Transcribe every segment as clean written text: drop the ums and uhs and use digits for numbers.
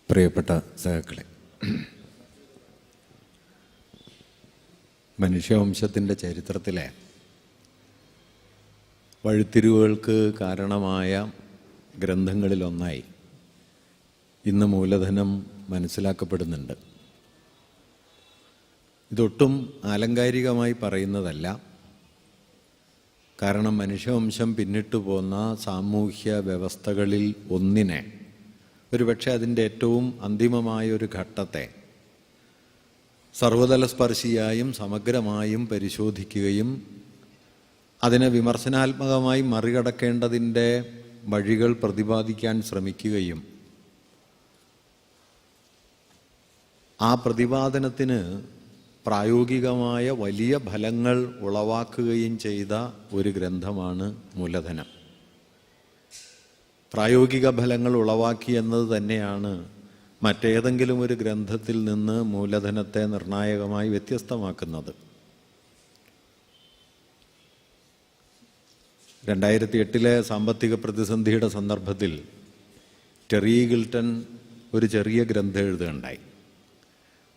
പ്രിയപ്പെട്ട സഹകളെ, മനുഷ്യവംശത്തിൻ്റെ ചരിത്രത്തിലെ വഴിത്തിരിവുകൾക്ക് കാരണമായ ഗ്രന്ഥങ്ങളിലൊന്നായി ഇന്ന് മൂലധനം മനസ്സിലാക്കപ്പെടുന്നുണ്ട്. ഇതൊട്ടും ആലങ്കാരികമായി പറയുന്നതല്ല. കാരണം മനുഷ്യവംശം പിന്നിട്ടു പോന്ന സാമൂഹ്യ വ്യവസ്ഥകളിൽ ഒന്നിനെ, ഒരുപക്ഷെ അതിൻ്റെ ഏറ്റവും അന്തിമമായ ഒരു ഘട്ടത്തെ സർവതലസ്പർശിയായും സമഗ്രമായും പരിശോധിക്കുകയും അതിനെ വിമർശനാത്മകമായി മറികടക്കേണ്ടതിൻ്റെ വഴികൾ പ്രതിപാദിക്കാൻ ശ്രമിക്കുകയും ആ പ്രതിപാദനത്തിന് പ്രായോഗികമായ വലിയ ഫലങ്ങൾ ഉളവാക്കുകയും ചെയ്ത ഒരു ഗ്രന്ഥമാണ് മൂലധനം. പ്രായോഗിക ഫലങ്ങൾ ഉളവാക്കി എന്നത് തന്നെയാണ് മറ്റേതെങ്കിലും ഒരു ഗ്രന്ഥത്തിൽ നിന്ന് മൂലധനത്തെ നിർണായകമായി വ്യത്യസ്തമാക്കുന്നത്. 2008 സാമ്പത്തിക പ്രതിസന്ധിയുടെ സന്ദർഭത്തിൽ ടെറി ഈഗിൾട്ടൺ ഒരു ചെറിയ ഗ്രന്ഥം എഴുതുകയുണ്ടായി.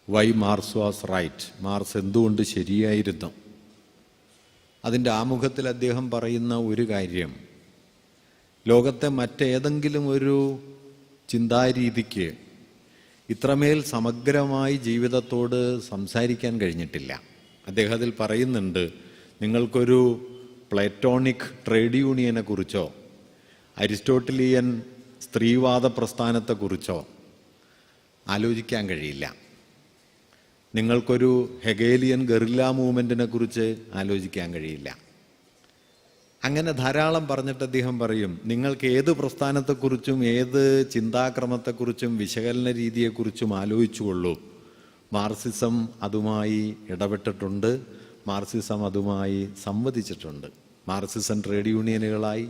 Why Marx was right, Marx എന്തുകൊണ്ട് ശരിയായിരുന്നു. അതിൻ്റെ ആമുഖത്തിൽ അദ്ദേഹം പറയുന്ന ഒരു കാര്യം, ലോകത്തെ മറ്റേതെങ്കിലും ഒരു ചിന്താരീതിക്ക് ഇത്രമേൽ സമഗ്രമായി ജീവിതത്തോട് സംസാരിക്കാൻ കഴിഞ്ഞിട്ടില്ല. അദ്ദേഹം അതിൽ പറയുന്നുണ്ട്, നിങ്ങൾക്കൊരു പ്ലേറ്റോണിക് ട്രേഡ് യൂണിയനെ കുറിച്ചോ അരിസ്റ്റോട്ടിലിയൻ സ്ത്രീവാദ പ്രസ്ഥാനത്തെക്കുറിച്ചോ ആലോചിക്കാൻ കഴിയില്ല. നിങ്ങൾക്കൊരു ഹെഗേലിയൻ ഗറില്ല മൂവ്മെൻറ്റിനെ കുറിച്ച് ആലോചിക്കാൻ കഴിയില്ല. അങ്ങനെ ധാരാളം പറഞ്ഞിട്ട് അദ്ദേഹം പറയും, നിങ്ങൾക്ക് ഏത് പ്രസ്ഥാനത്തെക്കുറിച്ചും ഏത് ചിന്താക്രമത്തെക്കുറിച്ചും വിശകലന രീതിയെക്കുറിച്ചും ആലോചിച്ചുകൊള്ളൂ. മാർക്സിസം അതുമായി ഇടപെട്ടിട്ടുണ്ട്, മാർക്സിസം അതുമായി സംവദിച്ചിട്ടുണ്ട്. മാർക്സിസം ട്രേഡ് യൂണിയനുകളായി,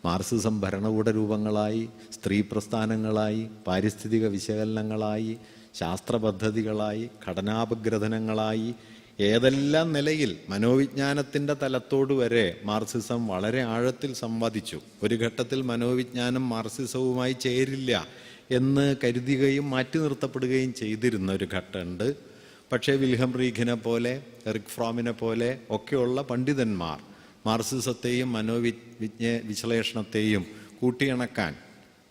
മാർക്സിസം ഭരണകൂട രൂപങ്ങളായി, സ്ത്രീ പ്രസ്ഥാനങ്ങളായി, പാരിസ്ഥിതിക വിശകലനങ്ങളായി, ശാസ്ത്ര പദ്ധതികളായി, ഘടനാപഗ്രഥനങ്ങളായി, ഏതെല്ലാം നിലയിൽ മനോവിജ്ഞാനത്തിൻ്റെ തലത്തോട് വരെ മാർക്സിസം വളരെ ആഴത്തിൽ സംവദിച്ചു. ഒരു ഘട്ടത്തിൽ മനോവിജ്ഞാനം മാർക്സിസവുമായി ചേരില്ല എന്ന് കരുതുകയും മാറ്റി നിർത്തപ്പെടുകയും ചെയ്തിരുന്ന ഒരു ഘട്ടമുണ്ട്. പക്ഷേ വിൽഹം റീഖിനെ പോലെ, എറിക് ഫ്രോമിനെ പോലെ ഒക്കെയുള്ള പണ്ഡിതന്മാർ മാർക്സിസത്തെയും വിശ്ലേഷണത്തെയും കൂട്ടിയിണക്കാൻ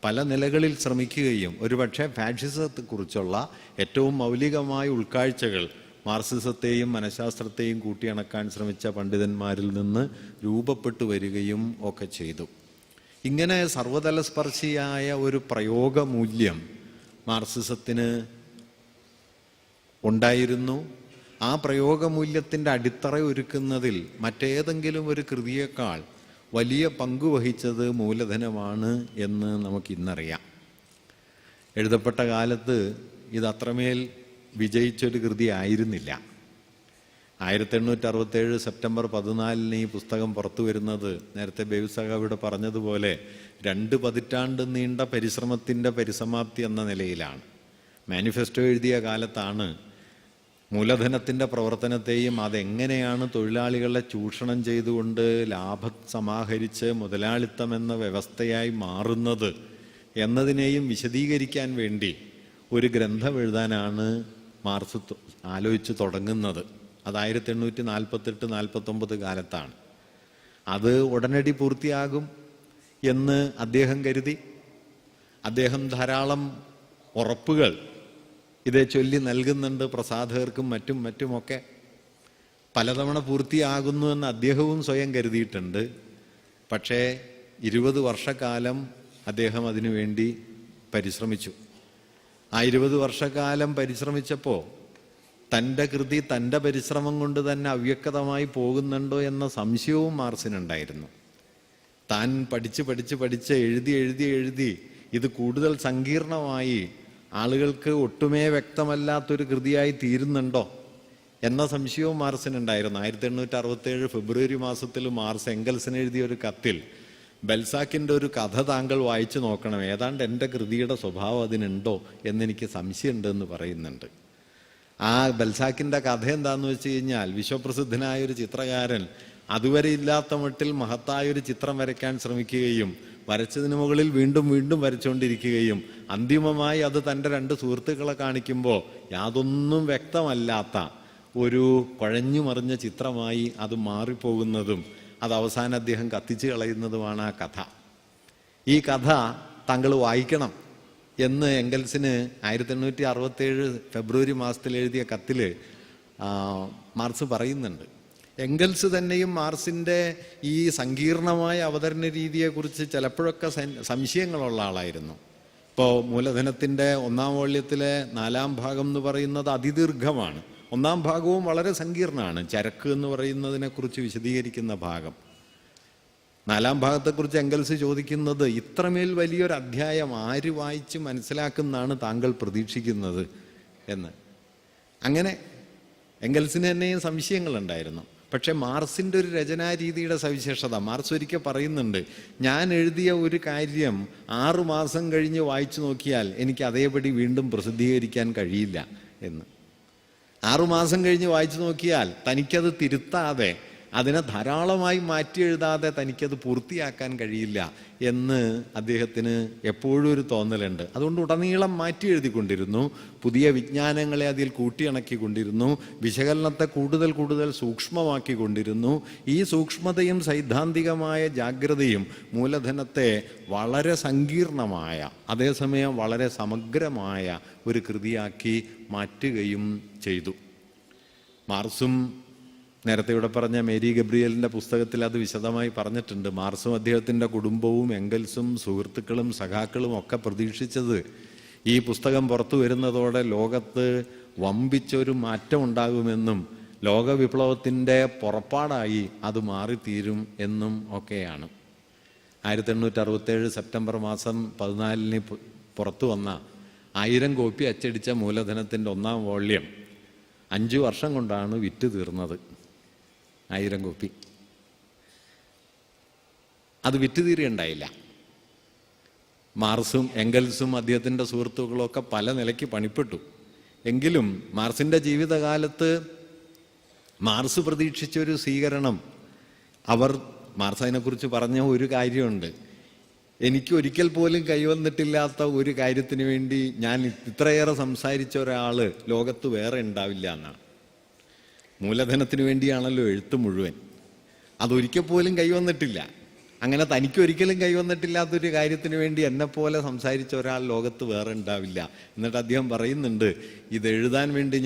പല നിലകളിൽ ശ്രമിക്കുകയും ഒരുപക്ഷെ ഫാഷിസത്തെക്കുറിച്ചുള്ള ഏറ്റവും മൗലികമായ ഉൾക്കാഴ്ചകൾ മാർക്സിസത്തെയും മനഃശാസ്ത്രത്തെയും കൂട്ടിയിണക്കാൻ ശ്രമിച്ച പണ്ഡിതന്മാരിൽ നിന്ന് രൂപപ്പെട്ടു വരികയും ഒക്കെ ചെയ്തു. ഇങ്ങനെ സർവതലസ്പർശിയായ ഒരു പ്രയോഗമൂല്യം മാർക്സിസത്തിന് ഉണ്ടായിരുന്നു. ആ പ്രയോഗമൂല്യത്തിൻ്റെ അടിത്തറ ഒരുക്കുന്നതിൽ മറ്റേതെങ്കിലും ഒരു കൃതിയേക്കാൾ വലിയ പങ്ക് വഹിച്ചത് മൂലധനമാണ് എന്ന് നമുക്കിന്നറിയാം. എഴുതപ്പെട്ട കാലത്ത് ഇത് അത്രമേൽ വിജയിച്ചൊരു കൃതി ആയിരുന്നില്ല. 1867 സെപ്റ്റംബർ 14 ഈ പുസ്തകം പുറത്തു വരുന്നത് നേരത്തെ ബേബിസഖാവിടെ പറഞ്ഞതുപോലെ 2 പതിറ്റാണ്ട് നീണ്ട പരിശ്രമത്തിൻ്റെ പരിസമാപ്തി എന്ന നിലയിലാണ്. മാനിഫെസ്റ്റോ എഴുതിയ കാലത്താണ് മൂലധനത്തിൻ്റെ പ്രവർത്തനത്തെയും അതെങ്ങനെയാണ് തൊഴിലാളികളെ ചൂഷണം ചെയ്തുകൊണ്ട് ലാഭം സമാഹരിച്ച് മുതലാളിത്തം എന്ന വ്യവസ്ഥയായി മാറുന്നത് എന്നതിനെയും വിശദീകരിക്കാൻ വേണ്ടി ഒരു ഗ്രന്ഥം എഴുതാനാണ് മാർക്സ് ആലോചിച്ച് തുടങ്ങുന്നത്. അത് 1848-49 കാലത്താണ്. അത് ഉടനടി പൂർത്തിയാകും എന്ന് അദ്ദേഹം കരുതി. അദ്ദേഹം ധാരാളം ഉറപ്പുകൾ ഇതേ ചൊല്ലി നൽകുന്നുണ്ട് പ്രസാധകർക്കും മറ്റുമൊക്കെ. പലതവണ പൂർത്തിയാകുന്നു എന്ന് അദ്ദേഹവും സ്വയം കരുതിയിട്ടുണ്ട്. പക്ഷേ 20 വർഷക്കാലം അദ്ദേഹം അതിനുവേണ്ടി പരിശ്രമിച്ചു. ആ 20 വർഷക്കാലം പരിശ്രമിച്ചപ്പോൾ തൻ്റെ കൃതി തൻ്റെ പരിശ്രമം കൊണ്ട് തന്നെ അവ്യക്തമായി പോകുന്നുണ്ടോ എന്ന സംശയവും മാർക്സിനുണ്ടായിരുന്നു. താൻ പഠിച്ച് എഴുതി ഇത് കൂടുതൽ സങ്കീർണമായി ആളുകൾക്ക് ഒട്ടുമേ വ്യക്തമല്ലാത്തൊരു കൃതിയായി തീരുന്നുണ്ടോ എന്ന സംശയവും മാർക്സിനുണ്ടായിരുന്നു. 1867 ഫെബ്രുവരി മാസത്തിൽ മാർക്സ് എംഗൽസിന് എഴുതിയ ഒരു കത്തിൽ, ബെൽസാക്കിൻ്റെ ഒരു കഥ താങ്കൾ വായിച്ചു നോക്കണം, ഏതാണ്ട് എൻ്റെ കൃതിയുടെ സ്വഭാവം അതിനുണ്ടോ എന്നെനിക്ക് സംശയമുണ്ടെന്ന് പറയുന്നുണ്ട്. ആ ബെൽസാക്കിൻ്റെ കഥ എന്താണെന്ന് വെച്ച് കഴിഞ്ഞാൽ, വിശ്വപ്രസിദ്ധനായ ഒരു ചിത്രകാരൻ അതുവരെ ഇല്ലാത്ത മട്ടിൽ മഹത്തായൊരു ചിത്രം വരയ്ക്കാൻ ശ്രമിക്കുകയും വരച്ചതിന് മുകളിൽ വീണ്ടും വീണ്ടും വരച്ചുകൊണ്ടിരിക്കുകയും അന്തിമമായി അത് തൻ്റെ രണ്ട് സുഹൃത്തുക്കളെ കാണിക്കുമ്പോൾ യാതൊന്നും വ്യക്തമല്ലാത്ത ഒരു കുഴഞ്ഞു മറിഞ്ഞ ചിത്രമായി അത് മാറിപ്പോകുന്നതും അത് അവസാനം അദ്ദേഹം കത്തിച്ചു കളയുന്നതുമാണ് ആ കഥ. ഈ കഥ താങ്കൾ വായിക്കണം എന്ന് എംഗൽസിന് 1867 ഫെബ്രുവരി മാസത്തിൽ എഴുതിയ കത്തിൽ മാർക്സ് പറയുന്നുണ്ട്. എംഗൽസ് തന്നെയും മാർക്സിൻ്റെ ഈ സങ്കീർണമായ അവതരണ രീതിയെക്കുറിച്ച് ചിലപ്പോഴൊക്കെ സംശയങ്ങളുള്ള ആളായിരുന്നു. ഇപ്പോൾ മൂലധനത്തിൻ്റെ 1-ാം വോള്യത്തിലെ 4-ാം ഭാഗം എന്ന് പറയുന്നത് അതിദീർഘമാണ്. 1-ാം ഭാഗവും വളരെ സങ്കീർണമാണ്. ചരക്ക് എന്ന് പറയുന്നതിനെക്കുറിച്ച് വിശദീകരിക്കുന്ന ഭാഗം. 4-ാം ഭാഗത്തെക്കുറിച്ച് എംഗൽസ് ചോദിക്കുന്നത്, ഇത്രമേൽ വലിയൊരു അധ്യായം ആര് വായിച്ച് മനസ്സിലാക്കുന്നതാണ് താങ്കൾ പ്രതീക്ഷിക്കുന്നത് എന്ന്. അങ്ങനെ എംഗൽസിന് തന്നെയും സംശയങ്ങളുണ്ടായിരുന്നു. പക്ഷെ മാർക്സിൻ്റെ ഒരു രചനാരീതിയുടെ സവിശേഷത, മാർക്സ് ഒരിക്കൽ പറയുന്നുണ്ട്, ഞാൻ എഴുതിയ ഒരു കാര്യം 6 മാസം കഴിഞ്ഞ് വായിച്ചു നോക്കിയാൽ എനിക്ക് അതേപടി വീണ്ടും പ്രസിദ്ധീകരിക്കാൻ കഴിയില്ല എന്ന്. 6 മാസം കഴിഞ്ഞ് വായിച്ചു നോക്കിയാൽ തനിക്കത് തിരുത്താതെ, അതിനെ ധാരാളമായി മാറ്റി എഴുതാതെ തനിക്കത് പൂർത്തിയാക്കാൻ കഴിയില്ല എന്ന് അദ്ദേഹത്തിന് എപ്പോഴും ഒരു തോന്നലുണ്ട്. അതുകൊണ്ട് ഉടനീളം മാറ്റി എഴുതിക്കൊണ്ടിരുന്നു, പുതിയ വിജ്ഞാനങ്ങളെ അതിൽ കൂട്ടിയിണക്കിക്കൊണ്ടിരുന്നു, വിശകലനത്തെ കൂടുതൽ കൂടുതൽ സൂക്ഷ്മമാക്കിക്കൊണ്ടിരുന്നു. ഈ സൂക്ഷ്മതയും സൈദ്ധാന്തികമായ ജാഗ്രതയും മൂലധനത്തെ വളരെ സങ്കീർണമായ അതേസമയം വളരെ സമഗ്രമായ ഒരു കൃതിയാക്കി മാറ്റുകയും ചെയ്തു. മാർക്സും നേരത്തെ ഇവിടെ പറഞ്ഞ മേരി ഗബ്രിയലിൻ്റെ പുസ്തകത്തിൽ അത് വിശദമായി പറഞ്ഞിട്ടുണ്ട്. മാർക്സും അദ്ദേഹത്തിൻ്റെ കുടുംബവും എംഗൽസും സുഹൃത്തുക്കളും സഖാക്കളും ഒക്കെ പ്രതീക്ഷിച്ചത് ഈ പുസ്തകം പുറത്തു വരുന്നതോടെ ലോകത്ത് വമ്പിച്ചൊരു മാറ്റം ഉണ്ടാകുമെന്നും ലോകവിപ്ലവത്തിൻ്റെ പുറപ്പാടായി അത് മാറിത്തീരും എന്നും ഒക്കെയാണ്. 1867 സെപ്റ്റംബർ മാസം 14-ന് പുറത്തു വന്ന 1000 കോപ്പി അച്ചടിച്ച മൂലധനത്തിൻ്റെ 1-ാം വോള്യം 5 വർഷം കൊണ്ടാണ് വിറ്റ് തീർന്നത്. 1000 കോപ്പി അത് വിറ്റ് തീരുകയുണ്ടായില്ല. മാർക്സും എംഗൽസും അദ്ദേഹത്തിൻ്റെ സുഹൃത്തുക്കളും ഒക്കെ പല നിലയ്ക്ക് പണിപ്പെട്ടു. എങ്കിലും മാർക്സിൻ്റെ ജീവിതകാലത്ത് മാർക്സ് പ്രതീക്ഷിച്ചൊരു സ്വീകരണം മാർക്സ് അതിനെക്കുറിച്ച് പറഞ്ഞ ഒരു കാര്യമുണ്ട്. എനിക്ക് ഒരിക്കൽ പോലും കൈവന്നിട്ടില്ലാത്ത ഒരു കാര്യത്തിന് വേണ്ടി ഞാൻ ഇത്രയേറെ സംസാരിച്ച ഒരാൾ ലോകത്ത് വേറെ ഉണ്ടാവില്ല എന്നാണ്. മൂലധനത്തിന് വേണ്ടിയാണല്ലോ എഴുത്ത് മുഴുവൻ. അതൊരിക്കൽ പോലും കൈവന്നിട്ടില്ല. അങ്ങനെ തനിക്കൊരിക്കലും കൈവന്നിട്ടില്ലാത്തൊരു കാര്യത്തിന് വേണ്ടി എന്നെപ്പോലെ സംസാരിച്ച ഒരാൾ ലോകത്ത് വേറെ ഉണ്ടാവില്ല. എന്നിട്ട് അദ്ദേഹം പറയുന്നുണ്ട്, ഇതെഴുതാൻ വേണ്ടി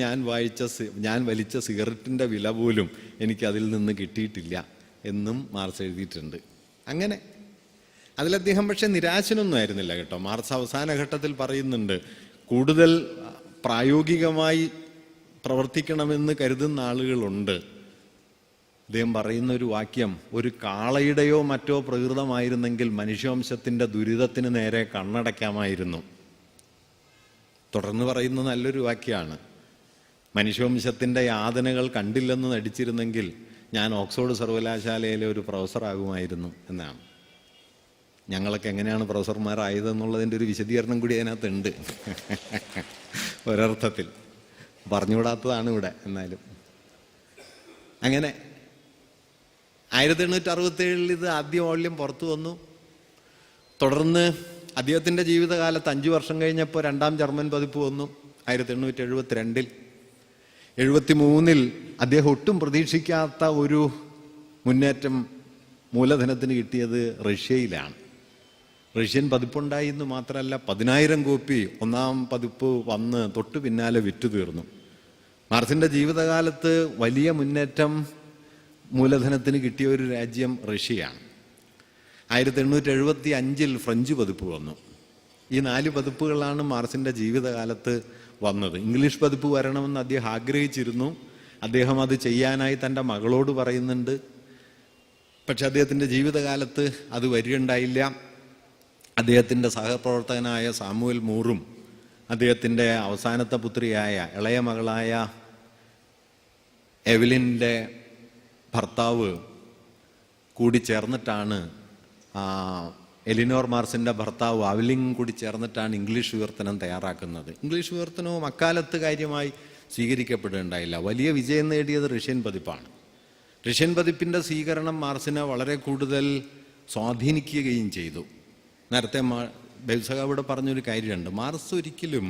ഞാൻ വലിച്ച സിഗരറ്റിൻ്റെ വില പോലും എനിക്കതിൽ നിന്ന് കിട്ടിയിട്ടില്ല എന്നും മാർക്സ് എഴുതിയിട്ടുണ്ട്. അങ്ങനെ അതിലദ്ദേഹം പക്ഷെ നിരാശനൊന്നും ആയിരുന്നില്ല കേട്ടോ. മാർക്സ് അവസാന ഘട്ടത്തിൽ പറയുന്നുണ്ട്, കൂടുതൽ പ്രായോഗികമായി പ്രവർത്തിക്കണമെന്ന് കരുതുന്ന ആളുകളുണ്ട്. അദ്ദേഹം പറയുന്ന ഒരു വാക്യം, ഒരു കാളയുടെയോ മറ്റോ പ്രകൃതമായിരുന്നെങ്കിൽ മനുഷ്യവംശത്തിൻ്റെ ദുരിതത്തിന് നേരെ കണ്ണടയ്ക്കാമായിരുന്നു. തുടർന്ന് പറയുന്ന നല്ലൊരു വാക്യമാണ്, മനുഷ്യവംശത്തിൻ്റെ യാതനകൾ കണ്ടില്ലെന്ന് നടിച്ചിരുന്നെങ്കിൽ ഞാൻ ഓക്സ്ഫോർഡ് സർവകലാശാലയിലെ ഒരു പ്രൊഫസറാകുമായിരുന്നു എന്നാണ്. ഞങ്ങളൊക്കെ എങ്ങനെയാണ് പ്രൊഫസർമാരായതെന്നുള്ളതിൻ്റെ ഒരു വിശദീകരണം കൂടി അതിനകത്തുണ്ട്. ഒരർത്ഥത്തിൽ പറഞ്ഞുകൂടാത്തതാണ് ഇവിടെ. എന്നാലും അങ്ങനെ 1867 ഇത് ആദ്യ വോള്യം പുറത്തു വന്നു. തുടർന്ന് അദ്ദേഹത്തിൻ്റെ ജീവിതകാലത്ത് 5 വർഷം കഴിഞ്ഞപ്പോൾ 2-ാം ജർമ്മൻ പതിപ്പ് വന്നു 1872. 73 അദ്ദേഹം ഒട്ടും പ്രതീക്ഷിക്കാത്ത ഒരു മുന്നേറ്റം മൂലധനത്തിന് കിട്ടിയത് റഷ്യയിലാണ്. റഷ്യൻ പതിപ്പുണ്ടായി എന്ന് മാത്രമല്ല, 10,000 കോപ്പി 1-ാം പതിപ്പ് വന്ന് തൊട്ടു പിന്നാലെ വിറ്റു തീർന്നു. മാർക്സിൻ്റെ ജീവിതകാലത്ത് വലിയ മുന്നേറ്റം മൂലധനത്തിന് കിട്ടിയ ഒരു രാജ്യം റഷ്യയാണ്. 1875 ഫ്രഞ്ച് പതിപ്പ് വന്നു. ഈ 4 പതിപ്പുകളാണ് മാർക്സിൻ്റെ ജീവിതകാലത്ത് വന്നത്. ഇംഗ്ലീഷ് പതിപ്പ് വരണമെന്ന് അദ്ദേഹം ആഗ്രഹിച്ചിരുന്നു. അദ്ദേഹം അത് ചെയ്യാനായി തൻ്റെ മകളോട് പറയുന്നുണ്ട്. പക്ഷെ അദ്ദേഹത്തിൻ്റെ ജീവിതകാലത്ത് അത് വരികയുണ്ടായില്ല. അദ്ദേഹത്തിൻ്റെ സഹപ്രവർത്തകനായ സാമുവൽ മൂറും അദ്ദേഹത്തിൻ്റെ അവസാനത്തെ പുത്രിയായ ഇളയ മകളായ എവലിൻ്റെ ഭർത്താവ് കൂടി ചേർന്നിട്ടാണ്, എലിനോർ മാർക്സിൻ്റെ ഭർത്താവ് അവലിങ് കൂടി ചേർന്നിട്ടാണ് ഇംഗ്ലീഷ് വിവർത്തനം തയ്യാറാക്കുന്നത്. ഇംഗ്ലീഷ് വിവർത്തനവും അക്കാലത്ത് കാര്യമായി സ്വീകരിക്കപ്പെടുകയുണ്ടായില്ല. വലിയ വിജയം നേടിയത് റഷ്യൻ പതിപ്പാണ്. റഷ്യൻ പതിപ്പിൻ്റെ സ്വീകരണം മാർസിനെ വളരെ കൂടുതൽ സ്വാധീനിക്കുകയും ചെയ്തു. നേരത്തെ ബെൽസഹാവിടെ പറഞ്ഞൊരു കാര്യമുണ്ട്, മാർസ് ഒരിക്കലും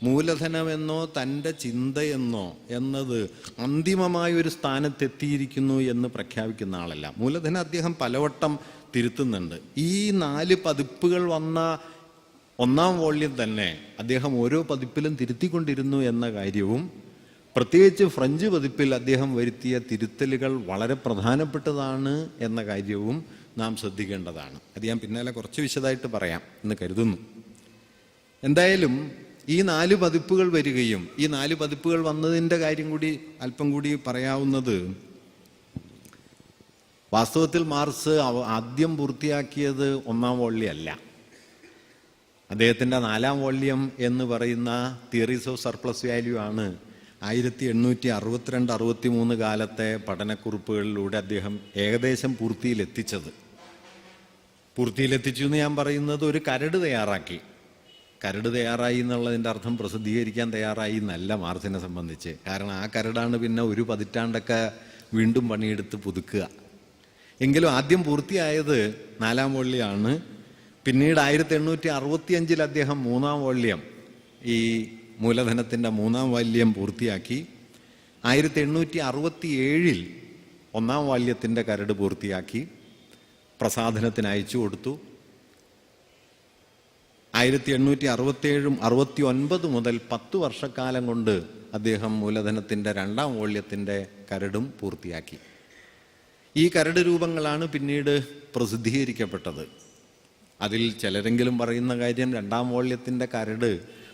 മൂലധനമെന്നോ തൻ്റെ ചിന്തയെന്നോ എന്നത് അന്തിമമായൊരു സ്ഥാനത്തെത്തിയിരിക്കുന്നു എന്ന് പ്രഖ്യാപിക്കുന്ന ആളല്ല. മൂലധനം അദ്ദേഹം പലവട്ടം തിരുത്തുന്നുണ്ട്. ഈ 4 പതിപ്പുകൾ വന്ന 1-ാം വോള്യം തന്നെ അദ്ദേഹം ഓരോ പതിപ്പിലും തിരുത്തിക്കൊണ്ടിരുന്നു എന്ന കാര്യവും, പ്രത്യേകിച്ച് ഫ്രഞ്ച് പതിപ്പിൽ അദ്ദേഹം വരുത്തിയ തിരുത്തലുകൾ വളരെ പ്രധാനപ്പെട്ടതാണ് എന്ന കാര്യവും നാം ശ്രദ്ധിക്കേണ്ടതാണ്. അത് ഞാൻ പിന്നാലെ കുറച്ച് വിശദമായിട്ട് പറയാം എന്ന് കരുതുന്നു. എന്തായാലും ഈ 4 പതിപ്പുകൾ വരികയും ഈ 4 പതിപ്പുകൾ വന്നതിൻ്റെ കാര്യം കൂടി അല്പം കൂടി പറയാവുന്നത്, വാസ്തവത്തിൽ മാർസ് ആദ്യം പൂർത്തിയാക്കിയത് 1-ാം വോള്യം അല്ല. അദ്ദേഹത്തിൻ്റെ 4-ാം വോള്യം എന്ന് പറയുന്ന തിയറീസ് ഓഫ് സർപ്ലസ് വാല്യൂ ആണ് 1862-63 കാലത്തെ പഠനക്കുറിപ്പുകളിലൂടെ അദ്ദേഹം ഏകദേശം പൂർത്തിയിലെത്തിച്ചത്. പൂർത്തിയിലെത്തിച്ചു എന്ന് ഞാൻ പറയുന്നത് ഒരു കരട് തയ്യാറാക്കി. കരട് തയ്യാറായി എന്നുള്ളതിൻ്റെ അർത്ഥം പ്രസിദ്ധീകരിക്കാൻ തയ്യാറായി എന്നല്ല മാർസിനെ സംബന്ധിച്ച്. കാരണം ആ കരടാണ് പിന്നെ ഒരു പതിറ്റാണ്ടൊക്കെ വീണ്ടും പണിയെടുത്ത് പുതുക്കുക. എങ്കിലും ആദ്യം പൂർത്തിയായത് 4-ാം വോള്യമാണ്. പിന്നീട് 1865 അദ്ദേഹം 3-ാം വോള്യം, ഈ മൂലധനത്തിൻ്റെ 3-ാം വോള്യം പൂർത്തിയാക്കി. 1867 1-ാം വോള്യത്തിൻ്റെ കരട് പൂർത്തിയാക്കി പ്രസാധനത്തിന് അയച്ചു കൊടുത്തു. 1867-69 മുതൽ 10 വർഷക്കാലം കൊണ്ട് അദ്ദേഹം മൂലധനത്തിൻ്റെ 2-ാം വോള്യത്തിൻ്റെ കരടും പൂർത്തിയാക്കി. ഈ കരട് രൂപങ്ങളാണ് പിന്നീട് പ്രസിദ്ധീകരിക്കപ്പെട്ടത്. അതിൽ ചിലരെങ്കിലും പറയുന്ന കാര്യം, 2-ാം വോള്യത്തിൻ്റെ കരട്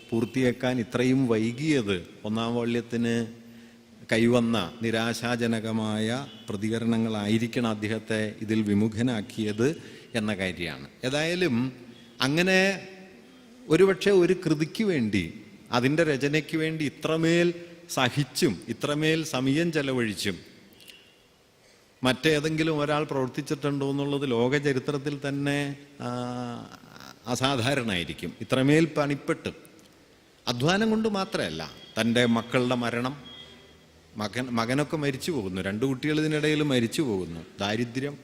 പൂർത്തിയാക്കാൻ ഇത്രയും വൈകിയത് 1-ാം വോള്യത്തിന് കൈവന്ന നിരാശാജനകമായ പ്രതികരണങ്ങളായിരിക്കണം അദ്ദേഹത്തെ ഇതിൽ വിമുഖനാക്കിയത് എന്ന കാര്യമാണ്. ഏതായാലും അങ്ങനെ ഒരുപക്ഷെ ഒരു കൃതിക്ക് വേണ്ടി, അതിൻ്റെ രചനയ്ക്ക് വേണ്ടി ഇത്രമേൽ സഹിച്ചും ഇത്രമേൽ സമയം ചെലവഴിച്ചും മറ്റേതെങ്കിലും ഒരാൾ പ്രവർത്തിച്ചിട്ടുണ്ടോ എന്നുള്ളത് ലോക ചരിത്രത്തിൽ തന്നെ അസാധാരണമായിരിക്കും. ഇത്രമേൽ പണിപ്പെട്ട് അധ്വാനം കൊണ്ട് മാത്രമല്ല, തൻ്റെ മക്കളുടെ മരണം, മകനൊക്കെ മരിച്ചു പോകുന്നു, 2 കുട്ടികൾ ഇതിനിടയിൽ മരിച്ചു പോകുന്നു, ദാരിദ്ര്യം,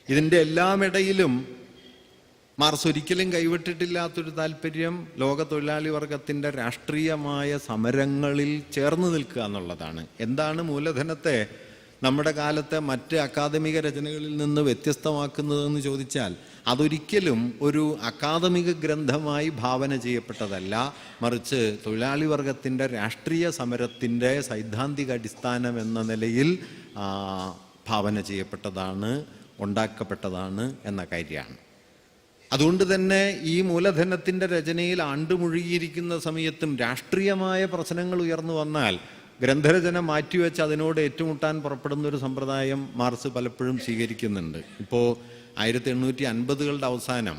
ഇതിൻ്റെ എല്ലാം ഇടയിലും മാർസ് ഒരിക്കലും കൈവിട്ടിട്ടില്ലാത്തൊരു താല്പര്യം ലോക തൊഴിലാളി വർഗത്തിൻ്റെ രാഷ്ട്രീയമായ സമരങ്ങളിൽ ചേർന്ന് നിൽക്കുക എന്നുള്ളതാണ്. എന്താണ് മൂലധനത്തെ നമ്മുടെ കാലത്തെ മറ്റ് അക്കാദമിക രചനകളിൽ നിന്ന് വ്യത്യസ്തമാക്കുന്നതെന്ന് ചോദിച്ചാൽ, അതൊരിക്കലും ഒരു അക്കാദമിക ഗ്രന്ഥമായി ഭാവന ചെയ്യപ്പെട്ടതല്ല, മറിച്ച് തൊഴിലാളി വർഗത്തിൻ്റെ രാഷ്ട്രീയ സമരത്തിൻ്റെ സൈദ്ധാന്തിക അടിസ്ഥാനം എന്ന നിലയിൽ ഭാവന ചെയ്യപ്പെട്ടതാണ്, ഉണ്ടാക്കപ്പെട്ടതാണ് എന്ന കാര്യമാണ്. അതുകൊണ്ട് തന്നെ ഈ മൂലധനത്തിൻ്റെ രചനയിൽ ആണ്ടുമുഴുകിയിരിക്കുന്ന സമയത്തും രാഷ്ട്രീയമായ പ്രശ്നങ്ങൾ ഉയർന്നു വന്നാൽ ഗ്രന്ഥരചന മാറ്റിവെച്ച് അതിനോട് ഏറ്റുമുട്ടാൻ പുറപ്പെടുന്ന ഒരു സമ്പ്രദായം മാർസ് പലപ്പോഴും സ്വീകരിക്കുന്നുണ്ട്. ഇപ്പോൾ 1850കളുടെ അവസാനം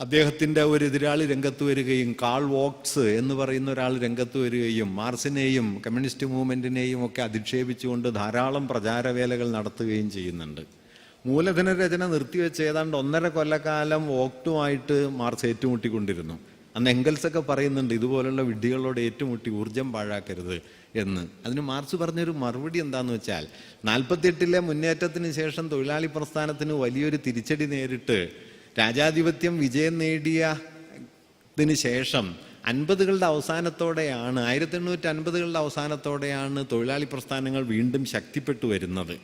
അദ്ദേഹത്തിൻ്റെ ഒരു എതിരാളി രംഗത്ത് വരികയും, കാൾ വോക്സ് എന്ന് പറയുന്ന ഒരാൾ രംഗത്ത് വരികയും മാർസിനെയും കമ്മ്യൂണിസ്റ്റ് മൂവ്മെൻറ്റിനെയും ഒക്കെ അധിക്ഷേപിച്ചുകൊണ്ട് ധാരാളം പ്രചാരവേലകൾ നടത്തുകയും ചെയ്യുന്നുണ്ട്. മൂലധന രചന നിർത്തിവെച്ച് ഏതാണ്ട് 1.5 കൊല്ലക്കാലം വോക്റ്റുമായിട്ട് മാർസ് ഏറ്റുമുട്ടിക്കൊണ്ടിരുന്നു. അന്ന് എംഗൽസൊക്കെ പറയുന്നുണ്ട്, ഇതുപോലുള്ള വിഡ്ഢികളോട് ഏറ്റുമുട്ടി ഊർജം പാഴാക്കരുത് എന്ന്. അതിന് മാർസ് പറഞ്ഞൊരു മറുപടി എന്താണെന്ന് വെച്ചാൽ, 48-ലെ മുന്നേറ്റത്തിന് ശേഷം തൊഴിലാളി പ്രസ്ഥാനത്തിന് വലിയൊരു തിരിച്ചടി നേരിട്ട് രാജാധിപത്യം വിജയം നേടിയതിന് ശേഷം 50കളുടെ അവസാനത്തോടെയാണ്, 1850കളുടെ അവസാനത്തോടെയാണ് തൊഴിലാളി പ്രസ്ഥാനങ്ങൾ വീണ്ടും ശക്തിപ്പെട്ടു വരുന്നത്.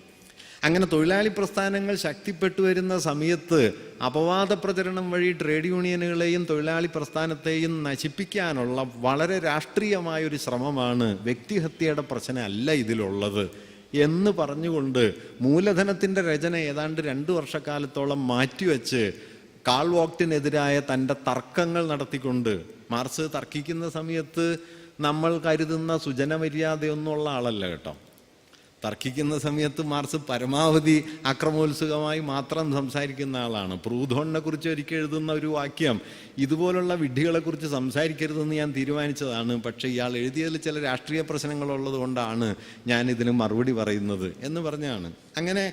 അങ്ങനെ തൊഴിലാളി പ്രസ്ഥാനങ്ങൾ ശക്തിപ്പെട്ടു വരുന്ന സമയത്ത് അപവാദ പ്രചരണം വഴി ട്രേഡ് യൂണിയനുകളെയും തൊഴിലാളി പ്രസ്ഥാനത്തെയും നശിപ്പിക്കാനുള്ള വളരെ രാഷ്ട്രീയമായൊരു ശ്രമമാണ്, വ്യക്തിഹത്യയുടെ പ്രശ്നമല്ല ഇതിലുള്ളത് എന്ന് പറഞ്ഞുകൊണ്ട് മൂലധനത്തിൻ്റെ രചന ഏതാണ്ട് 2 വർഷക്കാലത്തോളം മാറ്റിവെച്ച് കാൾ വോക്റ്റിനെതിരായ തൻ്റെ തർക്കങ്ങൾ നടത്തിക്കൊണ്ട്, മാർസ് തർക്കിക്കുന്ന സമയത്ത് നമ്മൾ കരുതുന്ന സുജനമര്യാദയൊന്നുള്ള ആളല്ല കേട്ടോ. തർക്കിക്കുന്ന സമയത്ത് മാർസ് പരമാവധി അക്രമോത്സുകമായി മാത്രം സംസാരിക്കുന്ന ആളാണ്. പ്രൂതോണിനെ കുറിച്ച് ഒരിക്കൽ എഴുതുന്ന ഒരു വാക്യം, ഇതുപോലുള്ള വിഡ്ഢികളെക്കുറിച്ച് സംസാരിക്കരുതെന്ന് ഞാൻ തീരുമാനിച്ചതാണ്, പക്ഷേ ഇയാൾ എഴുതിയതിൽ ചില രാഷ്ട്രീയ പ്രശ്നങ്ങളുള്ളത് കൊണ്ടാണ് ഞാൻ ഇതിന് മറുപടി പറയുന്നത് എന്ന് പറഞ്ഞാണ്. അങ്ങനെ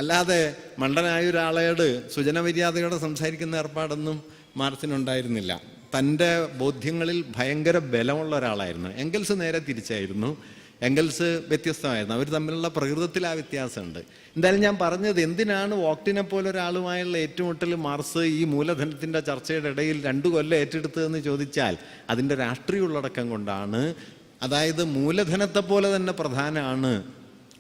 അല്ലാതെ മണ്ടനായ ഒരാളോട് സുജനമര്യാദയോടെ സംസാരിക്കുന്ന ഏർപ്പാടൊന്നും മാർസിനുണ്ടായിരുന്നില്ല. തൻ്റെ ബോധ്യങ്ങളിൽ ഭയങ്കര ബലമുള്ള ഒരാളായിരുന്നു. എംഗൽസ് നേരെ തിരിച്ചായിരുന്നു. എംഗൽസ് വ്യത്യസ്തമായിരുന്നു. അവർ തമ്മിലുള്ള പ്രകൃതത്തിൽ ആ വ്യത്യാസമുണ്ട്. എന്തായാലും ഞാൻ പറഞ്ഞത്, എന്തിനാണ് വോക്റ്റിനെ പോലെ ഒരാളുമായുള്ള ഏറ്റുമുട്ടൽ മാർക്സ് ഈ മൂലധനത്തിൻ്റെ ചർച്ചയുടെ ഇടയിൽ 2 കൊല്ലം ഏറ്റെടുത്തതെന്ന് ചോദിച്ചാൽ അതിൻ്റെ രാഷ്ട്രീയ ഉള്ളടക്കം കൊണ്ടാണ്. അതായത് മൂലധനത്തെ പോലെ തന്നെ പ്രധാനമാണ്,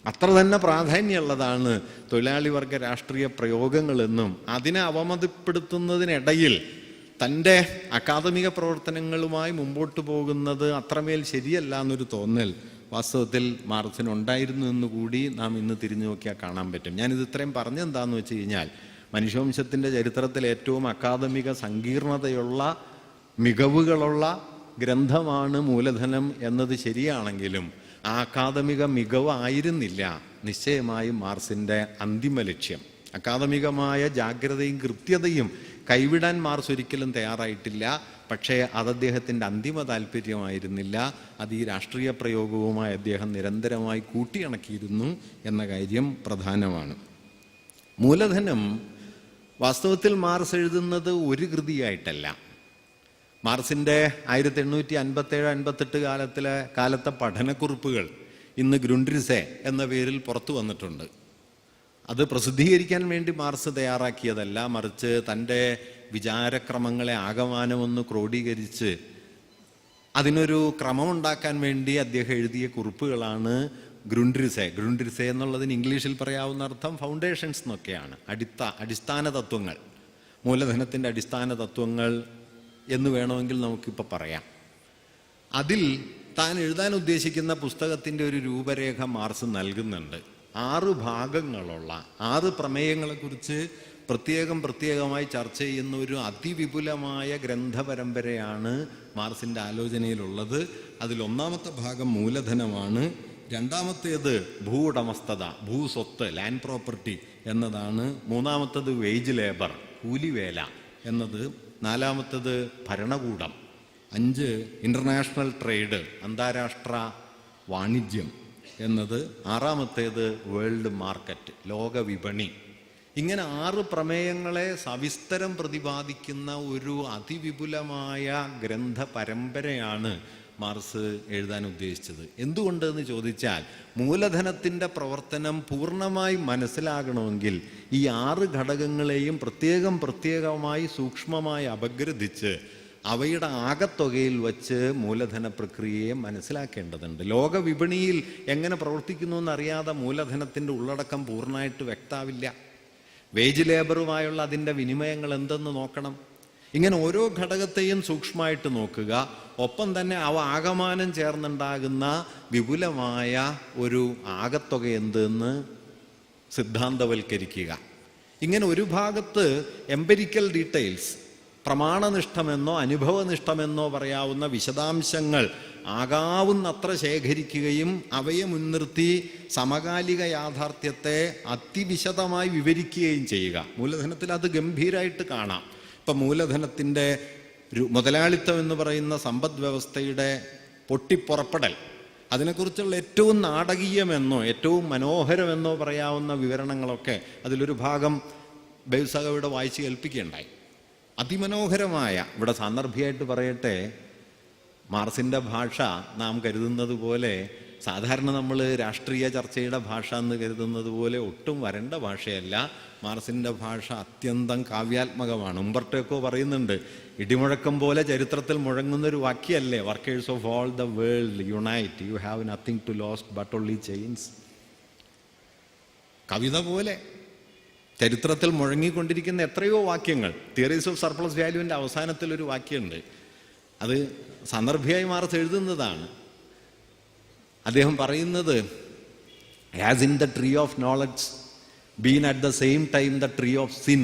അത്ര തന്നെ പ്രാധാന്യമുള്ളതാണ് തൊഴിലാളി വർഗ രാഷ്ട്രീയ പ്രയോഗങ്ങളെന്നും അതിനെ അവമതിപ്പെടുത്തുന്നതിനിടയിൽ തൻ്റെ അക്കാദമിക പ്രവർത്തനങ്ങളുമായി മുമ്പോട്ട് പോകുന്നത് അത്രമേൽ ശരിയല്ല എന്നൊരു തോന്നൽ വാസ്തവത്തിൽ മാർക്സിനുണ്ടായിരുന്നു എന്നുകൂടി നാം ഇന്ന് തിരിഞ്ഞു നോക്കിയാൽ കാണാൻ പറ്റും. ഞാനിത് ഇത്രയും പറഞ്ഞെന്താണെന്ന് വെച്ച് കഴിഞ്ഞാൽ, മനുഷ്യവംശത്തിൻ്റെ ചരിത്രത്തിൽ ഏറ്റവും അക്കാദമിക സങ്കീർണതയുള്ള മികവുകളുള്ള ഗ്രന്ഥമാണ് മൂലധനം എന്നത് ശരിയാണെങ്കിലും ആ അക്കാദമിക മികവായിരുന്നില്ല നിശ്ചയമായും മാർക്സിൻ്റെ അന്തിമ ലക്ഷ്യം. അക്കാദമികമായ ജാഗ്രതയും കൃത്യതയും കൈവിടാൻ മാർക്സ് ഒരിക്കലും തയ്യാറായിട്ടില്ല. പക്ഷേ അത് അദ്ദേഹത്തിൻ്റെ അന്തിമ താല്പര്യമായിരുന്നില്ല. അത് ഈ രാഷ്ട്രീയ പ്രയോഗവുമായി അദ്ദേഹം നിരന്തരമായി കൂട്ടിയിണക്കിയിരുന്നു എന്ന കാര്യം പ്രധാനമാണ്. മൂലധനം വാസ്തവത്തിൽ മാർക്സ് എഴുതുന്നത് ഒരു കൃതിയായിട്ടല്ല. മാർക്സിൻ്റെ 1857-58 കാലത്തെ പഠനക്കുറിപ്പുകൾ ഇന്ന് ഗ്രൂൻഡ്രിസെ എന്ന പേരിൽ പുറത്തു വന്നിട്ടുണ്ട്. അത് പ്രസിദ്ധീകരിക്കാൻ വേണ്ടി മാർക്സ് തയ്യാറാക്കിയതല്ല, മറിച്ച് തൻ്റെ വിചാരക്രമങ്ങളെ ആകമാനമൊന്ന് ക്രോഡീകരിച്ച് അതിനൊരു ക്രമമുണ്ടാക്കാൻ വേണ്ടി അദ്ദേഹം എഴുതിയ കുറിപ്പുകളാണ് ഗ്രൂൻഡ്രിസെ. ഗ്രൂൻഡ്രിസെ എന്നുള്ളതിന് ഇംഗ്ലീഷിൽ പറയാവുന്ന അർത്ഥം ഫൗണ്ടേഷൻസ് എന്നൊക്കെയാണ്, അടിസ്ഥാന തത്വങ്ങൾ, മൂലധനത്തിൻ്റെ അടിസ്ഥാന തത്വങ്ങൾ എന്ന് വേണമെങ്കിൽ നമുക്കിപ്പോൾ പറയാം. അതിൽ താൻ എഴുതാൻ ഉദ്ദേശിക്കുന്ന പുസ്തകത്തിൻ്റെ ഒരു രൂപരേഖ മാർക്സ് നൽകുന്നുണ്ട്. 6 ഭാഗങ്ങളുള്ള 6 പ്രമേയങ്ങളെക്കുറിച്ച് പ്രത്യേകമായി ചർച്ച ചെയ്യുന്ന ഒരു അതിവിപുലമായ ഗ്രന്ഥപരമ്പരയാണ് മാർക്സിൻ്റെ ആലോചനയിലുള്ളത്. അതിൽ 1-ാമത്തെ ഭാഗം മൂലധനമാണ്, 2-ാമത്തേത് ഭൂവുടമസ്ഥത, ഭൂസ്വത്ത്, ലാൻഡ് പ്രോപ്പർട്ടി എന്നതാണ്, 3-ാമത്തേത് വേജ് ലേബർ, കൂലിവേല എന്നത്, 4-ാമത്തേത് ഭരണകൂടം, 5 ഇൻ്റർനാഷണൽ ട്രേഡ്, അന്താരാഷ്ട്ര വാണിജ്യം എന്നത്, 6-ാമത്തേത് വേൾഡ് മാർക്കറ്റ്, ലോക വിപണി. ഇങ്ങനെ 6 പ്രമേയങ്ങളെ സവിസ്തരം പ്രതിപാദിക്കുന്ന ഒരു അതിവിപുലമായ ഗ്രന്ഥ പരമ്പരയാണ് മാർക്സ് എഴുതാൻ ഉദ്ദേശിച്ചത്. എന്തുകൊണ്ടെന്ന് ചോദിച്ചാൽ, മൂലധനത്തിൻ്റെ പ്രവർത്തനം പൂർണ്ണമായി മനസ്സിലാകണമെങ്കിൽ ഈ 6 ഘടകങ്ങളെയും പ്രത്യേകമായി സൂക്ഷ്മമായി അപഗ്രഥിച്ച് അവയുടെ ആകത്തുകയിൽ വച്ച് മൂലധന പ്രക്രിയയെ മനസ്സിലാക്കേണ്ടതുണ്ട്. ലോക വിപണിയിൽ എങ്ങനെ പ്രവർത്തിക്കുന്നു എന്നറിയാതെ മൂലധനത്തിൻ്റെ ഉള്ളടക്കം പൂർണ്ണമായിട്ട് വ്യക്തമാവില്ല. വേജ് ലേബറുമായുള്ള അതിൻ്റെ വിനിമയങ്ങൾ എന്തെന്ന് നോക്കണം. ഇങ്ങനെ ഓരോ ഘടകത്തെയും സൂക്ഷ്മമായിട്ട് നോക്കുക, ഒപ്പം തന്നെ അവ ആകമാനം ചേർന്നുണ്ടാകുന്ന വിപുലമായ ഒരു ആകത്തുക എന്തെന്ന് സിദ്ധാന്തവൽക്കരിക്കുക. ഇങ്ങനെ ഒരു ഭാഗത്ത് എംപെരിക്കൽ ഡീറ്റെയിൽസ്, പ്രമാണനിഷ്ഠമെന്നോ അനുഭവനിഷ്ഠമെന്നോ പറയാവുന്ന വിശദാംശങ്ങൾ ആകാവുന്നത്ര ശേഖരിക്കുകയും അവയെ മുൻനിർത്തി സമകാലിക യാഥാർത്ഥ്യത്തെ അതിവിശദമായി വിവരിക്കുകയും ചെയ്യുക. മൂലധനത്തിൽ അത് ഗംഭീരമായിട്ട് കാണാം. ഇപ്പം മൂലധനത്തിൻ്റെ മുതലാളിത്തം എന്ന് പറയുന്ന സമ്പദ് വ്യവസ്ഥയുടെ പൊട്ടിപ്പുറപ്പെടൽ, അതിനെക്കുറിച്ചുള്ള ഏറ്റവും നാടകീയമെന്നോ ഏറ്റവും മനോഹരമെന്നോ പറയാവുന്ന വിവരണങ്ങളൊക്കെ അതിലൊരു ഭാഗം ബെയ്സകയുടെ വായിച്ച് കേൾപ്പിക്കുകയുണ്ടായി. അതിമനോഹരമായ, ഇവിടെ സാന്ദർഭികമായിട്ട് പറയട്ടെ, മാർക്സിൻ്റെ ഭാഷ നാം കരുതുന്നത് പോലെ, സാധാരണ നമ്മൾ രാഷ്ട്രീയ ചർച്ചയുടെ ഭാഷ എന്ന് കരുതുന്നത് പോലെ ഒട്ടും വരണ്ട ഭാഷയല്ല. മാർക്സിൻ്റെ ഭാഷ അത്യന്തം കാവ്യാത്മകമാണ്. ഉംബർട്ടോ പറയുന്നുണ്ട്, ഇടിമുഴക്കം പോലെ ചരിത്രത്തിൽ മുഴങ്ങുന്നൊരു വാക്യമല്ലേ, workers of all the world unite, you have nothing to lost but only chains. കവിത പോലെ ചരിത്രത്തിൽ മുഴങ്ങിക്കൊണ്ടിരിക്കുന്ന എത്രയോ വാക്യങ്ങൾ. തിയറീസ് ഓഫ് സർപ്ലസ് വാല്യൂവിൻ്റെ അവസാനത്തിലൊരു വാക്യമുണ്ട്, അത് സന്ദർഭികമായി മാർക്സ് എഴുതുന്നതാണ്. അദ്ദേഹം പറയുന്നത്, as in the tree of knowledge been at the same time the tree of sin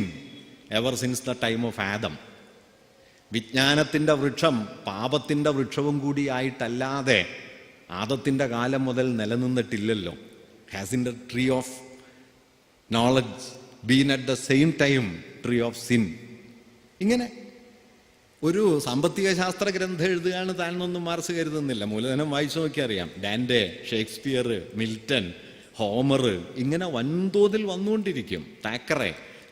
ever since the time of Adam. വിജ്ഞാനത്തിൻ്റെ വൃക്ഷം പാപത്തിൻ്റെ വൃക്ഷവും കൂടി ആയിട്ടല്ലാതെ ആദത്തിൻ്റെ കാലം മുതൽ നിലനിന്നിട്ടില്ലല്ലോ. Has in the tree of knowledge been at the same time tree of sin. ഇങ്ങനെ ഒരു സാമ്പത്തിക ശാസ്ത്ര ഗ്രന്ഥം എഴുതുകയാണ് താൻ എന്നൊന്നും മാർക്സ് കരുതുന്നില്ല. മൂലധനം വായിച്ചു നോക്കിയാൽ അറിയാം. ഡാൻഡെ, ഷേക്സ്പിയർ, മിൽട്ടൺ, ഹോമർ, ഇങ്ങനെ വൻതോതിൽ വന്നുകൊണ്ടിരിക്കും. താക്കറെ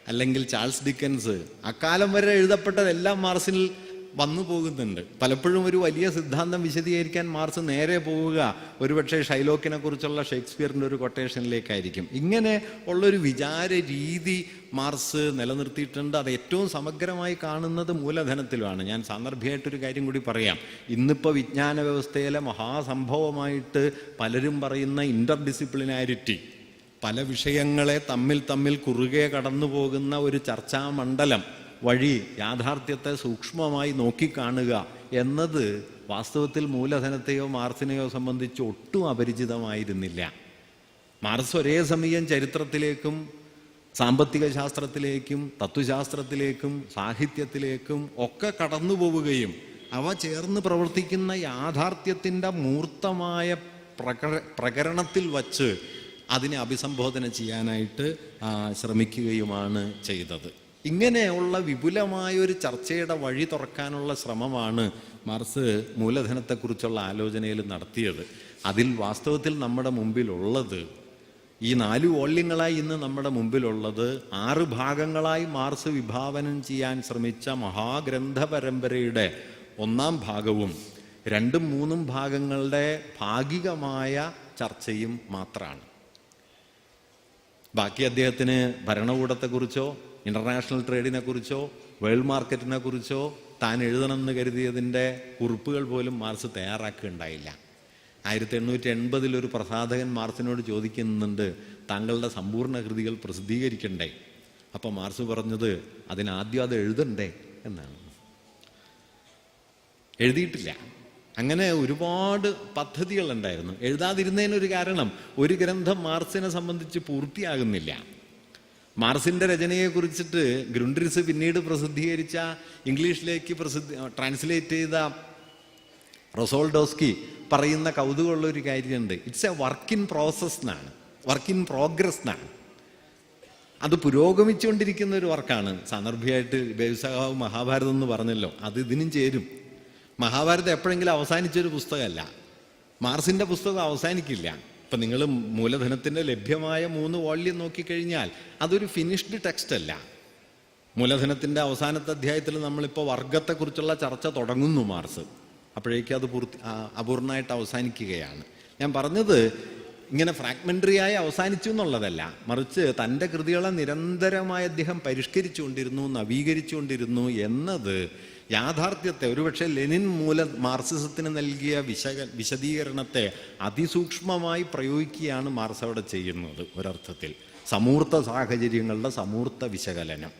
അല്ലെങ്കിൽ ചാൾസ് ഡിക്കൻസ്, അക്കാലം വരെ എഴുതപ്പെട്ടതെല്ലാം മാർക്സിൽ വന്നു പോകുന്നുണ്ട്. പലപ്പോഴും ഒരു വലിയ സിദ്ധാന്തം വിശദീകരിക്കാൻ മാർക്സ് നേരെ പോവുക ഒരുപക്ഷെ ഷൈലോക്കിനെ കുറിച്ചുള്ള ഷേക്സ്പിയറിൻ്റെ ഒരു കൊട്ടേഷനിലേക്കായിരിക്കും. ഇങ്ങനെ ഉള്ളൊരു വിചാര രീതി മാർക്സ് നിലനിർത്തിയിട്ടുണ്ട്. അത് ഏറ്റവും സമഗ്രമായി കാണുന്നത് മൂലധനത്തിലുമാണ്. ഞാൻ സാന്ദർഭികമായിട്ടൊരു കാര്യം കൂടി പറയാം. ഇന്നിപ്പോൾ വിജ്ഞാന വ്യവസ്ഥയിലെ മഹാസംഭവമായിട്ട് പലരും പറയുന്ന ഇൻ്റർ ഡിസിപ്ലിനാരിറ്റി, പല വിഷയങ്ങളെ തമ്മിൽ കുറുകെ കടന്നു പോകുന്ന ഒരു ചർച്ചാ മണ്ഡലം വഴി യാഥാർത്ഥ്യത്തെ സൂക്ഷ്മമായി നോക്കിക്കാണുക എന്നത് വാസ്തവത്തിൽ മൂലധനത്തെയോ മാർക്സിനെയോ സംബന്ധിച്ച് ഒട്ടും അപരിചിതമായിരുന്നില്ല. മാർക്സ് ഒരേ സമയം ചരിത്രത്തിലേക്കും സാമ്പത്തിക ശാസ്ത്രത്തിലേക്കും തത്വശാസ്ത്രത്തിലേക്കും സാഹിത്യത്തിലേക്കും ഒക്കെ കടന്നു പോവുകയും അവ ചേർന്ന് പ്രവർത്തിക്കുന്ന യാഥാർത്ഥ്യത്തിൻ്റെ മൂർത്തമായ പ്രകരണത്തിൽ വച്ച് അതിനെ അഭിസംബോധന ചെയ്യാനായിട്ട് ശ്രമിക്കുകയുമാണ് ചെയ്തത്. ഇങ്ങനെയുള്ള വിപുലമായൊരു ചർച്ചയുടെ വഴി തുറക്കാനുള്ള ശ്രമമാണ് മാർക്സ് മൂലധനത്തെക്കുറിച്ചുള്ള ആലോചനയിൽ നടത്തിയത്. അതിൽ വാസ്തവത്തിൽ നമ്മുടെ മുമ്പിലുള്ളത്, ഈ 4 വോള്യങ്ങളായി ഇന്ന് നമ്മുടെ മുമ്പിലുള്ളത് 6 ഭാഗങ്ങളായി മാർക്സ് വിഭാവനം ചെയ്യാൻ ശ്രമിച്ച മഹാഗ്രന്ഥ പരമ്പരയുടെ 1-ാം ഭാഗവും 2-ഉം 3-ഉം ഭാഗങ്ങളുടെ ഭാഗികമായ ചർച്ചയും മാത്രമാണ്. ബാക്കി അദ്ദേഹത്തിന് ഭരണകൂടത്തെക്കുറിച്ചോ ഇൻ്റർനാഷണൽ ട്രേഡിനെ കുറിച്ചോ വേൾഡ് മാർക്കറ്റിനെ കുറിച്ചോ താൻ എഴുതണമെന്ന് കരുതിയതിൻ്റെ കുറിപ്പുകൾ പോലും മാർക്സ് തയ്യാറാക്കുകയുണ്ടായില്ല. 1880 ഒരു പ്രസാധകൻ മാർക്സിനോട് ചോദിക്കുന്നുണ്ട്, താങ്കളുടെ സമ്പൂർണ്ണ കൃതികൾ പ്രസിദ്ധീകരിക്കണ്ടേ? അപ്പോൾ മാർക്സ് പറഞ്ഞത്, അതിനാദ്യം അത് എഴുതണ്ടേ എന്നാണ്. എഴുതിയിട്ടില്ല. അങ്ങനെ ഒരുപാട് പദ്ധതികളുണ്ടായിരുന്നു. എഴുതാതിരുന്നതിനൊരു കാരണം, ഒരു ഗ്രന്ഥം മാർക്സിനെ സംബന്ധിച്ച് പൂർത്തിയാകുന്നില്ല. മാർക്സിൻ്റെ രചനയെക്കുറിച്ചിട്ട് ഗ്രുൻഡ്രിസ് പിന്നീട് പ്രസിദ്ധീകരിച്ച ഇംഗ്ലീഷിലേക്ക് ട്രാൻസ്ലേറ്റ് ചെയ്ത റൊസോൾഡോസ്കി പറയുന്ന കൗതുകമുള്ളൊരു കാര്യമുണ്ട്. It's A work in process എന്നാണ്, വർക്ക് ഇൻ പ്രോഗ്രസ് എന്നാണ്. അത് പുരോഗമിച്ചുകൊണ്ടിരിക്കുന്ന ഒരു വർക്കാണ്. സാന്ദർഭികമായിട്ട് ബേബിസഖാവ് മഹാഭാരതം എന്ന് പറഞ്ഞല്ലോ, അത് ഇതിനും ചേരും. മഹാഭാരതം എപ്പോഴെങ്കിലും അവസാനിച്ചൊരു പുസ്തകമല്ല. മാർക്സിൻ്റെ പുസ്തകം അവസാനിക്കില്ല. ഇപ്പം നിങ്ങൾ മൂലധനത്തിൻ്റെ ലഭ്യമായ 3 വോള്യം നോക്കിക്കഴിഞ്ഞാൽ അതൊരു ഫിനിഷ്ഡ് ടെക്സ്റ്റ് അല്ല. മൂലധനത്തിൻ്റെ അവസാനത്തെ അധ്യായത്തിൽ നമ്മളിപ്പോൾ വർഗത്തെക്കുറിച്ചുള്ള ചർച്ച തുടങ്ങുന്നു മാർക്സ്. അപ്പോഴേക്കും അത് അപൂർണമായിട്ട് അവസാനിക്കുകയാണ്. ഞാൻ പറഞ്ഞത് ഇങ്ങനെ ഫ്രാഗ്മെൻ്ററിയായി അവസാനിച്ചു എന്നുള്ളതല്ല, മറിച്ച് തൻ്റെ കൃതികളെ നിരന്തരമായി അദ്ദേഹം പരിഷ്കരിച്ചുകൊണ്ടിരുന്നു, നവീകരിച്ചുകൊണ്ടിരുന്നു എന്നത് യാഥാർത്ഥ്യത്തെ, ഒരുപക്ഷെ ലെനിൻ മാർക്സിസത്തിന് നൽകിയ വിശദീകരണത്തെ അതിസൂക്ഷ്മമായി പ്രയോഗിക്കുകയാണ് മാർക്സ് അവിടെ ചെയ്യുന്നത്. ഒരർത്ഥത്തിൽ സമൂർത്ത സാഹചര്യങ്ങളുടെ സമൂർത്ത വിശകലനം.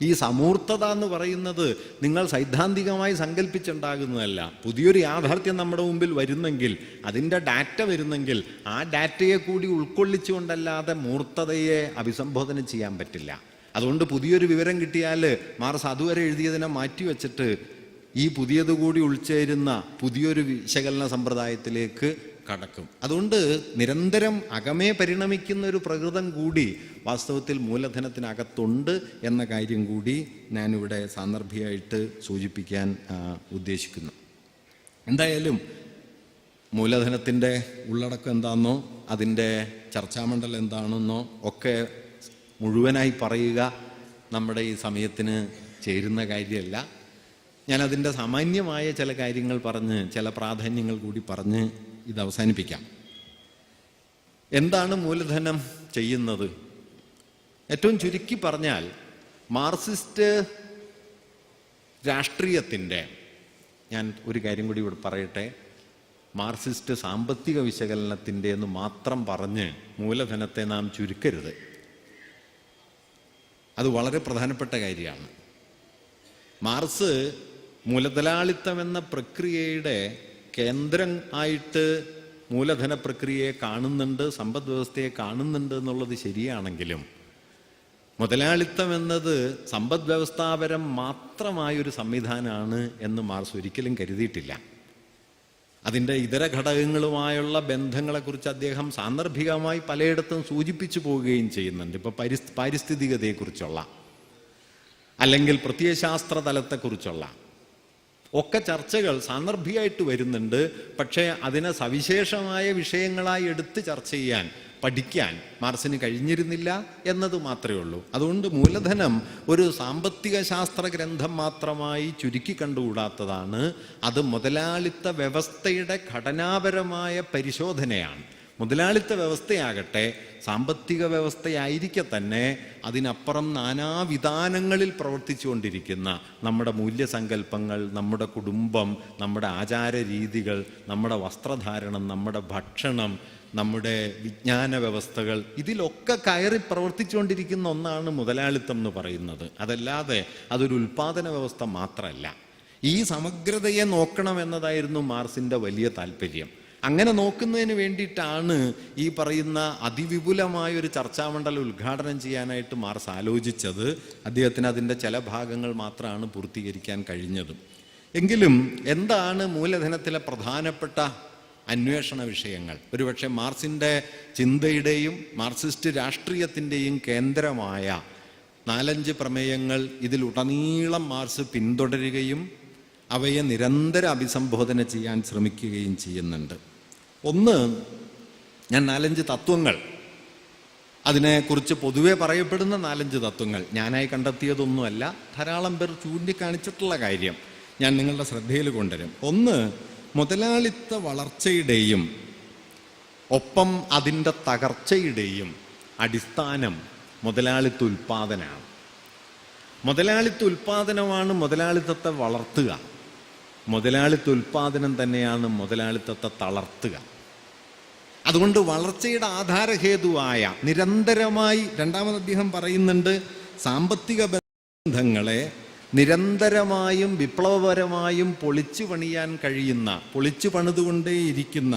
ഈ സമൂർത്തത എന്ന് പറയുന്നത് നിങ്ങൾ സൈദ്ധാന്തികമായി സങ്കല്പിച്ചുണ്ടാകുന്നതല്ല. പുതിയൊരു യാഥാർത്ഥ്യം നമ്മുടെ മുമ്പിൽ വരുന്നെങ്കിൽ, അതിൻ്റെ ഡാറ്റ വരുന്നെങ്കിൽ, ആ ഡാറ്റയെ കൂടി ഉൾക്കൊള്ളിച്ചുകൊണ്ടല്ലാതെ മൂർത്തതയെ അഭിസംബോധന ചെയ്യാൻ പറ്റില്ല. അതുകൊണ്ട് പുതിയൊരു വിവരം കിട്ടിയാൽ മാർക്സ് അതുവരെ എഴുതിയതിനെ മാറ്റിവെച്ചിട്ട് ഈ പുതിയത് കൂടി ഉൾച്ചേരുന്ന പുതിയൊരു വിശകലന സമ്പ്രദായത്തിലേക്ക് കടക്കും. അതുകൊണ്ട് നിരന്തരം അകമേ പരിണമിക്കുന്ന ഒരു പ്രകൃതം കൂടി വാസ്തവത്തിൽ മൂലധനത്തിനകത്തുണ്ട് എന്ന കാര്യം കൂടി ഞാനിവിടെ സാന്ദർഭികമായിട്ട് സൂചിപ്പിക്കാൻ ഉദ്ദേശിക്കുന്നു. എന്തായാലും മൂലധനത്തിൻ്റെ ഉള്ളടക്കം എന്താണെന്നോ അതിൻ്റെ ചർച്ചാമണ്ഡലം എന്താണെന്നോ ഒക്കെ മുഴുവനായി പറയുക നമ്മുടെ ഈ സമയത്തിന് ചേരുന്ന കാര്യമല്ല. ഞാനതിൻ്റെ സാമാന്യമായ ചില കാര്യങ്ങൾ പറഞ്ഞ്, ചില പ്രാധാന്യങ്ങൾ കൂടി പറഞ്ഞ് ഇത് അവസാനിപ്പിക്കാം. എന്താണ് മൂലധനം ചെയ്യുന്നത്? ഏറ്റവും ചുരുക്കി പറഞ്ഞാൽ മാർക്സിസ്റ്റ് രാഷ്ട്രീയത്തിൻ്റെ, ഞാൻ ഒരു കാര്യം കൂടി ഇവിടെ പറയട്ടെ, മാർക്സിസ്റ്റ് സാമ്പത്തിക വിശകലനത്തിൻ്റെ എന്ന് മാത്രം പറഞ്ഞ് മൂലധനത്തെ നാം ചുരുക്കരുത്. അത് വളരെ പ്രധാനപ്പെട്ട കാര്യമാണ്. മാർക്സ് മൂലധനാളിത്തം എന്ന പ്രക്രിയയുടെ കേന്ദ്രം ആയിട്ട് മൂലധന പ്രക്രിയയെ കാണുന്നുണ്ട്, സമ്പദ് വ്യവസ്ഥയെ കാണുന്നുണ്ട് എന്നുള്ളത് ശരിയാണെങ്കിലും മുതലാളിത്തം എന്നത് സമ്പദ് വ്യവസ്ഥാപരം മാത്രമായൊരു സംവിധാനമാണ് എന്ന് മാർക്സ് ഒരിക്കലും കരുതിയിട്ടില്ല. അതിൻ്റെ ഇതര ഘടകങ്ങളുമായുള്ള ബന്ധങ്ങളെക്കുറിച്ച് അദ്ദേഹം സാന്ദർഭികമായി പലയിടത്തും സൂചിപ്പിച്ചു പോവുകയും ചെയ്യുന്നുണ്ട്. ഇപ്പോൾ പാരിസ്ഥിതികതയെക്കുറിച്ചുള്ള അല്ലെങ്കിൽ പ്രത്യയശാസ്ത്ര തലത്തെക്കുറിച്ചുള്ള ഒക്കെ ചർച്ചകൾ സാന്ദർഭികമായിട്ട് വരുന്നുണ്ട്. പക്ഷേ അതിനെ സവിശേഷമായ വിഷയങ്ങളായി എടുത്ത് ചർച്ച ചെയ്യാൻ പഠിക്കാൻ മാർസിന് കഴിഞ്ഞിരുന്നില്ല എന്നത് മാത്രമേ ഉള്ളൂ. അതുകൊണ്ട് മൂലധനം ഒരു സാമ്പത്തിക ശാസ്ത്ര ഗ്രന്ഥം മാത്രമായി ചുരുക്കി കണ്ടുകൂടാത്തതാണ്. അത് മുതലാളിത്ത വ്യവസ്ഥയുടെ ഘടനാപരമായ പരിശോധനയാണ്. മുതലാളിത്ത വ്യവസ്ഥയാകട്ടെ സാമ്പത്തിക വ്യവസ്ഥയായിരിക്കെ തന്നെ അതിനപ്പുറം നാനാവിധാനങ്ങളിൽ പ്രവർത്തിച്ചുകൊണ്ടിരിക്കുന്ന നമ്മുടെ മൂല്യസങ്കല്പങ്ങൾ, നമ്മുടെ കുടുംബം, നമ്മുടെ ആചാര രീതികൾ, നമ്മുടെ വസ്ത്രധാരണം, നമ്മുടെ ഭക്ഷണം, നമ്മുടെ വിജ്ഞാന വ്യവസ്ഥകൾ, ഇതിലൊക്കെ കയറി പ്രവർത്തിച്ചുകൊണ്ടിരിക്കുന്ന ഒന്നാണ് മുതലാളിത്തം എന്ന് പറയുന്നത്. അതല്ലാതെ അതൊരു ഉൽപാദന വ്യവസ്ഥ മാത്രമല്ല. ഈ സമഗ്രതയെ നോക്കണം എന്നതായിരുന്നു മാർസിൻ്റെ വലിയ താല്പര്യം. അങ്ങനെ നോക്കുന്നതിന് വേണ്ടിയിട്ടാണ് ഈ പറയുന്ന അതിവിപുലമായൊരു ചർച്ചാമണ്ഡലം ഉദ്ഘാടനം ചെയ്യാനായിട്ട് മാർസ് ആലോചിച്ചത്. അദ്ദേഹത്തിന് അതിൻ്റെ ചില ഭാഗങ്ങൾ മാത്രമാണ് പൂർത്തീകരിക്കാൻ കഴിഞ്ഞതും. എങ്കിലും എന്താണ് മൂലധനത്തിലെ പ്രധാനപ്പെട്ട അന്വേഷണ വിഷയങ്ങൾ? ഒരുപക്ഷെ മാർസിൻ്റെ ചിന്തയുടെയും മാർക്സിസ്റ്റ് രാഷ്ട്രീയത്തിൻ്റെയും കേന്ദ്രമായ 4-5 പ്രമേയങ്ങൾ ഇതിലുടനീളം മാർസ് പിന്തുടരുകയും അവയെ നിരന്തരം അഭിസംബോധന ചെയ്യാൻ ശ്രമിക്കുകയും ചെയ്യുന്നുണ്ട്. ഒന്ന്, ഞാൻ 4-5 തത്വങ്ങൾ, അതിനെക്കുറിച്ച് പൊതുവെ പറയപ്പെടുന്ന 4-5 തത്വങ്ങൾ, ഞാനായി കണ്ടെത്തിയതൊന്നുമല്ല, ധാരാളം പേർ ചൂണ്ടിക്കാണിച്ചിട്ടുള്ള കാര്യം ഞാൻ നിങ്ങളുടെ ശ്രദ്ധയിൽ കൊണ്ടുവരും. ഒന്ന്, മുതലാളിത്ത വളർച്ചയുടെയും ഒപ്പം അതിൻ്റെ തകർച്ചയുടെയും അടിസ്ഥാനം മുതലാളിത്ത ഉൽപാദനമാണ്. മുതലാളിത്ത ഉൽപാദനമാണ് മുതലാളിത്തത്തെ വളർത്തുക. മുതലാളിത്ത ഉൽപാദനം തന്നെയാണ് മുതലാളിത്തത്തെ തളർത്തുക. അതുകൊണ്ട് വളർച്ചയുടെ ആധാരഹേതുവായ നിരന്തരമായി, രണ്ടാമത് അദ്ദേഹം പറയുന്നുണ്ട്, സാമ്പത്തിക ബന്ധങ്ങളെ നിരന്തരമായും വിപ്ലവപരമായും പൊളിച്ചു പണിയാൻ കഴിയുന്ന, പൊളിച്ചു പണിതുകൊണ്ടേയിരിക്കുന്ന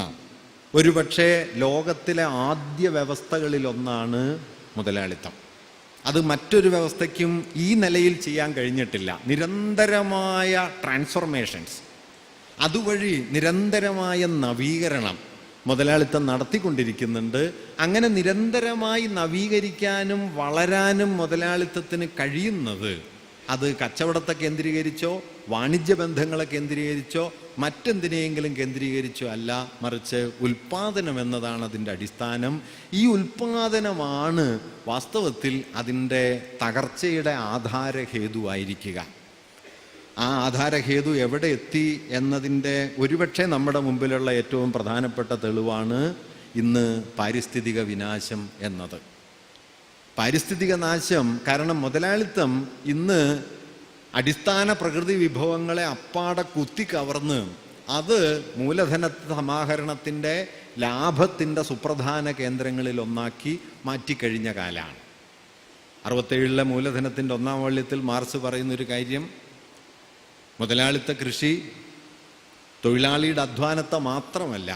ഒരുപക്ഷെ ലോകത്തിലെ ആദ്യ വ്യവസ്ഥകളിലൊന്നാണ് മുതലാളിത്തം. അത് മറ്റൊരു വ്യവസ്ഥയ്ക്കും ഈ നിലയിൽ ചെയ്യാൻ കഴിഞ്ഞിട്ടില്ല. നിരന്തരമായ ട്രാൻസ്ഫോർമേഷൻസ്, അതുവഴി നിരന്തരമായ നവീകരണം മുതലാളിത്തം നടത്തിക്കൊണ്ടിരിക്കുന്നുണ്ട്. അങ്ങനെ നിരന്തരമായി നവീകരിക്കാനും വളരാനും മുതലാളിത്തത്തിന് കഴിയുന്നത് അത് കച്ചവടത്തെ കേന്ദ്രീകരിച്ചോ വാണിജ്യ ബന്ധങ്ങളെ കേന്ദ്രീകരിച്ചോ മറ്റെന്തിനെയെങ്കിലും കേന്ദ്രീകരിച്ചോ അല്ല, മറിച്ച് ഉൽപാദനം എന്നതാണ് അതിൻ്റെ അടിസ്ഥാനം. ഈ ഉൽപാദനമാണ് വാസ്തവത്തിൽ അതിൻ്റെ തകർച്ചയുടെ ആധാരഹേതുവായിരിക്കുക. ആ ആധാരഹേതു എവിടെ എത്തി എന്നതിൻ്റെ ഒരുപക്ഷെ നമ്മുടെ മുമ്പിലുള്ള ഏറ്റവും പ്രധാനപ്പെട്ട തെളിവാണ് ഇന്ന് പാരിസ്ഥിതിക വിനാശം എന്നത്. പാരിസ്ഥിതിക നാശം കാരണം മുതലാളിത്തം ഇന്ന് അടിസ്ഥാന പ്രകൃതി വിഭവങ്ങളെ അപ്പാടെ കുത്തിക്കവർന്ന് അത് മൂലധന സമാഹരണത്തിൻ്റെ ലാഭത്തിൻ്റെ സുപ്രധാന കേന്ദ്രങ്ങളിൽ ഒന്നാക്കി മാറ്റിക്കഴിഞ്ഞ കാലമാണ്. 67 മൂലധനത്തിൻ്റെ 1-ാം വാള്യത്തിൽ മാർക്സ് പറയുന്നൊരു കാര്യം, മുതലാളിത്ത കൃഷി തൊഴിലാളിയുടെ അധ്വാനത്തെ മാത്രമല്ല,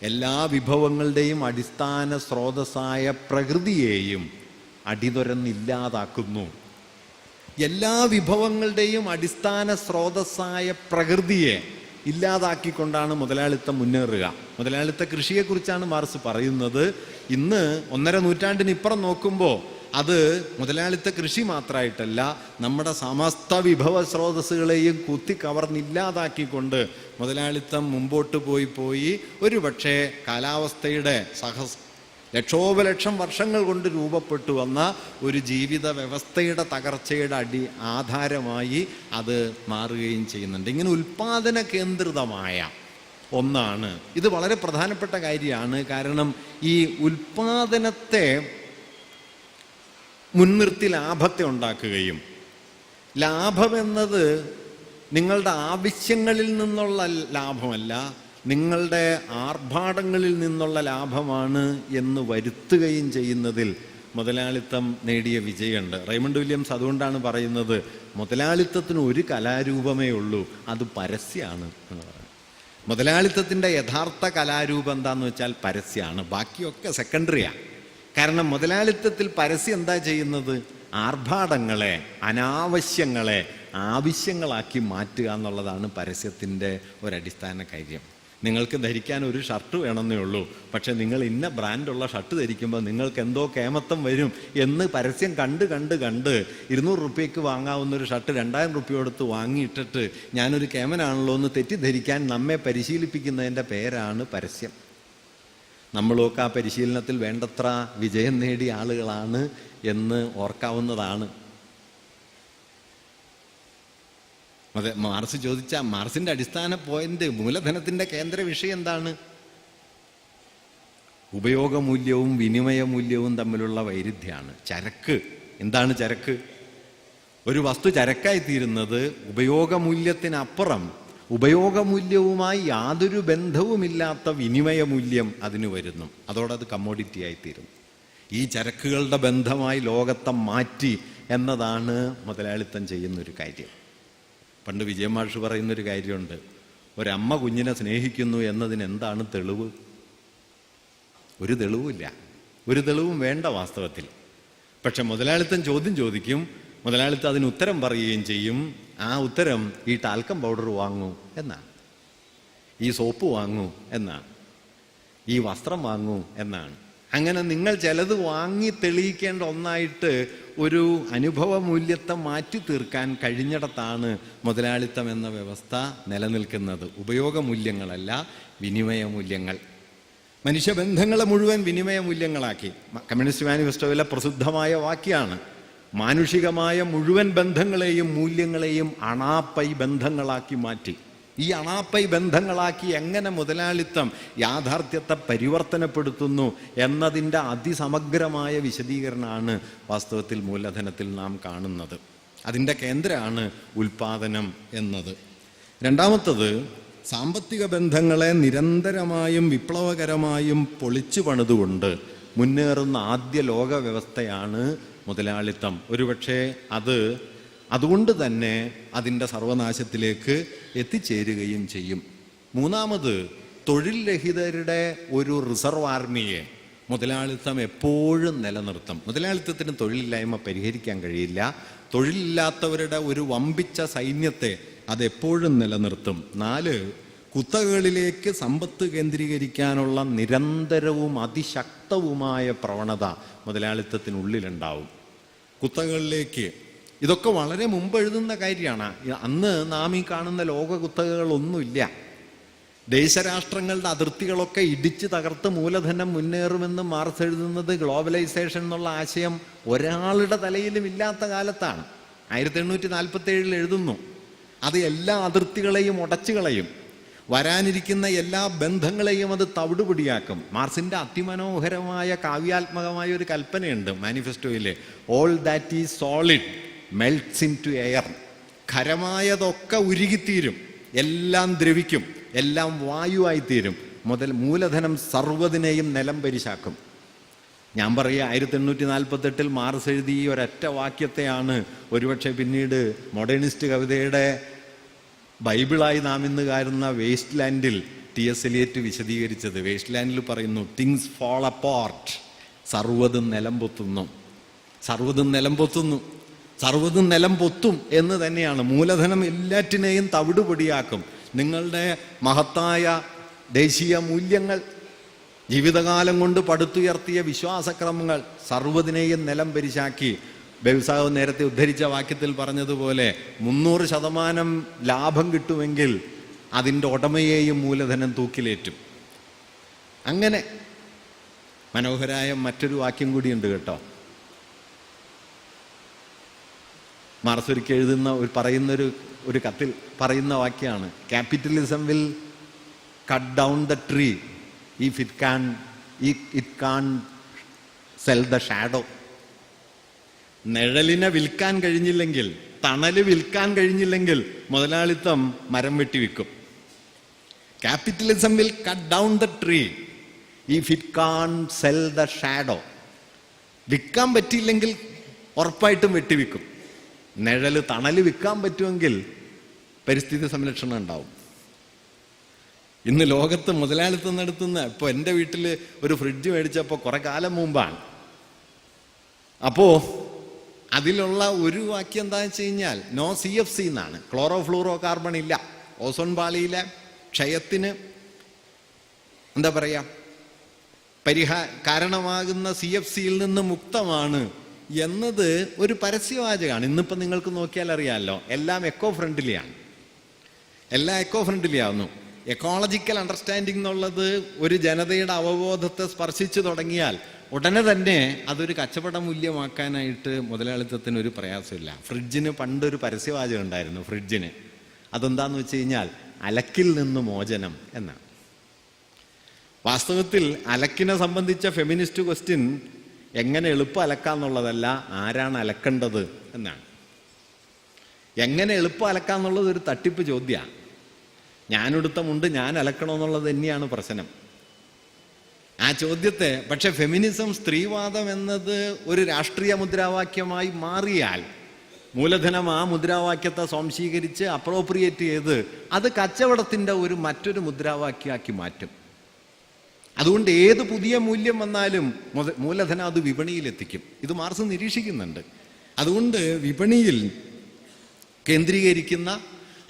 എല്ലാ വിഭവങ്ങളുടെയും അടിസ്ഥാന സ്രോതസ്സായ പ്രകൃതിയെയും അടിതുരന്നില്ലാതാക്കുന്നു. എല്ലാ വിഭവങ്ങളുടെയും അടിസ്ഥാന സ്രോതസ്സായ പ്രകൃതിയെ ഇല്ലാതാക്കിക്കൊണ്ടാണ് മുതലാളിത്തം മുന്നേറുക. മുതലാളിത്ത കൃഷിയെക്കുറിച്ചാണ് മാർക്സ് പറയുന്നത്. ഇന്ന് 1.5 നൂറ്റാണ്ടിനിപ്പുറം നോക്കുമ്പോൾ അത് മുതലാളിത്ത കൃഷി മാത്രമായിട്ടല്ല, നമ്മുടെ സമസ്ത വിഭവ സ്രോതസ്സുകളെയും കുത്തിക്കവർന്നില്ലാതാക്കിക്കൊണ്ട് മുതലാളിത്തം മുമ്പോട്ട് പോയി ഒരുപക്ഷെ കാലാവസ്ഥയുടെ ലക്ഷോപലക്ഷം വർഷങ്ങൾ കൊണ്ട് രൂപപ്പെട്ടു വന്ന ഒരു ജീവിത വ്യവസ്ഥയുടെ തകർച്ചയുടെ ആധാരമായി അത് മാറുകയും ചെയ്യുന്നുണ്ട്. ഇങ്ങനെ ഉൽപാദന കേന്ദ്രിതമായ ഒന്നാണ് ഇത്. വളരെ പ്രധാനപ്പെട്ട കാര്യമാണ്. കാരണം ഈ ഉൽപാദനത്തെ മുൻനിർത്തി ലാഭത്തെ ഉണ്ടാക്കുകയും, ലാഭമെന്നത് നിങ്ങളുടെ ആവശ്യങ്ങളിൽ നിന്നുള്ള ലാഭമല്ല, നിങ്ങളുടെ ആർഭാടങ്ങളിൽ നിന്നുള്ള ലാഭമാണ് എന്ന് വരുത്തുകയും ചെയ്യുന്നതിൽ മുതലാളിത്തം നേടിയ വിജയമുണ്ട്. റെയ്മണ്ട് വില്യംസ് അതുകൊണ്ടാണ് പറയുന്നത്, മുതലാളിത്തത്തിന് ഒരു കലാരൂപമേ ഉള്ളൂ, അത് പരസ്യമാണ് എന്ന് പറയുന്നത്. മുതലാളിത്തത്തിൻ്റെ യഥാർത്ഥ കലാരൂപം എന്താണെന്ന് വെച്ചാൽ പരസ്യമാണ്, ബാക്കിയൊക്കെ സെക്കൻഡറിയാണ്. കാരണം മുതലാളിത്തത്തിൽ പരസ്യം എന്താ ചെയ്യുന്നത്? ആർഭാടങ്ങളെ, അനാവശ്യങ്ങളെ ആവശ്യങ്ങളാക്കി മാറ്റുക എന്നുള്ളതാണ് പരസ്യത്തിൻ്റെ ഒരടിസ്ഥാന കാര്യം. നിങ്ങൾക്ക് ധരിക്കാൻ ഒരു ഷർട്ട് വേണമെന്നേ ഉള്ളൂ, പക്ഷെ നിങ്ങൾ ഇന്ന ബ്രാൻഡുള്ള ഷർട്ട് ധരിക്കുമ്പോൾ നിങ്ങൾക്ക് എന്തോ കേമത്തം വരും എന്ന് പരസ്യം കണ്ട് 200 രൂപയ്ക്ക് വാങ്ങാവുന്നൊരു ഷർട്ട് 2000 രൂപ കൊടുത്ത് വാങ്ങിയിട്ടിട്ട് ഞാനൊരു കേമനാണല്ലോ എന്ന് തെറ്റിദ്ധരിക്കാൻ നമ്മെ പരിശീലിപ്പിക്കുന്നതിൻ്റെ പേരാണ് പരസ്യം. നമ്മളൊക്കെ ആ പരിശീലനത്തിൽ വേണ്ടത്ര വിജയം നേടിയ ആളുകളാണ് എന്ന് ഓർക്കാവുന്നതാണ്. അതെ, മാർക്സ് ചോദിച്ച മാർക്സിന്റെ അടിസ്ഥാന പോയിന്റ്, മൂലധനത്തിന്റെ കേന്ദ്ര വിഷയം എന്താണ്? ഉപയോഗമൂല്യവും വിനിമയമൂല്യവും തമ്മിലുള്ള വൈരുദ്ധ്യമാണ്. ചരക്ക് എന്താണ്? ചരക്ക്, ഒരു വസ്തു ചരക്കായി തീരുന്നത് ഉപയോഗമൂല്യത്തിനപ്പുറം ഉപയോഗമൂല്യവുമായി യാതൊരു ബന്ധവുമില്ലാത്ത വിനിമയമൂല്യം അതിന് വരുന്നു. അതോടെ അത് കമ്മോഡിറ്റി ആയിത്തീരുന്നു. ഈ ചരക്കുകളുടെ ബന്ധമായി ലോകത്തെ മാറ്റി എന്നതാണ് മുതലാളിത്തം ചെയ്യുന്നൊരു കാര്യം. പണ്ട് വിജയൻ മാഷ് പറയുന്നൊരു കാര്യമുണ്ട്, ഒരമ്മ കുഞ്ഞിനെ സ്നേഹിക്കുന്നു എന്നതിന് എന്താണ് തെളിവ്? ഒരു തെളിവുമില്ല, ഒരു തെളിവും വേണ്ട വാസ്തവത്തിൽ. പക്ഷെ മുതലാളിത്തം ചോദ്യം ചോദിക്കും, മുതലാളിത്തം അതിന് ഉത്തരം പറയുകയും ചെയ്യും. ആ ഉത്തരം ഈ ടാൽക്കം പൗഡർ വാങ്ങൂ എന്നാണ്, ഈ സോപ്പ് വാങ്ങൂ എന്നാണ്, ഈ വസ്ത്രം വാങ്ങൂ എന്നാണ്. അങ്ങനെ നിങ്ങൾ ചിലത് വാങ്ങി തെളിയിക്കേണ്ട ഒന്നായിട്ട് ഒരു അനുഭവ മൂല്യത്തെ മാറ്റി തീർക്കാൻ കഴിഞ്ഞിടത്താണ് മുതലാളിത്തം എന്ന വ്യവസ്ഥ നിലനിൽക്കുന്നത്. ഉപയോഗമൂല്യങ്ങളല്ല, വിനിമയ മൂല്യങ്ങൾ. മനുഷ്യബന്ധങ്ങളെ മുഴുവൻ വിനിമയ മൂല്യങ്ങളാക്കി. കമ്മ്യൂണിസ്റ്റ് മാനിഫെസ്റ്റോയിലെ പ്രസിദ്ധമായ വാക്യാണ്, മാനുഷികമായ മുഴുവൻ ബന്ധങ്ങളെയും മൂല്യങ്ങളെയും അണാപ്പൈ ബന്ധങ്ങളാക്കി മാറ്റി. ഈ അണാപ്പൈ ബന്ധങ്ങളാക്കി എങ്ങനെ മുതലാളിത്തം യാഥാർത്ഥ്യത്തെ പരിവർത്തനപ്പെടുത്തുന്നു എന്നതിൻ്റെ അതിസമഗ്രമായ വിശദീകരണമാണ് വാസ്തവത്തിൽ മൂലധനത്തിൽ നാം കാണുന്നത്. അതിൻ്റെ കേന്ദ്രമാണ് ഉൽപാദനം എന്നത്. രണ്ടാമത്തത്, സാമ്പത്തിക ബന്ധങ്ങളെ നിരന്തരമായും വിപ്ലവകരമായും പൊളിച്ചു പണിതുകൊണ്ട് മുന്നേറുന്ന ആദ്യ ലോക വ്യവസ്ഥയാണ് മുതലാളിത്തം. ഒരുപക്ഷെ അതുകൊണ്ട് തന്നെ അതിൻ്റെ സർവനാശത്തിലേക്ക് എത്തിച്ചേരുകയും ചെയ്യും. മൂന്നാമത്, തൊഴിൽ രഹിതരുടെ ഒരു റിസർവ് ആർമിയെ മുതലാളിത്തം എപ്പോഴും നിലനിർത്തും. മുതലാളിത്തത്തിന് തൊഴിലില്ലായ്മ പരിഹരിക്കാൻ കഴിയില്ല. തൊഴിലില്ലാത്തവരുടെ ഒരു വമ്പിച്ച സൈന്യത്തെ അതെപ്പോഴും നിലനിർത്തും. 4, കുത്തകകളിലേക്ക് സമ്പത്ത് കേന്ദ്രീകരിക്കാനുള്ള നിരന്തരവും അതിശക്തവുമായ പ്രവണത മുതലാളിത്തത്തിനുള്ളിലുണ്ടാവും. കുത്തകകളിലേക്ക്, ഇതൊക്കെ വളരെ മുമ്പ് എഴുതുന്ന കാര്യമാണ്. അന്ന് നാം ഈ കാണുന്ന ലോക കുത്തകകളൊന്നുമില്ല. ദേശരാഷ്ട്രങ്ങളുടെ അതിർത്തികളൊക്കെ ഇടിച്ച് തകർത്ത് മൂലധനം മുന്നേറുമെന്ന് മാർക്സ് എഴുതുന്നത് ഗ്ലോബലൈസേഷൻ എന്നുള്ള ആശയം ഒരാളുടെ തലയിലും ഇല്ലാത്ത കാലത്താണ്. 1847 എഴുതുന്നു. അത് എല്ലാ അതിർത്തികളെയും ഉടച്ചു കളയും, വരാനിരിക്കുന്ന എല്ലാ ബന്ധങ്ങളെയും അത് തവിടുപിടിയാക്കും. മാർക്സിന്റെ അതിമനോഹരമായ കാവ്യാത്മകമായ ഒരു കൽപ്പനയുണ്ട് മാനിഫെസ്റ്റോയില്, all that is solid melts into air. ഖരമായതൊക്കെ ഉരുകിത്തീരും, എല്ലാം ദ്രവിക്കും, എല്ലാം വായുവായിത്തീരും. മൂലധനം സർവ്വതിനെയും നിലം പരിശാക്കും. ഞാൻ പറയുക, 1848 മാർക്സ് എഴുതി ഈ ഒരൊറ്റ വാക്യത്തെയാണ് ഒരുപക്ഷെ പിന്നീട് മോഡേണിസ്റ്റ് കവിതയുടെ ബൈബിളായി നാം ഇന്ന് കാണുന്ന വേസ്റ്റ് ലാൻഡിൽ T.S. എലിയറ്റ് വിശദീകരിച്ചത്. വേസ്റ്റ് ലാൻഡിൽ പറയുന്നു, തിങ്സ് ഫോൾ അപ്പാർട്ട്, സർവ്വതും നിലം പൊത്തുന്നു, സർവ്വതും നിലം പൊത്തുന്നു, സർവ്വതും നിലം പൊത്തും എന്ന് തന്നെയാണ്. മൂലധനം എല്ലാറ്റിനെയും തവിടുപൊടിയാക്കും. നിങ്ങളുടെ മഹത്തായ ദേശീയ മൂല്യങ്ങൾ, ജീവിതകാലം കൊണ്ട് പടുത്തുയർത്തിയ വിശ്വാസക്രമങ്ങൾ സർവ്വതിനെയും നിലം പരിശാക്കി. ബെവ്സാവ് നേരത്തെ ഉദ്ധരിച്ച വാക്യത്തിൽ പറഞ്ഞതുപോലെ 300% ലാഭം കിട്ടുമെങ്കിൽ അതിൻ്റെ ഉടമയെയും മൂലധനം തൂക്കിലേറ്റും. അങ്ങനെ മനോഹരായ മറ്റൊരു വാക്യം കൂടിയുണ്ട് കേട്ടോ. മാർക്സ് ഒരിക്കൽ എഴുതുന്ന ഒരു കത്തിൽ പറയുന്ന വാക്യമാണ്, capitalism will cut down the tree if it can't sell the shadow. നിഴലിനെ വിൽക്കാൻ കഴിഞ്ഞില്ലെങ്കിൽ, തണല് വിൽക്കാൻ കഴിഞ്ഞില്ലെങ്കിൽ മുതലാളിത്തം മരം വെട്ടിവിൽക്കും. Capitalism will cut down the tree if it can't sell the shadow. വിൽക്കാൻ പറ്റിയില്ലെങ്കിൽ ഉറപ്പായിട്ടും വെട്ടിവിൽക്കും. നിഴല്, തണല് വിൽക്കാൻ പറ്റുമെങ്കിൽ പരിസ്ഥിതി സംരക്ഷണം ഉണ്ടാവും. ഇന്ന് ലോകത്ത് മുതലാളിത്തം നടത്തുന്ന, ഇപ്പോൾ എൻ്റെ വീട്ടിൽ ഒരു ഫ്രിഡ്ജ് മേടിച്ചപ്പോൾ കുറെ കാലം മുമ്പാണ്. അപ്പോൾ അതിലുള്ള ഒരു വാക്യം എന്താണെന്ന് വെച്ച് കഴിഞ്ഞാൽ, നോ CFC എന്നാണ്. ക്ലോറോ ഫ്ലൂറോ കാർബൺ ഇല്ല. ഓസോൺ പാളിയിലെ ക്ഷയത്തിന് എന്താ പറയുക, കാരണമാകുന്ന CFCയിൽ നിന്ന് മുക്തമാണ് എന്നത് ഒരു പരസ്യവാചകമാണ്. ഇന്നിപ്പോൾ നിങ്ങൾക്ക് നോക്കിയാൽ അറിയാമല്ലോ, എല്ലാം എക്കോ ഫ്രണ്ട്ലിയാണ്, എല്ലാം എക്കോ ഫ്രണ്ട്ലി ആവുന്നു. എക്കോളജിക്കൽ അണ്ടർസ്റ്റാൻഡിംഗ് എന്നുള്ളത് ഒരു ജനതയുടെ അവബോധത്തെ സ്പർശിച്ചു തുടങ്ങിയാൽ ഉടനെ തന്നെ അതൊരു കച്ചവട മൂല്യമാക്കാനായിട്ട് മുതലാളിത്തത്തിന് ഒരു പ്രയാസമില്ല. ഫ്രിഡ്ജിന് പണ്ടൊരു പരസ്യവാചകം ഉണ്ടായിരുന്നു. ഫ്രിഡ്ജിന് അതെന്താന്ന് വെച്ച് കഴിഞ്ഞാൽ അലക്കിൽ നിന്ന് മോചനം എന്നാണ്. വാസ്തവത്തിൽ അലക്കിനെ സംബന്ധിച്ച ഫെമിനിസ്റ്റ് ക്വസ്റ്റ്യൻ എങ്ങനെ എളുപ്പം അലക്കാന്നുള്ളതല്ല, ആരാണ് അലക്കേണ്ടത് എന്നാണ്. എങ്ങനെ എളുപ്പം അലക്കാന്നുള്ളത് ഒരു തട്ടിപ്പ് ചോദ്യമാണ്. ഞാനെടുത്ത മുണ്ട് ഞാൻ അലക്കണമെന്നുള്ളത് തന്നെയാണ് പ്രശ്നം. ആ ചോദ്യത്തെ പക്ഷെ ഫെമിനിസം, സ്ത്രീവാദം എന്നത് ഒരു രാഷ്ട്രീയ മുദ്രാവാക്യമായി മാറിയാൽ മൂലധനം ആ മുദ്രാവാക്യത്തെ സ്വാംശീകരിച്ച് അപ്രോപ്രിയേറ്റ് ചെയ്ത് അത് കച്ചവടത്തിൻ്റെ മറ്റൊരു മുദ്രാവാക്യമാക്കി മാറ്റും. അതുകൊണ്ട് ഏത് പുതിയ മൂല്യം വന്നാലും മൂലധനം അത് വിപണിയിലെത്തിക്കും. ഇത് മാർക്സ് നിരീക്ഷിക്കുന്നുണ്ട്. അതുകൊണ്ട് വിപണിയിൽ കേന്ദ്രീകരിക്കുന്ന,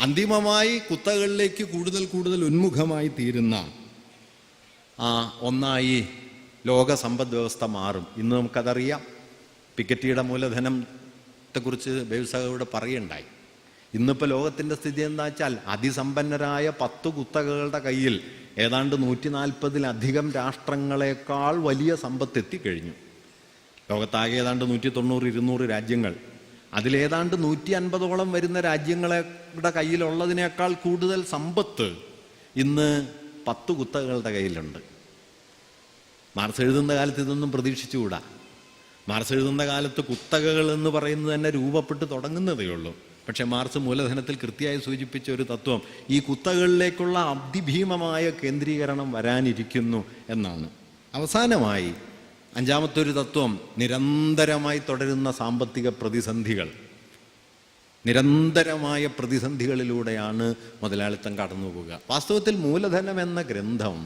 അന്തിമമായി കുത്തകളിലേക്ക് കൂടുതൽ കൂടുതൽ ഉന്മുഖമായി തീരുന്ന ഒന്നായി ലോക സമ്പദ് വ്യവസ്ഥ മാറും. ഇന്ന് നമുക്കതറിയാം. പിക്കറ്റിയുടെ മൂലധനത്തെക്കുറിച്ച് ബേവ്സായോട് പറയുണ്ടായി. ഇന്നിപ്പോൾ ലോകത്തിൻ്റെ സ്ഥിതി എന്താ വെച്ചാൽ അതിസമ്പന്നരായ 10 കുത്തകകളുടെ കയ്യിൽ ഏതാണ്ട് 140-ലധികം രാഷ്ട്രങ്ങളെക്കാൾ വലിയ സമ്പത്ത് എത്തിക്കഴിഞ്ഞു. ലോകത്താകെ ഏതാണ്ട് 190-200 രാജ്യങ്ങൾ. അതിലേതാണ്ട് 150ഓളം വരുന്ന രാജ്യങ്ങളുടെ കയ്യിലുള്ളതിനേക്കാൾ കൂടുതൽ സമ്പത്ത് ഇന്ന് 10 കുത്തകകളുടെ കയ്യിലുണ്ട്. മാർക്സ് എഴുതുന്ന കാലത്ത് ഇതൊന്നും പ്രതീക്ഷിച്ചുകൂടാ. മാർക്സ് എഴുതുന്ന കാലത്ത് കുത്തകകൾ എന്ന് പറയുന്നത് തന്നെ രൂപപ്പെട്ട് തുടങ്ങുന്നതേ ഉള്ളൂ. പക്ഷെ മാർക്സ് മൂലധനത്തിൽ കൃത്യമായി സൂചിപ്പിച്ച ഒരു തത്വം ഈ കുത്തകളിലേക്കുള്ള അതിഭീമമായ കേന്ദ്രീകരണം വരാനിരിക്കുന്നു എന്നാണ്. അവസാനമായി 5-മത്തെ ഒരു തത്വം, നിരന്തരമായി തുടരുന്ന സാമ്പത്തിക പ്രതിസന്ധികൾ. നിരന്തരമായ പ്രതിസന്ധികളിലൂടെയാണ് മുതലാളിത്തം കടന്നുപോകുക. വാസ്തവത്തിൽ മൂലധനം എന്ന ഗ്രന്ഥം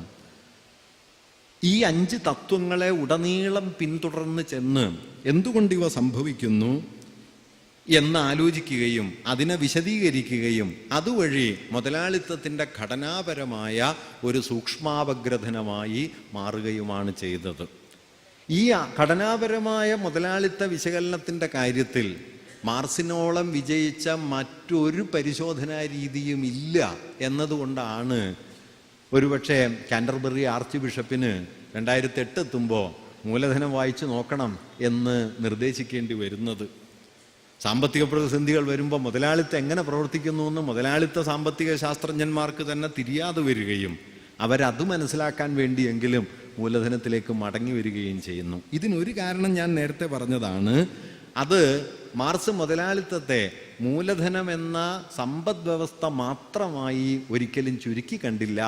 ഈ 5 തത്വങ്ങളെ ഉടനീളം പിന്തുടർന്ന് ചെന്ന് എന്തുകൊണ്ട് ഇവ സംഭവിക്കുന്നു എന്ന് ആലോചിക്കുകയും അതിനെ വിശദീകരിക്കുകയും അതുവഴി മുതലാളിത്തത്തിൻ്റെ ഘടനാപരമായ ഒരു സൂക്ഷ്മാപഗ്രഥനമായി മാറുകയുമാണ് ചെയ്തത്. ഈ ഘടനാപരമായ മുതലാളിത്ത വിശകലനത്തിൻ്റെ കാര്യത്തിൽ മാർക്സിനോളം വിജയിച്ച മറ്റൊരു പരിശോധനാ രീതിയും ഇല്ല എന്നതുകൊണ്ടാണ് ഒരുപക്ഷെ കാൻറ്റർബറി ആർച്ച് ബിഷപ്പിന് 2008 എത്തുമ്പോൾ മൂലധനം വായിച്ചു നോക്കണം എന്ന് നിർദ്ദേശിക്കേണ്ടി വരുന്നത്. സാമ്പത്തിക പ്രതിസന്ധികൾ വരുമ്പോൾ മുതലാളിത്തം എങ്ങനെ പ്രവർത്തിക്കുന്നു എന്ന് മുതലാളിത്ത സാമ്പത്തിക ശാസ്ത്രജ്ഞന്മാർക്ക് തന്നെ തിരിയാതെ വരികയും അവരത് മനസ്സിലാക്കാൻ വേണ്ടിയെങ്കിലും മൂലധനത്തിലേക്ക് മടങ്ങി വരികയും ചെയ്യുന്നു. ഇതിനൊരു കാരണം ഞാൻ നേരത്തെ പറഞ്ഞതാണ്. അത് മാർക്സ് മുതലാളിത്തത്തെ മൂലധനം എന്ന സമ്പദ് വ്യവസ്ഥ മാത്രമായി ഒരിക്കലും ചുരുക്കി കണ്ടില്ല.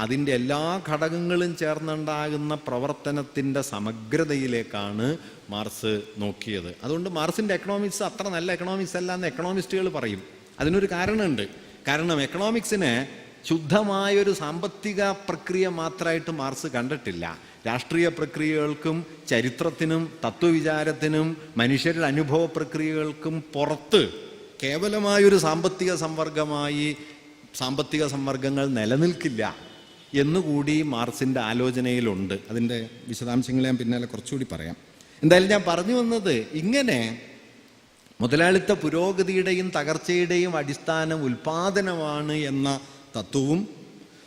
അതിൻ്റെ എല്ലാ ഘടകങ്ങളും ചേർന്നുണ്ടാകുന്ന പ്രവർത്തനത്തിൻ്റെ സമഗ്രതയിലേക്കാണ് മാർക്സ് നോക്കിയത്. അതുകൊണ്ട് മാർക്സിൻ്റെ എക്കണോമിക്സ് അത്ര നല്ല എക്കണോമിക്സ് അല്ല എന്ന് എക്കണോമിസ്റ്റുകൾ പറയും. അതിനൊരു കാരണമുണ്ട്. കാരണം എക്കണോമിക്സിനെ ശുദ്ധമായൊരു സാമ്പത്തിക പ്രക്രിയ മാത്രമായിട്ട് മാർക്സ് കണ്ടിട്ടില്ല. രാഷ്ട്രീയ പ്രക്രിയകൾക്കും ചരിത്രത്തിനും തത്വവിചാരത്തിനും മനുഷ്യരുടെ അനുഭവ പ്രക്രിയകൾക്കും പുറത്ത് കേവലമായൊരു സാമ്പത്തിക സമ്പർക്കങ്ങൾ നിലനിൽക്കില്ല എന്നുകൂടി മാർക്സിൻ്റെ ആലോചനയിലുണ്ട്. അതിൻ്റെ വിശദാംശങ്ങൾ ഞാൻ പിന്നാലെ കുറച്ചുകൂടി പറയാം. എന്തായാലും ഞാൻ പറഞ്ഞു വന്നത്, ഇങ്ങനെ മുതലാളിത്ത പുരോഗതിയുടെയും തകർച്ചയുടെയും അടിസ്ഥാനം ഉൽപാദനമാണ് എന്ന തത്വവും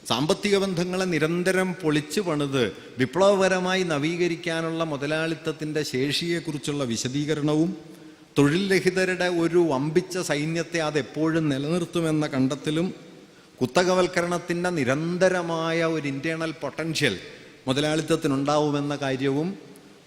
സാമ്പത്തിക ബന്ധങ്ങളെ നിരന്തരം പൊളിച്ചു പണിത് വിപ്ലവപരമായി നവീകരിക്കാനുള്ള മുതലാളിത്തത്തിൻ്റെ ശേഷിയെക്കുറിച്ചുള്ള വിശദീകരണവും തൊഴിൽ രഹിതരുടെ ഒരു വമ്പിച്ച സൈന്യത്തെ അതെപ്പോഴും നിലനിർത്തുമെന്ന കണ്ടെത്തലും കുത്തകവൽക്കരണത്തിൻ്റെ നിരന്തരമായ ഒരു ഇൻറ്റേർണൽ പൊട്ടൻഷ്യൽ മുതലാളിത്തത്തിനുണ്ടാവുമെന്ന കാര്യവും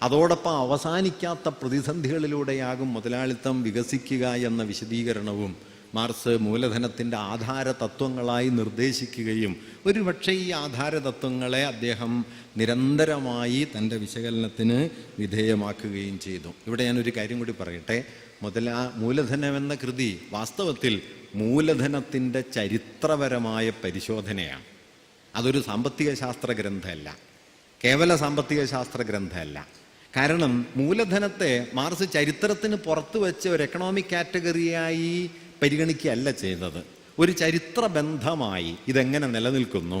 അതോടൊപ്പം അവസാനിക്കാത്ത പ്രതിസന്ധികളിലൂടെയാകും മുതലാളിത്തം വികസിക്കുക എന്ന വിശദീകരണവും മാർക്സ് മൂലധനത്തിൻ്റെ ആധാര തത്വങ്ങളായി നിർദ്ദേശിക്കുകയും ഒരുപക്ഷെ ഈ ആധാര തത്വങ്ങളെ അദ്ദേഹം നിരന്തരമായി തൻ്റെ വിശകലനത്തിന് വിധേയമാക്കുകയും ചെയ്തു. ഇവിടെ ഞാനൊരു കാര്യം കൂടി പറയട്ടെ. മൂലധനം എന്ന കൃതി വാസ്തവത്തിൽ മൂലധനത്തിൻ്റെ ചരിത്രപരമായ പരിശോധനയാണ്. അതൊരു സാമ്പത്തിക ശാസ്ത്ര ഗ്രന്ഥമല്ല, കേവല സാമ്പത്തിക ശാസ്ത്ര ഗ്രന്ഥമല്ല. കാരണം മൂലധനത്തെ മാർക്സ് ചരിത്രത്തിന് പുറത്തു വെച്ച് ഒരു എക്കണോമിക് കാറ്റഗറിയായി പരിഗണിക്കുകയല്ല ചെയ്തത്. ഒരു ചരിത്ര ബന്ധമായി ഇതെങ്ങനെ നിലനിൽക്കുന്നു,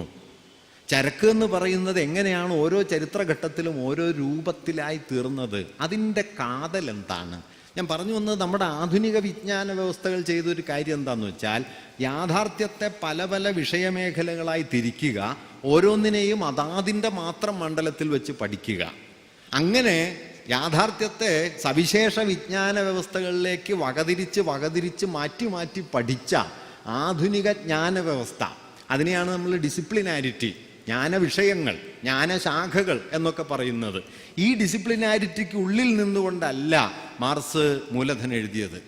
ചരക്ക് എന്ന് പറയുന്നത് എങ്ങനെയാണ് ഓരോ ചരിത്രഘട്ടത്തിലും ഓരോ രൂപത്തിലായി തീർന്നത്, അതിൻ്റെ കാതൽ എന്താണ്, ഞാൻ പറഞ്ഞു വന്നത് നമ്മുടെ ആധുനിക വിജ്ഞാന വ്യവസ്ഥകൾ ചെയ്തൊരു കാര്യം എന്താണെന്ന് വെച്ചാൽ യാഥാർത്ഥ്യത്തെ പല പല വിഷയമേഖലകളായി തിരിക്കുക, ഓരോന്നിനെയും അതാതിൻ്റെ മാത്രം മണ്ഡലത്തിൽ വെച്ച് പഠിക്കുക. അങ്ങനെ യാഥാർത്ഥ്യത്തെ സവിശേഷ വിജ്ഞാന വ്യവസ്ഥകളിലേക്ക് വകതിരിച്ച് മാറ്റി മാറ്റി പഠിച്ച ആധുനിക ജ്ഞാന വ്യവസ്ഥ, അതിനെയാണ് നമ്മൾ ഡിസിപ്ലിനാരിറ്റി, ജ്ഞാനവിഷയങ്ങൾ, ജ്ഞാനശാഖകൾ എന്നൊക്കെ പറയുന്നത്. ഈ ഡിസിപ്ലിനാരിറ്റിക്ക് ഉള്ളിൽ നിന്നുകൊണ്ടല്ല മാർക്സ് മൂലധനം എഴുതിയത്.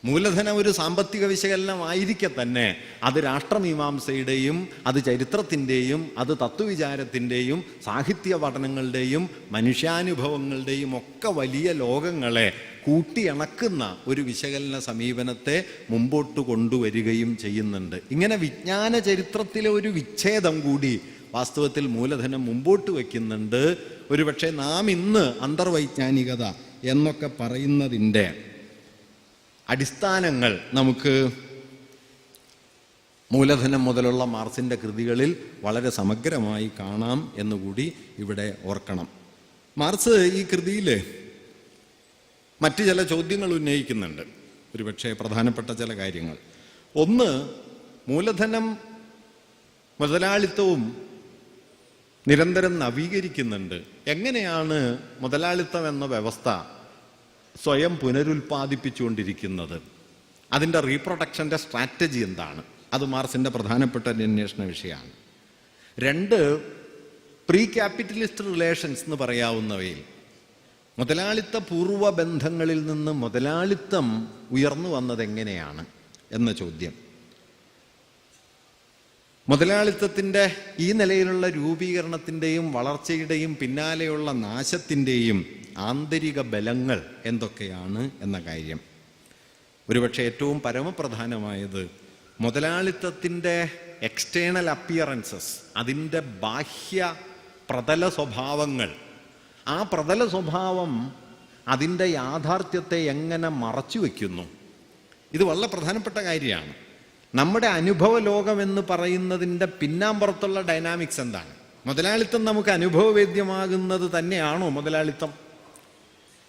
മൂലധനം ഒരു സാമ്പത്തിക വിശകലനമായിരിക്കെ തന്നെ അത് രാഷ്ട്രമീമാംസയുടെയും അത് ചരിത്രത്തിൻ്റെയും അത് തത്വവിചാരത്തിൻ്റെയും സാഹിത്യ പഠനങ്ങളുടെയും മനുഷ്യാനുഭവങ്ങളുടെയും ഒക്കെ വലിയ ലോകങ്ങളെ കൂട്ടിയിണക്കുന്ന ഒരു വിശകലന സമീപനത്തെ മുമ്പോട്ട് കൊണ്ടുവരികയും ചെയ്യുന്നുണ്ട്. ഇങ്ങനെ വിജ്ഞാന ചരിത്രത്തിലെ ഒരു വിച്ഛേദം കൂടി വാസ്തവത്തിൽ മൂലധനം മുമ്പോട്ട് വയ്ക്കുന്നുണ്ട്. ഒരുപക്ഷെ നാം ഇന്ന് അന്തർവൈജ്ഞാനികത എന്നൊക്കെ പറയുന്നതിൻ്റെ അടിസ്ഥാനങ്ങൾ നമുക്ക് മൂലധനം മുതലുള്ള മാർക്സിൻ്റെ കൃതികളിൽ വളരെ സമഗ്രമായി കാണാം എന്നുകൂടി ഇവിടെ ഓർക്കണം. മാർക്സ് ഈ കൃതിയിൽ മറ്റ് ചില ചോദ്യങ്ങൾ ഉന്നയിക്കുന്നുണ്ട്, ഒരുപക്ഷെ പ്രധാനപ്പെട്ട ചില കാര്യങ്ങൾ. ഒന്ന്, മൂലധനം മുതലാളിത്തവും നിരന്തരം നവീകരിക്കുന്നുണ്ട്. എങ്ങനെയാണ് മുതലാളിത്തം എന്ന വ്യവസ്ഥ സ്വയം പുനരുൽപ്പാദിപ്പിച്ചുകൊണ്ടിരിക്കുന്നത്? അതിൻ്റെ റീപ്രൊഡക്ഷൻ്റെ സ്ട്രാറ്റജി എന്താണ്? അത് മാർക്സിൻ്റെ പ്രധാനപ്പെട്ട ഒരു അന്വേഷണ വിഷയമാണ്. രണ്ട്, പ്രീ ക്യാപിറ്റലിസ്റ്റ് റിലേഷൻസ് എന്ന് പറയാവുന്നവയിൽ മുതലാളിത്ത പൂർവ്വ ബന്ധങ്ങളിൽ നിന്ന് മുതലാളിത്തം ഉയർന്നു വന്നത് എങ്ങനെയാണ് എന്ന ചോദ്യം. മുതലാളിത്തത്തിൻ്റെ ഈ നിലയിലുള്ള രൂപീകരണത്തിൻ്റെയും വളർച്ചയുടെയും പിന്നാലെയുള്ള നാശത്തിൻ്റെയും ആന്തരിക ബലങ്ങൾ എന്തൊക്കെയാണ് എന്ന കാര്യം. ഒരുപക്ഷെ ഏറ്റവും പരമപ്രധാനമായത് മുതലാളിത്തത്തിൻ്റെ എക്സ്റ്റേണൽ അപ്പിയറൻസസ്, അതിൻ്റെ ബാഹ്യ പ്രതല സ്വഭാവങ്ങൾ, ആ പ്രതല സ്വഭാവം അതിൻ്റെ യാഥാർത്ഥ്യത്തെ എങ്ങനെ മറച്ചു വയ്ക്കുന്നു. ഇത് വളരെ പ്രധാനപ്പെട്ട കാര്യമാണ്. നമ്മുടെ അനുഭവ ലോകമെന്ന് പറയുന്നതിൻ്റെ പിന്നാമ്പുറത്തുള്ള ഡൈനാമിക്സ് എന്താണ്? മുതലാളിത്തം നമുക്ക് അനുഭവവേദ്യമാകുന്നത് തന്നെയാണോ മുതലാളിത്തം?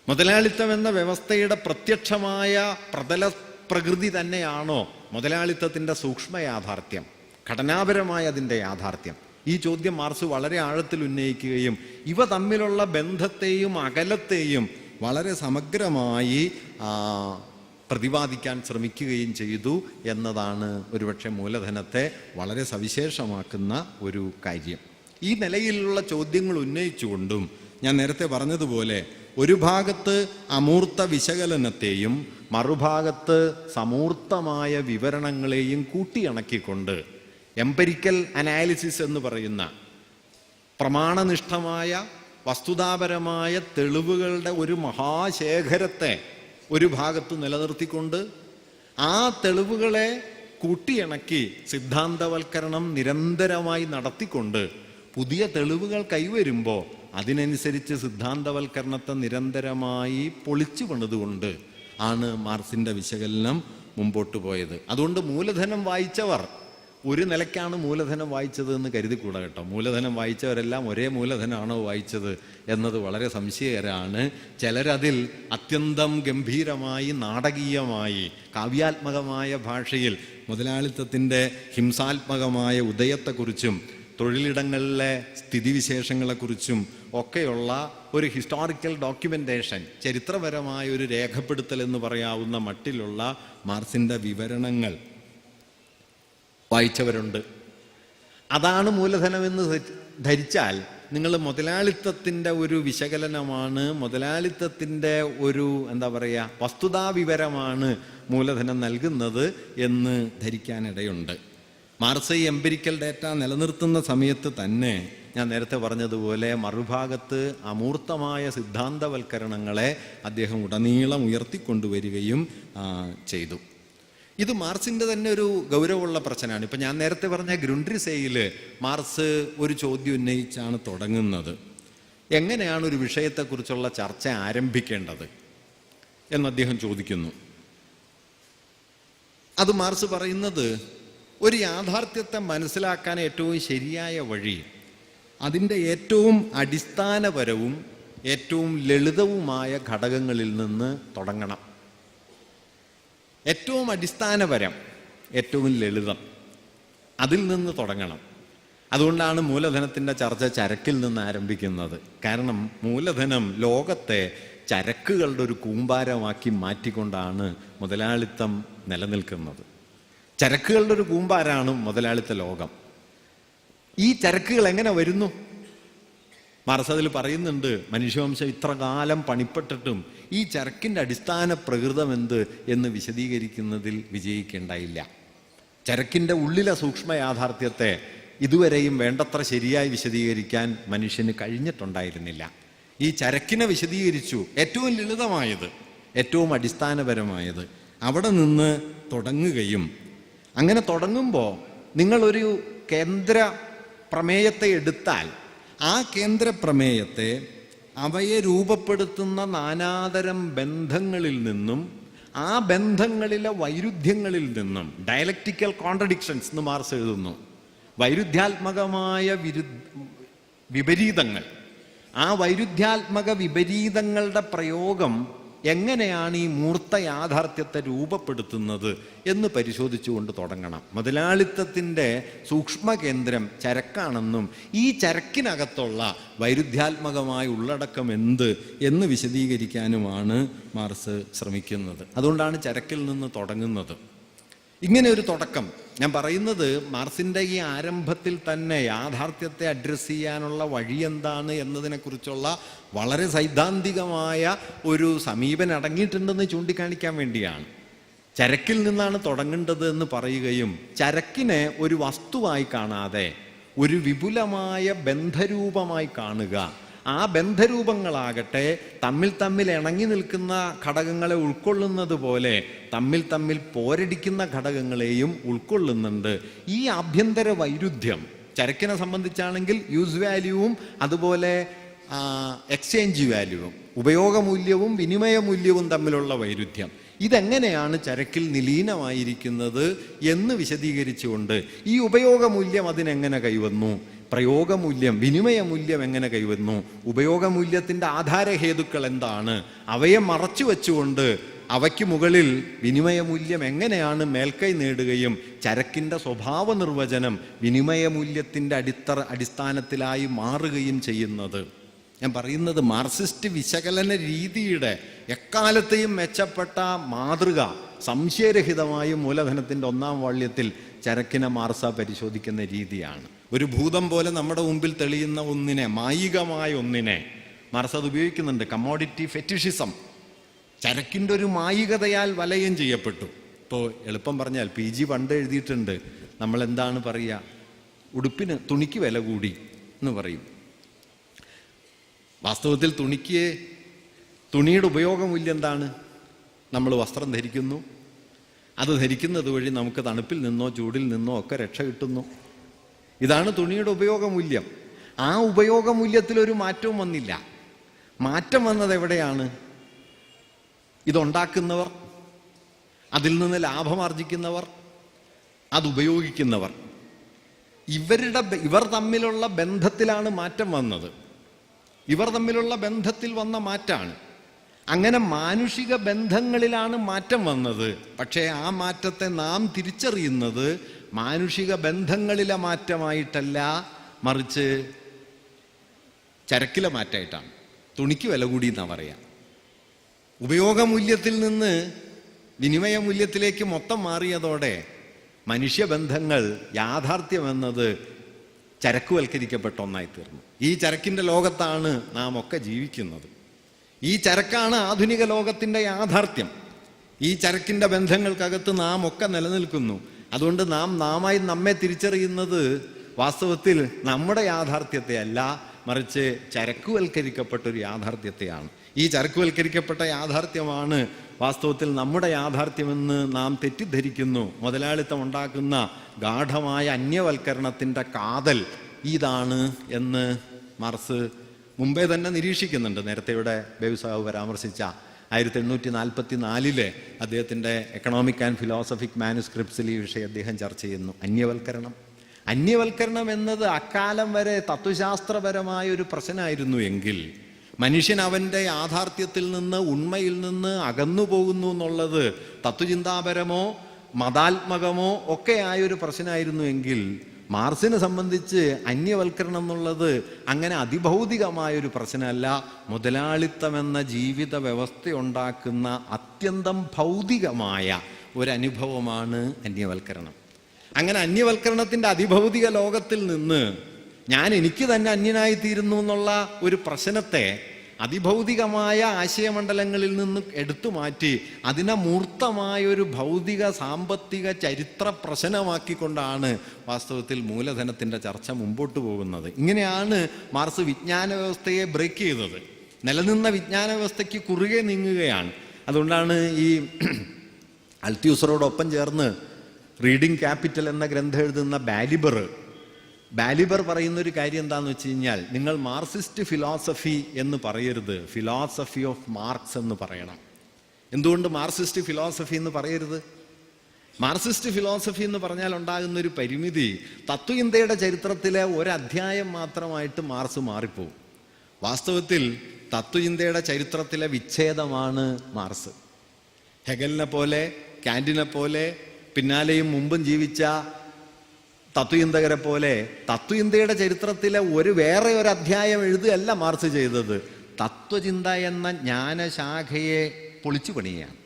മുതലാളിത്തം എന്ന വ്യവസ്ഥയുടെ പ്രത്യക്ഷമായ പ്രതല പ്രകൃതി തന്നെയാണോ മുതലാളിത്തത്തിൻ്റെ സൂക്ഷ്മ യാഥാർത്ഥ്യം, ഘടനാപരമായ അതിൻ്റെ യാഥാർത്ഥ്യം? ഈ ചോദ്യം മാർക്സ് വളരെ ആഴത്തിൽ ഉന്നയിക്കുകയും ഇവ തമ്മിലുള്ള ബന്ധത്തെയും അകലത്തെയും വളരെ സമഗ്രമായി പ്രതിപാദിക്കാൻ ശ്രമിക്കുകയും ചെയ്തു എന്നതാണ് ഒരുപക്ഷെ മൂലധനത്തെ വളരെ സവിശേഷമാക്കുന്ന ഒരു കാര്യം. ഈ നിലയിലുള്ള ചോദ്യങ്ങൾ ഉന്നയിച്ചുകൊണ്ടും ഞാൻ നേരത്തെ പറഞ്ഞതുപോലെ ഒരു ഭാഗത്ത് അമൂർത്ത വിശകലനത്തെയും മറുഭാഗത്ത് സമൂർത്തമായ വിവരണങ്ങളെയും കൂട്ടിയിണക്കിക്കൊണ്ട് എംപെരിക്കൽ അനാലിസിസ് എന്ന് പറയുന്ന പ്രമാണനിഷ്ഠമായ വസ്തുതാപരമായ തെളിവുകളുടെ ഒരു മഹാശേഖരത്തെ ഒരു ഭാഗത്ത് നിലനിർത്തിക്കൊണ്ട് ആ തെളിവുകളെ കൂട്ടിയിണക്കി സിദ്ധാന്തവൽക്കരണം നിരന്തരമായി നടത്തിക്കൊണ്ട് പുതിയ തെളിവുകൾ കൈവരുമ്പോൾ അതിനനുസരിച്ച് സിദ്ധാന്തവൽക്കരണത്തെ നിരന്തരമായി പൊളിച്ചു പണിതുകൊണ്ട് ആണ് മാർക്സിൻ്റെ വിശകലനം മുമ്പോട്ട് പോയത്. അതുകൊണ്ട് മൂലധനം വായിച്ചവർ ഒരു നിലയ്ക്കാണ് മൂലധനം വായിച്ചത് എന്ന് കരുതിക്കൂടാ കേട്ടോ. മൂലധനം വായിച്ചവരെല്ലാം ഒരേ മൂലധനമാണോ വായിച്ചത് എന്നത് വളരെ സംശയകരമാണ്. ചിലരതിൽ അത്യന്തം ഗംഭീരമായി, നാടകീയമായി, കാവ്യാത്മകമായ ഭാഷയിൽ മുതലാളിത്തത്തിൻ്റെ ഹിംസാത്മകമായ ഉദയത്തെക്കുറിച്ചും തൊഴിലിടങ്ങളിലെ സ്ഥിതിവിശേഷങ്ങളെക്കുറിച്ചും ഒക്കെയുള്ള ഒരു ഹിസ്റ്റോറിക്കൽ ഡോക്യുമെൻറ്റേഷൻ, ചരിത്രപരമായ ഒരു രേഖപ്പെടുത്തൽ എന്ന് പറയാവുന്ന മട്ടിലുള്ള മാർക്സിൻ്റെ വിവരണങ്ങൾ വായിച്ചവരുണ്ട്. അതാണ് മൂലധനമെന്ന് ധരിച്ചാൽ നിങ്ങൾ മുതലാളിത്തത്തിൻ്റെ ഒരു വിശകലനമാണ്, മുതലാളിത്തത്തിൻ്റെ ഒരു വസ്തുതാവിവരമാണ് മൂലധനം നൽകുന്നത് എന്ന് ധരിക്കാനിടയുണ്ട്. മാർക്സ് എംപിരിക്കൽ ഡേറ്റ നിലനിർത്തുന്ന സമയത്ത് തന്നെ ഞാൻ നേരത്തെ പറഞ്ഞതുപോലെ മറുഭാഗത്ത് അമൂർത്തമായ സിദ്ധാന്തവൽക്കരണങ്ങളെ അദ്ദേഹം ഉടനീളം ഉയർത്തിക്കൊണ്ടുവരികയും ചെയ്തു. ഇത് മാർക്സിൻ്റെ തന്നെ ഒരു ഗൗരവമുള്ള പ്രശ്നമാണ്. ഇപ്പം ഞാൻ നേരത്തെ പറഞ്ഞ ഗ്രൂൻഡ്രിസയിൽ മാർക്സ് ഒരു ചോദ്യം ഉന്നയിച്ചാണ് തുടങ്ങുന്നത്. എങ്ങനെയാണ് ഒരു വിഷയത്തെക്കുറിച്ചുള്ള ചർച്ച ആരംഭിക്കേണ്ടത് എന്ന് അദ്ദേഹം ചോദിക്കുന്നു. അത് മാർക്സ് പറയുന്നത് ഒരു യാഥാർത്ഥ്യത്തെ മനസ്സിലാക്കാൻ ഏറ്റവും ശരിയായ വഴി അതിൻ്റെ ഏറ്റവും അടിസ്ഥാനപരവും ഏറ്റവും ലളിതവുമായ ഘടകങ്ങളിൽ നിന്ന് തുടങ്ങണം. ഏറ്റവും അടിസ്ഥാനപരം, ഏറ്റവും ലളിതം, അതിൽ നിന്ന് തുടങ്ങണം. അതുകൊണ്ടാണ് മൂലധനത്തിൻ്റെ ചർച്ച ചരക്കിൽ നിന്ന് ആരംഭിക്കുന്നത്. കാരണം മൂലധനം ലോകത്തെ ചരക്കുകളുടെ ഒരു കൂമ്പാരമാക്കി മാറ്റിക്കൊണ്ടാണ് മുതലാളിത്തം നിലനിൽക്കുന്നത്. ചരക്കുകളുടെ ഒരു കൂമ്പാരമാണ് മുതലാളിത്ത ലോകം. ഈ ചരക്കുകൾ എങ്ങനെ വരുന്നു? മാർക്സ് അതിൽ പറയുന്നുണ്ട്, മനുഷ്യവംശം ഇത്ര കാലം പണിപ്പെട്ടിട്ടും ഈ ചരക്കിൻ്റെ അടിസ്ഥാന പ്രകൃതം എന്ത് എന്ന് വിശദീകരിക്കുന്നതിൽ വിജയിക്കേണ്ടായില്ല. ചരക്കിൻ്റെ ഉള്ളിലെ സൂക്ഷ്മ യാഥാർത്ഥ്യത്തെ ഇതുവരെയും വേണ്ടത്ര ശരിയായി വിശദീകരിക്കാൻ മനുഷ്യന് കഴിഞ്ഞിട്ടുണ്ടായിരുന്നില്ല. ഈ ചരക്കിനെ വിശദീകരിച്ചു, ഏറ്റവും ലളിതമായത്, ഏറ്റവും അടിസ്ഥാനപരമായത്. അവിടെ നിന്ന് തുടങ്ങുകയും, അങ്ങനെ തുടങ്ങുമ്പോൾ നിങ്ങളൊരു കേന്ദ്ര പ്രമേയത്തെ എടുത്താൽ ആ കേന്ദ്ര പ്രമേയത്തെ അവയെ രൂപപ്പെടുത്തുന്ന നാനാതരം ബന്ധങ്ങളിൽ നിന്നും ആ ബന്ധങ്ങളിലെ വൈരുദ്ധ്യങ്ങളിൽ നിന്നും, ഡയലക്റ്റിക്കൽ കോൺട്രഡിക്ഷൻസ് എന്ന് മാർക്സ് എഴുതുന്നു, വൈരുദ്ധ്യാത്മകമായ വിപരീതങ്ങൾ, ആ വൈരുദ്ധ്യാത്മക വിപരീതങ്ങളുടെ പ്രയോഗം എങ്ങനെയാണ് ഈ മൂർത്ത യാഥാർത്ഥ്യത്തെ രൂപപ്പെടുത്തുന്നത് എന്ന് പരിശോധിച്ചുകൊണ്ട് തുടങ്ങണം. മുതലാളിത്തത്തിൻ്റെ സൂക്ഷ്മ കേന്ദ്രം ചരക്കാണെന്നും ഈ ചരക്കിനകത്തുള്ള വൈരുദ്ധ്യാത്മകമായ ഉള്ളടക്കം എന്ത് എന്ന് വിശദീകരിക്കാനുമാണ് മാർക്സ് ശ്രമിക്കുന്നത്. അതുകൊണ്ടാണ് ചരക്കിൽ നിന്ന് തുടങ്ങുന്നത്. ഇങ്ങനെ ഒരു തുടക്കം ഞാൻ പറയുന്നത്, മാർക്സിൻ്റെ ഈ ആരംഭത്തിൽ തന്നെ യാഥാർത്ഥ്യത്തെ അഡ്രസ്സ് ചെയ്യാനുള്ള വഴി എന്താണ് എന്നതിനെക്കുറിച്ചുള്ള വളരെ സൈദ്ധാന്തികമായ ഒരു സമീപനം അടങ്ങിയിട്ടുണ്ടെന്ന് ചൂണ്ടിക്കാണിക്കാൻ വേണ്ടിയാണ്. ചരക്കിൽ നിന്നാണ് തുടങ്ങേണ്ടത് എന്ന് പറയുകയും ചരക്കിനെ ഒരു വസ്തുവായി കാണാതെ ഒരു വിപുലമായ ബന്ധരൂപമായി കാണുക, ആ ബന്ധരൂപങ്ങളാകട്ടെ തമ്മിൽ ഇണങ്ങി നിൽക്കുന്ന ഘടകങ്ങളെ ഉൾക്കൊള്ളുന്നത് പോലെ തമ്മിൽ പോരടിക്കുന്ന ഘടകങ്ങളെയും ഉൾക്കൊള്ളുന്നുണ്ട്. ഈ ആഭ്യന്തര വൈരുദ്ധ്യം ചരക്കിനെ സംബന്ധിച്ചാണെങ്കിൽ യൂസ് വാല്യൂവും അതുപോലെ എക്സ്ചേഞ്ച് വാല്യൂവും, ഉപയോഗമൂല്യവും വിനിമയ മൂല്യവും തമ്മിലുള്ള വൈരുദ്ധ്യം, ഇതെങ്ങനെയാണ് ചരക്കിൽ നിലീനമായിരിക്കുന്നത് എന്ന് വിശദീകരിച്ചുകൊണ്ട് ഈ ഉപയോഗമൂല്യം അതിനെങ്ങനെ കൈവന്നു, പ്രയോഗമൂല്യം, വിനിമയ മൂല്യം എങ്ങനെ കൈവന്നു, ഉപയോഗമൂല്യത്തിൻ്റെ ആധാരഹേതുക്കൾ എന്താണ്, അവയെ മറച്ചു വെച്ചുകൊണ്ട് അവയ്ക്ക് മുകളിൽ വിനിമയ മൂല്യം എങ്ങനെയാണ് മേൽക്കൈ നേടുകയും ചരക്കിൻ്റെ സ്വഭാവ നിർവചനം വിനിമയ മൂല്യത്തിൻ്റെ അടിസ്ഥാനത്തിലായി മാറുകയും ചെയ്യുന്നത്. ഞാൻ പറയുന്നത് മാർക്സിസ്റ്റ് വിശകലന രീതിയുടെ എക്കാലത്തെയും മെച്ചപ്പെട്ട മാതൃക സംശയരഹിതമായി മൂലധനത്തിൻ്റെ 1-ാം വാള്യത്തിൽ ചരക്കിനെ മാർക്സ് പരിശോധിക്കുന്ന രീതിയാണ്. ഒരു ഭൂതം പോലെ നമ്മുടെ മുമ്പിൽ തെളിയുന്ന ഒന്നിനെ, മായികമായ ഒന്നിനെ മാർക്സ് അത് ഉപയോഗിക്കുന്നുണ്ട്. കമ്മോഡിറ്റി ഫെറ്റിഷിസം ചരക്കിൻ്റെ ഒരു മായികതയാൽ വലയം ചെയ്യപ്പെട്ടു. ഇപ്പോൾ എളുപ്പം പറഞ്ഞാൽ PG പണ്ട് എഴുതിയിട്ടുണ്ട്, നമ്മൾ എന്താണ് പറയുക, ഉടുപ്പിന്, തുണിക്ക് വില കൂടി എന്ന് പറയും. വാസ്തവത്തിൽ തുണിയുടെ ഉപയോഗമൂല്യം എന്താണ്? നമ്മൾ വസ്ത്രം ധരിക്കുന്നു, അത് ധരിക്കുന്നത് വഴി നമുക്ക് തണുപ്പിൽ നിന്നോ ചൂടിൽ നിന്നോ ഒക്കെ രക്ഷ കിട്ടുന്നു. ഇതാണ് തുണിയുടെ ഉപയോഗമൂല്യം. ആ ഉപയോഗമൂല്യത്തിലൊരു മാറ്റവും വന്നില്ല. മാറ്റം വന്നത് എവിടെയാണ്? ഇതുണ്ടാക്കുന്നവർ, അതിൽ നിന്ന് ലാഭമാർജിക്കുന്നവർ, അതുപയോഗിക്കുന്നവർ, ഇവർ തമ്മിലുള്ള ബന്ധത്തിലാണ് മാറ്റം വന്നത്. ഇവർ തമ്മിലുള്ള ബന്ധത്തിൽ വന്ന മാറ്റാണ്. അങ്ങനെ മാനുഷിക ബന്ധങ്ങളിലാണ് മാറ്റം വന്നത്. പക്ഷേ ആ മാറ്റത്തെ നാം തിരിച്ചറിയുന്നത് മാനുഷിക ബന്ധങ്ങളിലെ മാറ്റമായിട്ടല്ല, മറിച്ച് ചരക്കിലെ മാറ്റമായിട്ടാണ്. തുണിക്ക് വില കൂടി എന്നാ പറയാം. ഉപയോഗമൂല്യത്തിൽ നിന്ന് വിനിമയ മൂല്യത്തിലേക്ക് മൊത്തം മാറിയതോടെ മനുഷ്യബന്ധങ്ങൾ, യാഥാർത്ഥ്യമെന്നത് ചരക്കുവൽക്കരിക്കപ്പെട്ട ഒന്നായി തീർന്നു. ഈ ചരക്കിൻ്റെ ലോകത്താണ് നാം ഒക്കെ ജീവിക്കുന്നത്. ഈ ചരക്കാണ് ആധുനിക ലോകത്തിൻ്റെ യാഥാർത്ഥ്യം. ഈ ചരക്കിൻ്റെ ബന്ധങ്ങൾക്കകത്ത് നാം ഒക്കെ നിലനിൽക്കുന്നു. അതുകൊണ്ട് നാമായി നമ്മെ തിരിച്ചറിയുന്നത് വാസ്തവത്തിൽ നമ്മുടെ യാഥാർത്ഥ്യത്തെ അല്ല, മറിച്ച് ചരക്കുവൽക്കരിക്കപ്പെട്ടൊരു യാഥാർത്ഥ്യത്തെയാണ്. ഈ ചരക്കുവൽക്കരിക്കപ്പെട്ട യാഥാർത്ഥ്യമാണ് വാസ്തവത്തിൽ നമ്മുടെ യാഥാർത്ഥ്യമെന്ന് നാം തെറ്റിദ്ധരിക്കുന്നു. മുതലാളിത്തം ഉണ്ടാക്കുന്ന ഗാഠമായ അന്യവൽക്കരണത്തിൻ്റെ കാതൽ ഇതാണ് എന്ന് മാർക്സ് മുമ്പേ തന്നെ നിരീക്ഷിക്കുന്നുണ്ട്. നേരത്തെ ഇവിടെ ബേബിസാഹു പരാമർശിച്ച 1844 അദ്ദേഹത്തിൻ്റെ എക്കണോമിക് ആൻഡ് ഫിലോസഫിക് മാനുസ്ക്രിപ്റ്റ്സിൽ ഈ വിഷയം അദ്ദേഹം ചർച്ച ചെയ്യുന്നു. അന്യവൽക്കരണം എന്നത് അക്കാലം വരെ തത്വശാസ്ത്രപരമായ ഒരു പ്രശ്നമായിരുന്നു എങ്കിൽ മനുഷ്യൻ അവൻ്റെ യാഥാർത്ഥ്യത്തിൽ നിന്ന്, ഉണ്മയിൽ നിന്ന് അകന്നു പോകുന്നു എന്നുള്ളത് തത്വചിന്താപരമോ മതാത്മകമോ ഒക്കെ ആയൊരു പ്രശ്നമായിരുന്നു എങ്കിൽ, മാർസിനെ സംബന്ധിച്ച് അന്യവൽക്കരണം എന്നുള്ളത് അങ്ങനെ അതിഭൗതികമായൊരു പ്രശ്നമല്ല, മുതലാളിത്തമെന്ന ജീവിത വ്യവസ്ഥ ഉണ്ടാക്കുന്ന അത്യന്തം ഭൗതികമായ ഒരനുഭവമാണ് അന്യവൽക്കരണം. അങ്ങനെ അന്യവൽക്കരണത്തിൻ്റെ അതിഭൗതിക ലോകത്തിൽ നിന്ന് ഞാൻ എനിക്ക് തന്നെ അന്യനായിത്തീരുന്നു എന്നുള്ള ഒരു പ്രശ്നത്തെ അതിഭൗതികമായ ആശയമണ്ഡലങ്ങളിൽ നിന്ന് എടുത്തു മാറ്റി അതിനെ മൂർത്തമായൊരു ഭൗതിക സാമ്പത്തിക ചരിത്ര പ്രശ്നമാക്കിക്കൊണ്ടാണ് വാസ്തവത്തിൽ മൂലധനത്തിൻ്റെ ചർച്ച മുമ്പോട്ട് പോകുന്നത്. ഇങ്ങനെയാണ് മാർക്സ് വിജ്ഞാന വ്യവസ്ഥയെ ബ്രേക്ക് ചെയ്തത്. നിലനിന്ന വിജ്ഞാന വ്യവസ്ഥയ്ക്ക് കുറുകെ നീങ്ങുകയാണ്. അതുകൊണ്ടാണ് ഈ അൽത്യൂസറോടൊപ്പം ചേർന്ന് റീഡിംഗ് ക്യാപിറ്റൽ എന്ന ഗ്രന്ഥം എഴുതുന്ന ബാലിബർ പറയുന്നൊരു കാര്യം എന്താണെന്ന് വെച്ച് കഴിഞ്ഞാൽ, നിങ്ങൾ മാർക്സിസ്റ്റ് ഫിലോസഫി എന്ന് പറയരുത്, ഫിലോസഫി ഓഫ് മാർക്സ് എന്ന് പറയണം. എന്തുകൊണ്ട് മാർക്സിസ്റ്റ് ഫിലോസഫി എന്ന് പറയരുത്? മാർക്സിസ്റ്റ് ഫിലോസഫി എന്ന് പറഞ്ഞാൽ ഉണ്ടാകുന്നൊരു പരിമിതി, തത്വചിന്തയുടെ ചരിത്രത്തിലെ ഒരധ്യായം മാത്രമായിട്ട് മാർക്സ് മാറിപ്പോവും. വാസ്തവത്തിൽ തത്വചിന്തയുടെ ചരിത്രത്തിലെ വിച്ഛേദമാണ് മാർക്സ്. ഹെഗലിനെ പോലെ, കാന്റിനെ പോലെ, പിന്നാലെയും മുമ്പും ജീവിച്ച തത്വചിന്തകരെ പോലെ തത്വചിന്തയുടെ ചരിത്രത്തിലെ വേറെ ഒരു അധ്യായം എഴുതുകയല്ല മാർക്സ് ചെയ്തത്. തത്വചിന്ത എന്ന ജ്ഞാനശാഖയെ പൊളിച്ചു പണിയാണ്.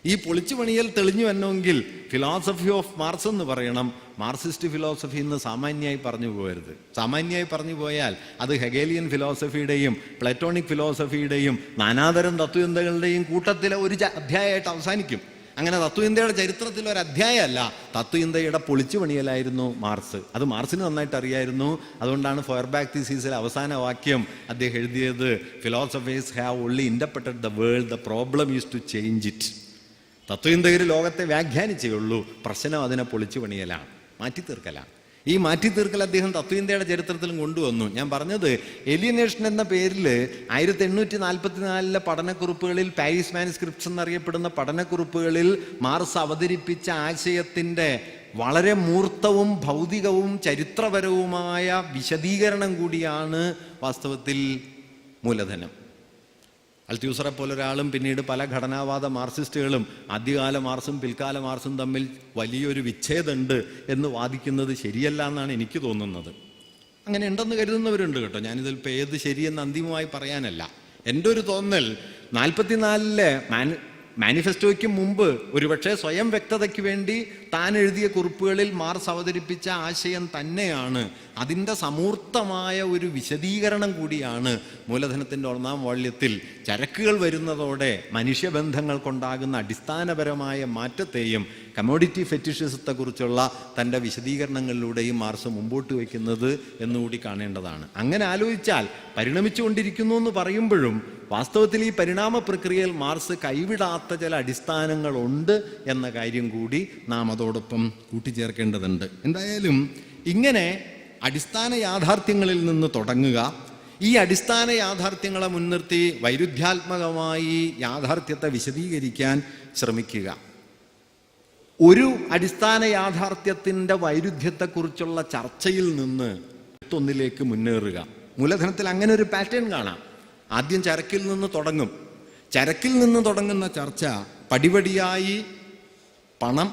ഈ പൊളിച്ചു പണിയൽ തെളിഞ്ഞു വരണമെങ്കിൽ ഫിലോസഫി ഓഫ് മാർക്സ് എന്ന് പറയണം, മാർക്സിസ്റ്റ് ഫിലോസഫി എന്ന് സാമാന്യമായി പറഞ്ഞു പോകരുത്. സാമാന്യമായി പറഞ്ഞു പോയാൽ അത് ഹെഗേലിയൻ ഫിലോസഫിയുടെയും പ്ലേറ്റോണിക് ഫിലോസഫിയുടെയും നാനാതരം തത്വചിന്തകളുടെയും കൂട്ടത്തിലെ ഒരു അധ്യായമായിട്ട് അവസാനിക്കും. അങ്ങനെ തത്വചിന്തയുടെ ചരിത്രത്തിൽ ഒരു അധ്യായമല്ല, തത്വചിന്തയുടെ പൊളിച്ചു പണിയലായിരുന്നു മാർക്സ്. അത് മാർക്സിന് നന്നായിട്ട് അറിയായിരുന്നു. അതുകൊണ്ടാണ് ഫെയർബാക്ക് തീസിസിലെ അവസാന വാക്യം അദ്ദേഹം എഴുതിയത്, philosophers have only interpreted the world, the problem is to change it. തത്വചിന്തകർ ലോകത്തെ വ്യാഖ്യാനിച്ചേ ഉള്ളൂ, പ്രശ്നം അതിനെ പൊളിച്ചു പണിയലാണ്, മാറ്റിത്തീർക്കലാണ്. ഈ മാറ്റിത്തീർക്കൽ അദ്ദേഹം തത്വചിന്തയുടെ ചരിത്രത്തിലും കൊണ്ടുവന്നു. ഞാൻ പറഞ്ഞത്, എലിയനേഷൻ എന്ന പേരിൽ 1844 പഠനക്കുറിപ്പുകളിൽ, പാരീസ് മാനുസ്ക്രിപ്റ്റ്സ് എന്നറിയപ്പെടുന്ന പഠനക്കുറിപ്പുകളിൽ മാർക്സ് അവതരിപ്പിച്ച ആശയത്തിൻ്റെ വളരെ മൂർത്തവും ഭൗതികവും ചരിത്രപരവുമായ വിശദീകരണം കൂടിയാണ് വാസ്തവത്തിൽ മൂലധനം. അൽത്യൂസറെ പോലൊരാളും പിന്നീട് പല ഘടനാവാദ മാർക്സിസ്റ്റുകളും ആദ്യകാല മാർക്സും പിൽക്കാല മാർക്സും തമ്മിൽ വലിയൊരു വിച്ഛേദമുണ്ട് എന്ന് വാദിക്കുന്നത് ശരിയല്ല എന്നാണ് എനിക്ക് തോന്നുന്നത്. അങ്ങനെ ഉണ്ടെന്ന് കരുതുന്നവരുണ്ട് കേട്ടോ. ഞാനിതിൽ ഏത് ശരിയെന്ന് അന്തിമമായി പറയാനല്ല. എൻ്റെ ഒരു തോന്നൽ 44-ലെ മാനിഫെസ്റ്റോയ്ക്ക് മുമ്പ് ഒരുപക്ഷെ സ്വയം വ്യക്തതയ്ക്ക് വേണ്ടി താൻ എഴുതിയ കുറിപ്പുകളിൽ മാർക്സ് അവതരിപ്പിച്ച ആശയം തന്നെയാണ്, അതിൻ്റെ സമൂർത്തമായ ഒരു വിശദീകരണം കൂടിയാണ് മൂലധനത്തിൻ്റെ 1-ാം വാള്യത്തിൽ ചരക്കുകൾ വരുന്നതോടെ മനുഷ്യബന്ധങ്ങൾക്കുണ്ടാകുന്ന അടിസ്ഥാനപരമായ മാറ്റത്തെയും കമോഡിറ്റി ഫെറ്റിഷിസത്തെക്കുറിച്ചുള്ള തൻ്റെ വിശദീകരണങ്ങളിലൂടെയും മാർക്സ് മുമ്പോട്ട് വയ്ക്കുന്നത് എന്നുകൂടി കാണേണ്ടതാണ്. അങ്ങനെ ആലോചിച്ചാൽ പരിണമിച്ചുകൊണ്ടിരിക്കുന്നു എന്ന് പറയുമ്പോഴും വാസ്തവത്തിൽ ഈ പരിണാമ പ്രക്രിയയിൽ മാർക്സ് കൈവിടാത്ത ചില അടിസ്ഥാനങ്ങളുണ്ട് എന്ന കാര്യം കൂടി നാം അതോടൊപ്പം കൂട്ടിച്ചേർക്കേണ്ടതുണ്ട്. എന്തായാലും ഇങ്ങനെ അടിസ്ഥാന യാഥാർത്ഥ്യങ്ങളിൽ നിന്ന് തുടങ്ങുക, ഈ അടിസ്ഥാന യാഥാർത്ഥ്യങ്ങളെ മുൻനിർത്തി വൈരുദ്ധ്യാത്മകമായി യാഥാർത്ഥ്യത്തെ വിശദീകരിക്കാൻ ശ്രമിക്കുക. ഒരു അടിസ്ഥാന യാഥാർത്ഥ്യത്തിൻ്റെ വൈരുദ്ധ്യത്തെക്കുറിച്ചുള്ള ചർച്ചയിൽ നിന്ന് ഒന്നിലേക്ക് മുന്നേറുക. മൂലധനത്തിൽ അങ്ങനെ ഒരു പാറ്റേൺ കാണാം. ആദ്യം ചരക്കിൽ നിന്ന് തുടങ്ങും. ചരക്കിൽ നിന്ന് തുടങ്ങുന്ന ചർച്ച പടിപടിയായി പണം,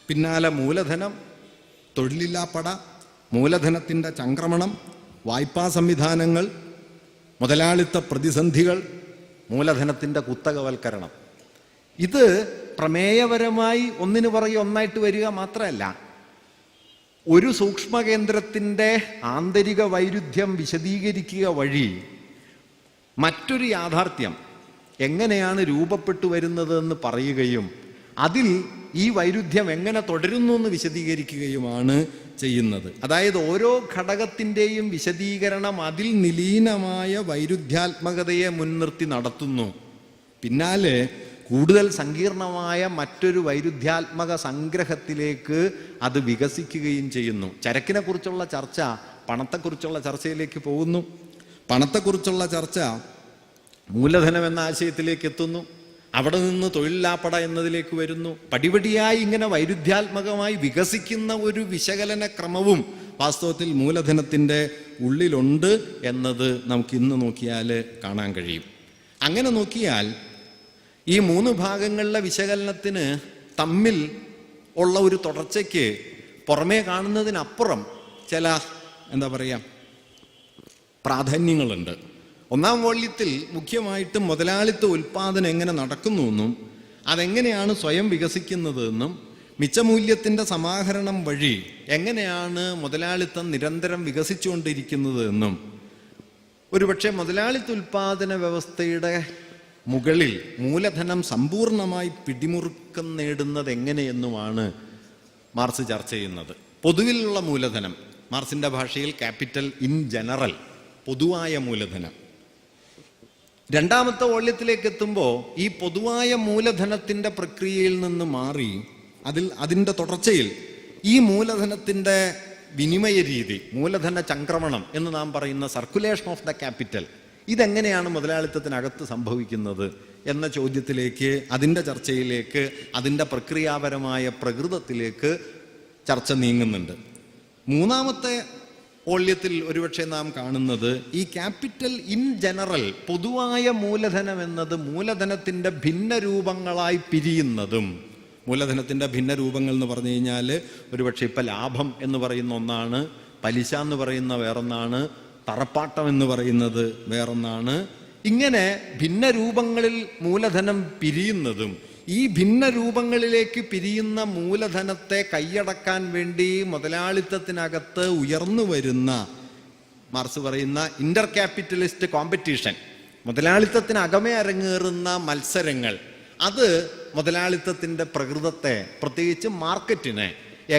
പിന്നാലെ മൂലധനം, തൊഴിലില്ലാപ്പട, മൂലധനത്തിൻ്റെ ചംക്രമണം, വായ്പാ സംവിധാനങ്ങൾ, മുതലാളിത്ത പ്രതിസന്ധികൾ, മൂലധനത്തിൻ്റെ കുത്തകവൽക്കരണം. ഇത് പ്രമേയപരമായി ഒന്നിനു പുറകെ ഒന്നായിട്ട് വരിക മാത്രമല്ല, ഒരു സൂക്ഷ്മകേന്ദ്രത്തിൻ്റെ ആന്തരിക വൈരുദ്ധ്യം വിശദീകരിക്കുക വഴി മറ്റൊരു യാഥാർത്ഥ്യം എങ്ങനെയാണ് രൂപപ്പെട്ടു വരുന്നതെന്ന് പറയുകയും അതിൽ ഈ വൈരുദ്ധ്യം എങ്ങനെ തുടരുന്നു എന്ന് വിശദീകരിക്കുകയുമാണ് ചെയ്യുന്നത്. അതായത് ഓരോ ഘടകത്തിൻ്റെയും വിശദീകരണം അതിൽ നിലീനമായ വൈരുദ്ധ്യാത്മകതയെ മുൻനിർത്തി നടത്തുന്നു. പിന്നാലെ കൂടുതൽ സങ്കീർണമായ മറ്റൊരു വൈരുദ്ധ്യാത്മക സംഗ്രഹത്തിലേക്ക് അത് വികസിക്കുകയും ചെയ്യുന്നു. ചരക്കിനെ കുറിച്ചുള്ള ചർച്ച പണത്തെക്കുറിച്ചുള്ള ചർച്ചയിലേക്ക് പോകുന്നു. പണത്തെക്കുറിച്ചുള്ള ചർച്ച മൂലധനം എന്ന ആശയത്തിലേക്ക് എത്തുന്നു. അവിടെ നിന്ന് തൊഴിലില്ലാപ്പട എന്നതിലേക്ക് വരുന്നു. പടിപടിയായി ഇങ്ങനെ വൈരുദ്ധ്യാത്മകമായി വികസിക്കുന്ന ഒരു വിശകലന ക്രമവും വാസ്തവത്തിൽ മൂലധനത്തിൻ്റെ ഉള്ളിലുണ്ട് എന്നത് നമുക്ക് ഇന്ന് നോക്കിയാൽ കാണാൻ കഴിയും. അങ്ങനെ നോക്കിയാൽ ഈ 3 ഭാഗങ്ങളിലെ വിശകലനത്തിന് തമ്മിൽ ഉള്ള ഒരു തുടർച്ചയ്ക്ക് പുറമേ കാണുന്നതിനപ്പുറം ചില പ്രാധാന്യങ്ങളുണ്ട്. 1-ാം വോള്യത്തിൽ മുഖ്യമായിട്ടും മുതലാളിത്ത ഉൽപ്പാദനം എങ്ങനെ നടക്കുന്നുവെന്നും അതെങ്ങനെയാണ് സ്വയം വികസിക്കുന്നതെന്നും മിച്ചമൂല്യത്തിൻ്റെ സമാഹരണം വഴി എങ്ങനെയാണ് മുതലാളിത്തം നിരന്തരം വികസിച്ചുകൊണ്ടിരിക്കുന്നത് എന്നും ഒരുപക്ഷെ മുതലാളിത്ത ഉൽപ്പാദന വ്യവസ്ഥയുടെ മുകളിൽ മൂലധനം സമ്പൂർണമായി പിടിമുറുക്കം നേടുന്നത് എങ്ങനെയെന്നുമാണ് മാർക്സ് ചർച്ച ചെയ്യുന്നത്. പൊതുവിലുള്ള മൂലധനം, മാർക്സിൻ്റെ ഭാഷയിൽ ക്യാപിറ്റൽ ഇൻ ജനറൽ, പൊതുവായ മൂലധനം. 2-ാമത്തെ വോള്യത്തിലേക്ക് എത്തുമ്പോൾ ഈ പൊതുവായ മൂലധനത്തിൻ്റെ പ്രക്രിയയിൽ നിന്ന് മാറി അതിൻ്റെ തുടർച്ചയിൽ ഈ മൂലധനത്തിൻ്റെ വിനിമയ രീതി, മൂലധന ചംക്രമണം എന്ന് നാം പറയുന്ന സർക്കുലേഷൻ ഓഫ് ദ ക്യാപിറ്റൽ, ഇതെങ്ങനെയാണ് മുതലാളിത്തത്തിനകത്ത് സംഭവിക്കുന്നത് എന്ന ചോദ്യത്തിലേക്ക്, അതിൻ്റെ ചർച്ചയിലേക്ക്, അതിൻ്റെ പ്രക്രിയാപരമായ പ്രകൃതത്തിലേക്ക് ചർച്ച നീങ്ങുന്നുണ്ട്. 3-ാമത്തെ വോള്യത്തിൽ ഒരുപക്ഷെ നാം കാണുന്നത് ഈ ക്യാപിറ്റൽ ഇൻ ജനറൽ, പൊതുവായ മൂലധനം എന്നത് മൂലധനത്തിൻ്റെ ഭിന്ന രൂപങ്ങളായി പിരിയുന്നതും, മൂലധനത്തിൻ്റെ ഭിന്ന രൂപങ്ങൾ എന്ന് പറഞ്ഞു കഴിഞ്ഞാൽ ഒരുപക്ഷെ ഇപ്പം ലാഭം എന്ന് പറയുന്ന ഒന്നാണ്, പലിശ എന്ന് പറയുന്ന വേറൊന്നാണ്, തറപ്പാട്ടം എന്ന് പറയുന്നത് വേറൊന്നാണ്. ഇങ്ങനെ ഭിന്ന രൂപങ്ങളിൽ മൂലധനം പിരിയുന്നതും ഈ ഭിന്ന രൂപങ്ങളിലേക്ക് പിരിയുന്ന മൂലധനത്തെ കൈയടക്കാൻ വേണ്ടി മുതലാളിത്തത്തിനകത്ത് ഉയർന്നു വരുന്ന, മാർക്സ് പറയുന്ന ഇന്റർ ക്യാപിറ്റലിസ്റ്റ് കോമ്പറ്റീഷൻ, മുതലാളിത്തത്തിനകമേ അരങ്ങേറുന്ന മത്സരങ്ങൾ, അത് മുതലാളിത്തത്തിൻ്റെ പ്രകൃതത്തെ, പ്രത്യേകിച്ച് മാർക്കറ്റിനെ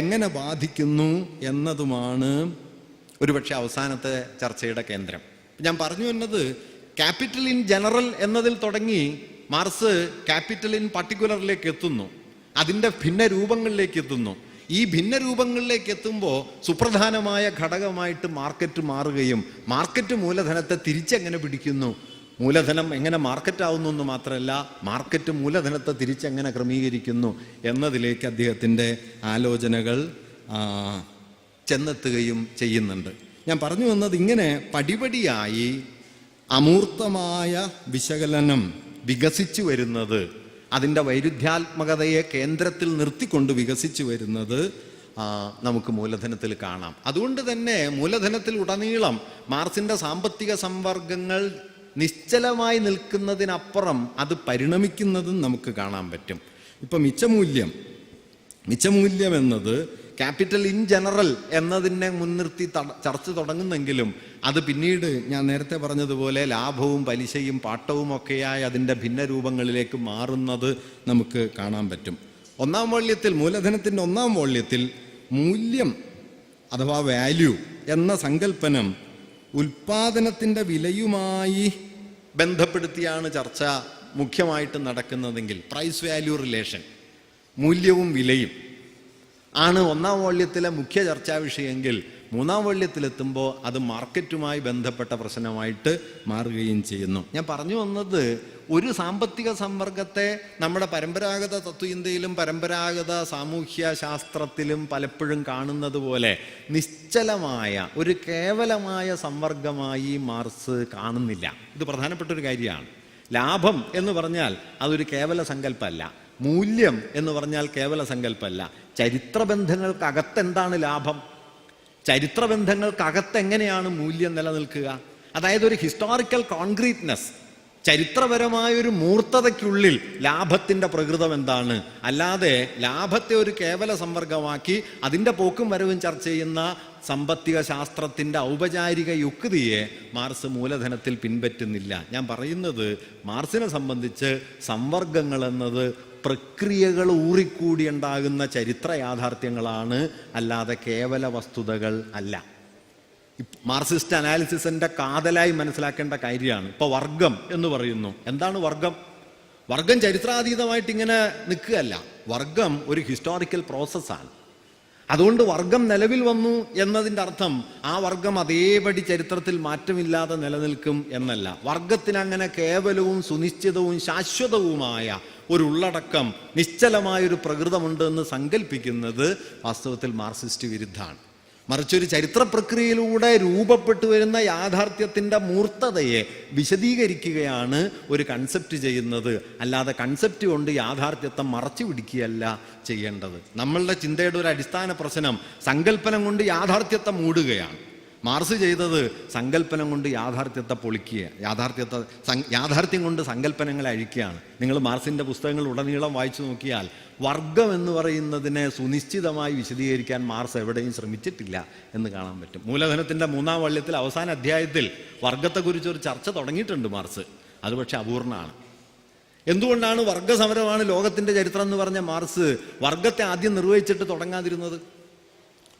എങ്ങനെ ബാധിക്കുന്നു എന്നതുമാണ് ഒരുപക്ഷെ അവസാനത്തെ ചർച്ചയുടെ കേന്ദ്രം. ഞാൻ പറഞ്ഞു വന്നത് ക്യാപിറ്റൽ ഇൻ ജനറൽ എന്നതിൽ തുടങ്ങി മാർക്സ് ക്യാപിറ്റൽ ഇൻ പർട്ടിക്കുലറിലേക്ക് എത്തുന്നു, അതിൻ്റെ ഭിന്ന രൂപങ്ങളിലേക്ക് എത്തുന്നു. ഈ ഭിന്ന രൂപങ്ങളിലേക്ക് എത്തുമ്പോൾ സുപ്രധാനമായ ഘടകമായിട്ട് മാർക്കറ്റ് മാറുകയും മാർക്കറ്റ് മൂലധനത്തെ തിരിച്ചെങ്ങനെ പിടിക്കുന്നു, മൂലധനം എങ്ങനെ മാർക്കറ്റ് ആവുന്നു എന്ന് മാത്രമല്ല മാർക്കറ്റ് മൂലധനത്തെ തിരിച്ചെങ്ങനെ ക്രമീകരിക്കുന്നു എന്നതിലേക്ക് അദ്ദേഹത്തിൻ്റെ ആലോചനകൾ ചെന്നെത്തുകയും ചെയ്യുന്നുണ്ട്. ഞാൻ പറഞ്ഞു വന്നത് ഇങ്ങനെ പടിപടിയായി അമൂർത്തമായ വിശകലനം വികസിച്ചു വരുന്നത്, അതിൻ്റെ വൈരുദ്ധ്യാത്മകതയെ കേന്ദ്രത്തിൽ നിർത്തിക്കൊണ്ട് വികസിച്ചു വരുന്നത് നമുക്ക് മൂലധനത്തിൽ കാണാം. അതുകൊണ്ട് തന്നെ മൂലധനത്തിൽ ഉടനീളം മാർക്സിൻ്റെ സാമ്പത്തിക സംവർഗങ്ങൾ നിശ്ചലമായി നിൽക്കുന്നതിനപ്പുറം അത് പരിണമിക്കുന്നതും നമുക്ക് കാണാൻ പറ്റും. ഇപ്പം മിച്ചമൂല്യം എന്നത് ക്യാപിറ്റൽ ഇൻ ജനറൽ എന്നതിനെ മുൻനിർത്തി ചർച്ച തുടങ്ങുന്നെങ്കിലും അത് പിന്നീട് ഞാൻ നേരത്തെ പറഞ്ഞതുപോലെ ലാഭവും പലിശയും പാട്ടവും ഒക്കെയായി അതിൻ്റെ ഭിന്ന രൂപങ്ങളിലേക്ക് മാറുന്നത് നമുക്ക് കാണാൻ പറ്റും. 1-ാം വോള്യത്തിൽ, മൂലധനത്തിൻ്റെ 1-ാം വോള്യത്തിൽ മൂല്യം അഥവാ വാല്യൂ എന്ന സങ്കല്പനം ഉൽപാദനത്തിൻ്റെ വിലയുമായി ബന്ധപ്പെടുത്തിയാണ് ചർച്ച മുഖ്യമായിട്ട് നടക്കുന്നതെങ്കിൽ, പ്രൈസ് വാല്യൂ റിലേഷൻ, മൂല്യവും വിലയും ആണ് 1-ാം വോള്യത്തിലെ മുഖ്യ ചർച്ചാ വിഷയമെങ്കിൽ 3-ാം വോള്യത്തിലെത്തുമ്പോൾ അത് മാർക്കറ്റുമായി ബന്ധപ്പെട്ട പ്രശ്നമായിട്ട് മാറുകയും ചെയ്യുന്നു. ഞാൻ പറഞ്ഞു വന്നത് ഒരു സാമ്പത്തിക സമ്പർക്കത്തെ നമ്മുടെ പരമ്പരാഗത തത്വചിന്തയിലും പരമ്പരാഗത സാമൂഹ്യ ശാസ്ത്രത്തിലും പലപ്പോഴും കാണുന്നത് പോലെ നിശ്ചലമായ ഒരു കേവലമായ സമ്പർക്കമായി മാർക്സ് കാണുന്നില്ല. ഇത് പ്രധാനപ്പെട്ടൊരു കാര്യമാണ്. ലാഭം എന്ന് പറഞ്ഞാൽ അതൊരു കേവല സങ്കല്പമല്ല, മൂല്യം എന്ന് പറഞ്ഞാൽ കേവല സങ്കല്പമല്ല. ചരിത്രബന്ധങ്ങൾക്കകത്തെന്താണ് ലാഭം, ചരിത്രബന്ധങ്ങൾക്കകത്തെങ്ങനെയാണ് മൂല്യം നിലനിൽക്കുക, അതായത് ഒരു ഹിസ്റ്റോറിക്കൽ കോൺക്രീറ്റ്നെസ്, ചരിത്രപരമായൊരു മൂർത്തതയ്ക്കുള്ളിൽ ലാഭത്തിൻ്റെ പ്രകൃതം എന്താണ്, അല്ലാതെ ലാഭത്തെ ഒരു കേവല സമ്പർക്കമാക്കി അതിൻ്റെ പോക്കും വരവും ചർച്ച ചെയ്യുന്ന സാമ്പത്തിക ശാസ്ത്രത്തിൻ്റെ ഔപചാരിക യുക്തിയെ മാർക്സ് മൂലധനത്തിൽ പിൻപറ്റുന്നില്ല. ഞാൻ പറയുന്നത് മാർക്സിനെ സംബന്ധിച്ച് സംവർഗങ്ങൾ എന്നത് പ്രക്രിയകൾ ഊറിക്കൂടി ഉണ്ടാകുന്ന ചരിത്ര യാഥാർത്ഥ്യങ്ങളാണ്, അല്ലാതെ കേവല വസ്തുതകൾ അല്ല. മാർക്സിസ്റ്റ് അനാലിസിസിൻ്റെ കാതലായി മനസ്സിലാക്കേണ്ട കാര്യമാണ്. ഇപ്പോൾ വർഗം എന്ന് പറയുന്നു. എന്താണ് വർഗം? വർഗം ചരിത്രാതീതമായിട്ട് ഇങ്ങനെ നിൽക്കുകയല്ല, വർഗം ഒരു ഹിസ്റ്റോറിക്കൽ പ്രോസസ്സാണ്. അതുകൊണ്ട് വർഗം നിലവിൽ വന്നു എന്നതിൻ്റെ അർത്ഥം ആ വർഗം അതേപടി ചരിത്രത്തിൽ മാറ്റമില്ലാതെ നിലനിൽക്കും എന്നല്ല. വർഗത്തിന് അങ്ങനെ കേവലവും സുനിശ്ചിതവും ശാശ്വതവുമായ ഒരു ഉള്ളടക്കം, നിശ്ചലമായൊരു പ്രകൃതമുണ്ട് എന്ന് സങ്കല്പിക്കുന്നത് വാസ്തവത്തിൽ മാർക്സിസ്റ്റ് വിരുദ്ധമാണ്. മറിച്ചൊരു ചരിത്ര പ്രക്രിയയിലൂടെ രൂപപ്പെട്ടു വരുന്ന യാഥാർത്ഥ്യത്തിൻ്റെ മൂർത്തതയെ വിശദീകരിക്കുകയാണ് ഒരു കൺസെപ്റ്റ് ചെയ്യുന്നത്. അല്ലാതെ കൺസെപ്റ്റ് കൊണ്ട് യാഥാർത്ഥ്യത്തെ മറച്ചു പിടിക്കുകയല്ല ചെയ്യേണ്ടത്. നമ്മളുടെ ചിന്തയുടെ ഒരു അടിസ്ഥാന പ്രശ്നം സങ്കല്പനം കൊണ്ട് യാഥാർത്ഥ്യത്തെ മൂടുകയാണ്. മാർസ് ചെയ്തത് സങ്കല്പനം കൊണ്ട് യാഥാർത്ഥ്യത്തെ പൊളിക്കുക, യാഥാർത്ഥ്യം കൊണ്ട് സങ്കല്പനങ്ങളെ അഴിക്കുകയാണ്. നിങ്ങൾ മാർസിൻ്റെ പുസ്തകങ്ങൾ ഉടനീളം വായിച്ചു നോക്കിയാൽ വർഗം എന്ന് പറയുന്നതിനെ സുനിശ്ചിതമായി വിശദീകരിക്കാൻ മാർസ് എവിടെയും ശ്രമിച്ചിട്ടില്ല എന്ന് കാണാൻ പറ്റും. മൂലധനത്തിൻ്റെ 3-ാം വാള്യത്തിൽ അവസാന അധ്യായത്തിൽ വർഗത്തെക്കുറിച്ചൊരു ചർച്ച തുടങ്ങിയിട്ടുണ്ട് മാർസ്. അത് പക്ഷെ അപൂർണമാണ്. എന്തുകൊണ്ടാണ് വർഗസമരമാണ് ലോകത്തിൻ്റെ ചരിത്രം എന്ന് പറഞ്ഞ മാർസ് വർഗത്തെ ആദ്യം നിർവഹിച്ചിട്ട് തുടങ്ങാതിരുന്നത്?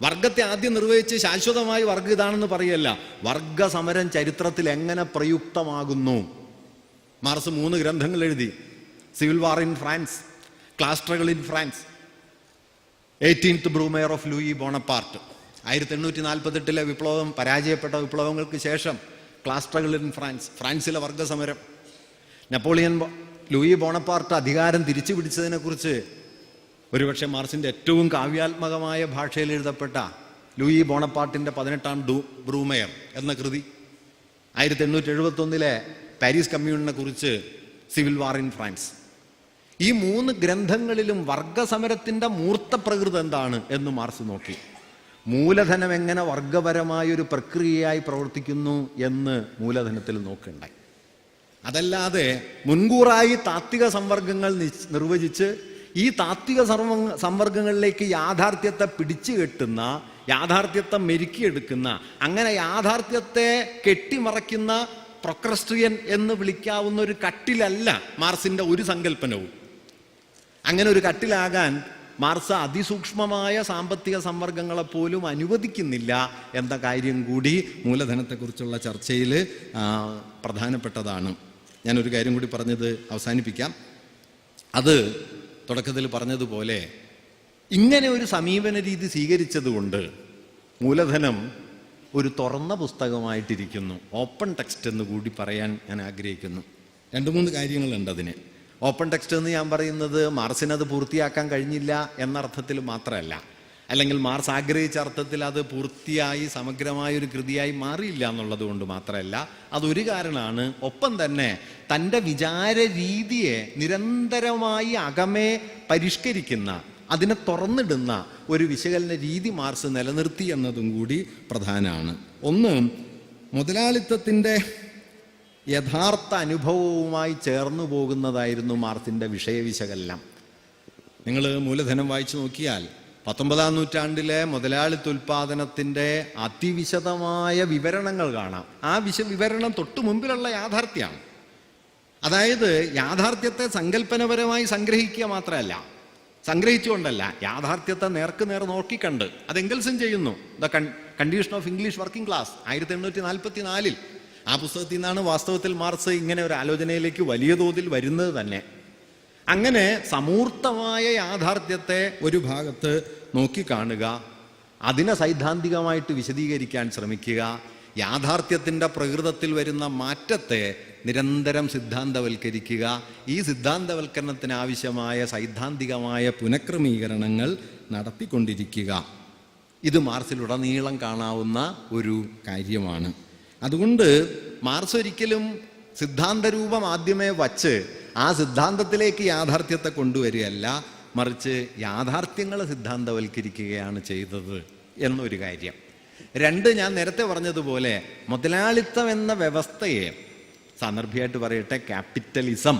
വർഗത്തെ ആദ്യം നിർവഹിച്ച് ശാശ്വതമായി വർഗം ഇതാണെന്ന് പറയല്ല, വർഗസമരം ചരിത്രത്തിൽ എങ്ങനെ പ്രയുക്തമാകുന്നു. മാർസ് 3 ഗ്രന്ഥങ്ങൾ എഴുതി. Civil war in France, class struggle in France, 18th Brumaire of Louis Bonaparte. 1848 വിപ്ലവം, പരാജയപ്പെട്ട വിപ്ലവങ്ങൾക്ക് ശേഷം ക്ലാസ് സ്ട്രഗിൾ ഇൻ ഫ്രാൻസ്, ഫ്രാൻസിലെ വർഗസമരം. ലൂയി ബോണപ്പാർട്ട് അധികാരം തിരിച്ചു പിടിച്ചതിനെക്കുറിച്ച് ഒരുപക്ഷെ മാർസിൻ്റെ ഏറ്റവും കാവ്യാത്മകമായ ഭാഷയിൽ എഴുതപ്പെട്ട ലൂയി ബോണപ്പാർട്ടിൻ്റെ 18ാം ബ്രൂമെയർ എന്ന കൃതി, 1871 പാരീസ് കമ്മ്യൂണിനെ കുറിച്ച് സിവിൽ വാർ ഇൻ ഫ്രാൻസ്. ഈ 3 ഗ്രന്ഥങ്ങളിലും വർഗസമരത്തിൻ്റെ മൂർത്ത പ്രകൃതി എന്താണ് എന്ന് മാർസ് നോക്കി. മൂലധനം എങ്ങനെ വർഗപരമായൊരു പ്രക്രിയയായി പ്രവർത്തിക്കുന്നു എന്ന് മൂലധനത്തിൽ നോക്കുകയുണ്ടായി. അതല്ലാതെ മുൻകൂറായി താത്വിക സംവർഗങ്ങൾ നിർവചിച്ച് ഈ താത്വിക സംവർഗങ്ങളിലേക്ക് യാഥാർത്ഥ്യത്തെ പിടിച്ചു കെട്ടുന്ന, യാഥാർത്ഥ്യത്തെ മെരുക്കിയെടുക്കുന്ന, അങ്ങനെ യാഥാർത്ഥ്യത്തെ കെട്ടിമറയ്ക്കുന്ന പ്രൊക്രസ്ട്രിയൻ എന്ന് വിളിക്കാവുന്ന ഒരു കട്ടിലല്ല മാർസിൻ്റെ ഒരു സങ്കല്പനവും. അങ്ങനെ ഒരു കട്ടിലാകാൻ മാർസ് അതിസൂക്ഷ്മമായ സാമ്പത്തിക സംവർഗങ്ങളെപ്പോലും അനുവദിക്കുന്നില്ല എന്ന കാര്യം കൂടി മൂലധനത്തെക്കുറിച്ചുള്ള ചർച്ചയിൽ പ്രധാനപ്പെട്ടതാണ്. ഞാനൊരു കാര്യം കൂടി പറഞ്ഞത് അവസാനിപ്പിക്കാം. അത് തുടക്കത്തിൽ പറഞ്ഞതുപോലെ ഇങ്ങനെ ഒരു സമീപന രീതി സ്വീകരിച്ചതുകൊണ്ട് മൂലധനം ഒരു തുറന്ന പുസ്തകമായിട്ടിരിക്കുന്നു, ഓപ്പൺ ടെക്സ്റ്റ് എന്ന് കൂടി പറയാൻ ഞാൻ ആഗ്രഹിക്കുന്നു. 2-3 കാര്യങ്ങളുണ്ട് അതിന്. ഓപ്പൺ ടെക്സ്റ്റ് എന്ന് ഞാൻ പറയുന്നത് മാർസിനത് പൂർത്തിയാക്കാൻ കഴിഞ്ഞില്ല എന്നർത്ഥത്തിൽ മാത്രമല്ല, അല്ലെങ്കിൽ മാർസ് ആഗ്രഹിച്ച അർത്ഥത്തിൽ അത് പൂർത്തിയായി സമഗ്രമായ ഒരു കൃതിയായി മാറിയില്ല എന്നുള്ളത് കൊണ്ട് മാത്രമല്ല, അതൊരു കാരണമാണ്. ഒപ്പം തന്നെ തൻ്റെ വിചാര രീതിയെ നിരന്തരമായി അകമേ പരിഷ്കരിക്കുന്ന, അതിനെ തുറന്നിടുന്ന ഒരു വിശകലന രീതി മാർസ് നിലനിർത്തി എന്നതും കൂടി പ്രധാനമാണ്. ഒന്ന്, മുതലാളിത്തത്തിൻ്റെ യഥാർത്ഥ അനുഭവവുമായി ചേർന്നു പോകുന്നതായിരുന്നു മാർസിൻ്റെ വിഷയവിശകലനം. നിങ്ങൾ മൂലധനം വായിച്ചു നോക്കിയാൽ 19-ാം നൂറ്റാണ്ടിലെ മുതലാളിത്തോൽപാദനത്തിൻ്റെ അതിവിശദമായ വിവരണങ്ങൾ കാണാം. ആ വിവരണം തൊട്ടു മുമ്പിലുള്ള യാഥാർത്ഥ്യമാണ്. അതായത് യാഥാർത്ഥ്യത്തെ സങ്കല്പനപരമായി സംഗ്രഹിക്കുക മാത്രമല്ല, സംഗ്രഹിച്ചുകൊണ്ടല്ല, യാഥാർത്ഥ്യത്തെ നേർക്ക് നേർ നോക്കിക്കണ്ട്. അത് എംഗൽസും ചെയ്യുന്നു. The condition of English working class 1844. ആ പുസ്തകത്തിൽ നിന്നാണ് വാസ്തവത്തിൽ മാർസ് ഇങ്ങനെ ഒരു ആലോചനയിലേക്ക് വലിയ തോതിൽ വരുന്നത് തന്നെ. അങ്ങനെ സമൂർത്തമായ യാഥാർത്ഥ്യത്തെ ഒരു ഭാഗത്ത് നോക്കിക്കാണുക, അതിനെ സൈദ്ധാന്തികമായിട്ട് വിശദീകരിക്കാൻ ശ്രമിക്കുക, യാഥാർത്ഥ്യത്തിൻ്റെ പ്രകൃതത്തിൽ വരുന്ന മാറ്റത്തെ നിരന്തരം സിദ്ധാന്തവൽക്കരിക്കുക, ഈ സിദ്ധാന്തവൽക്കരണത്തിന് ആവശ്യമായ സൈദ്ധാന്തികമായ പുനഃക്രമീകരണങ്ങൾ നടത്തിക്കൊണ്ടിരിക്കുക. ഇത് മാർസിലുടനീളം കാണാവുന്ന ഒരു കാര്യമാണ്. അതുകൊണ്ട് മാർസ് ഒരിക്കലും സിദ്ധാന്തരൂപം ആദ്യമേ വച്ച് ആ സിദ്ധാന്തത്തിലേക്ക് യാഥാർത്ഥ്യത്തെ കൊണ്ടുവരികയല്ല, മറിച്ച് യാഥാർത്ഥ്യങ്ങളെ സിദ്ധാന്തവൽക്കരിക്കുകയാണ് ചെയ്തത് എന്നൊരു കാര്യം. 2, ഞാൻ നേരത്തെ പറഞ്ഞതുപോലെ മുതലാളിത്തം എന്ന വ്യവസ്ഥയെ, സാന്ദർഭികമായിട്ട് പറയട്ടെ, ക്യാപിറ്റലിസം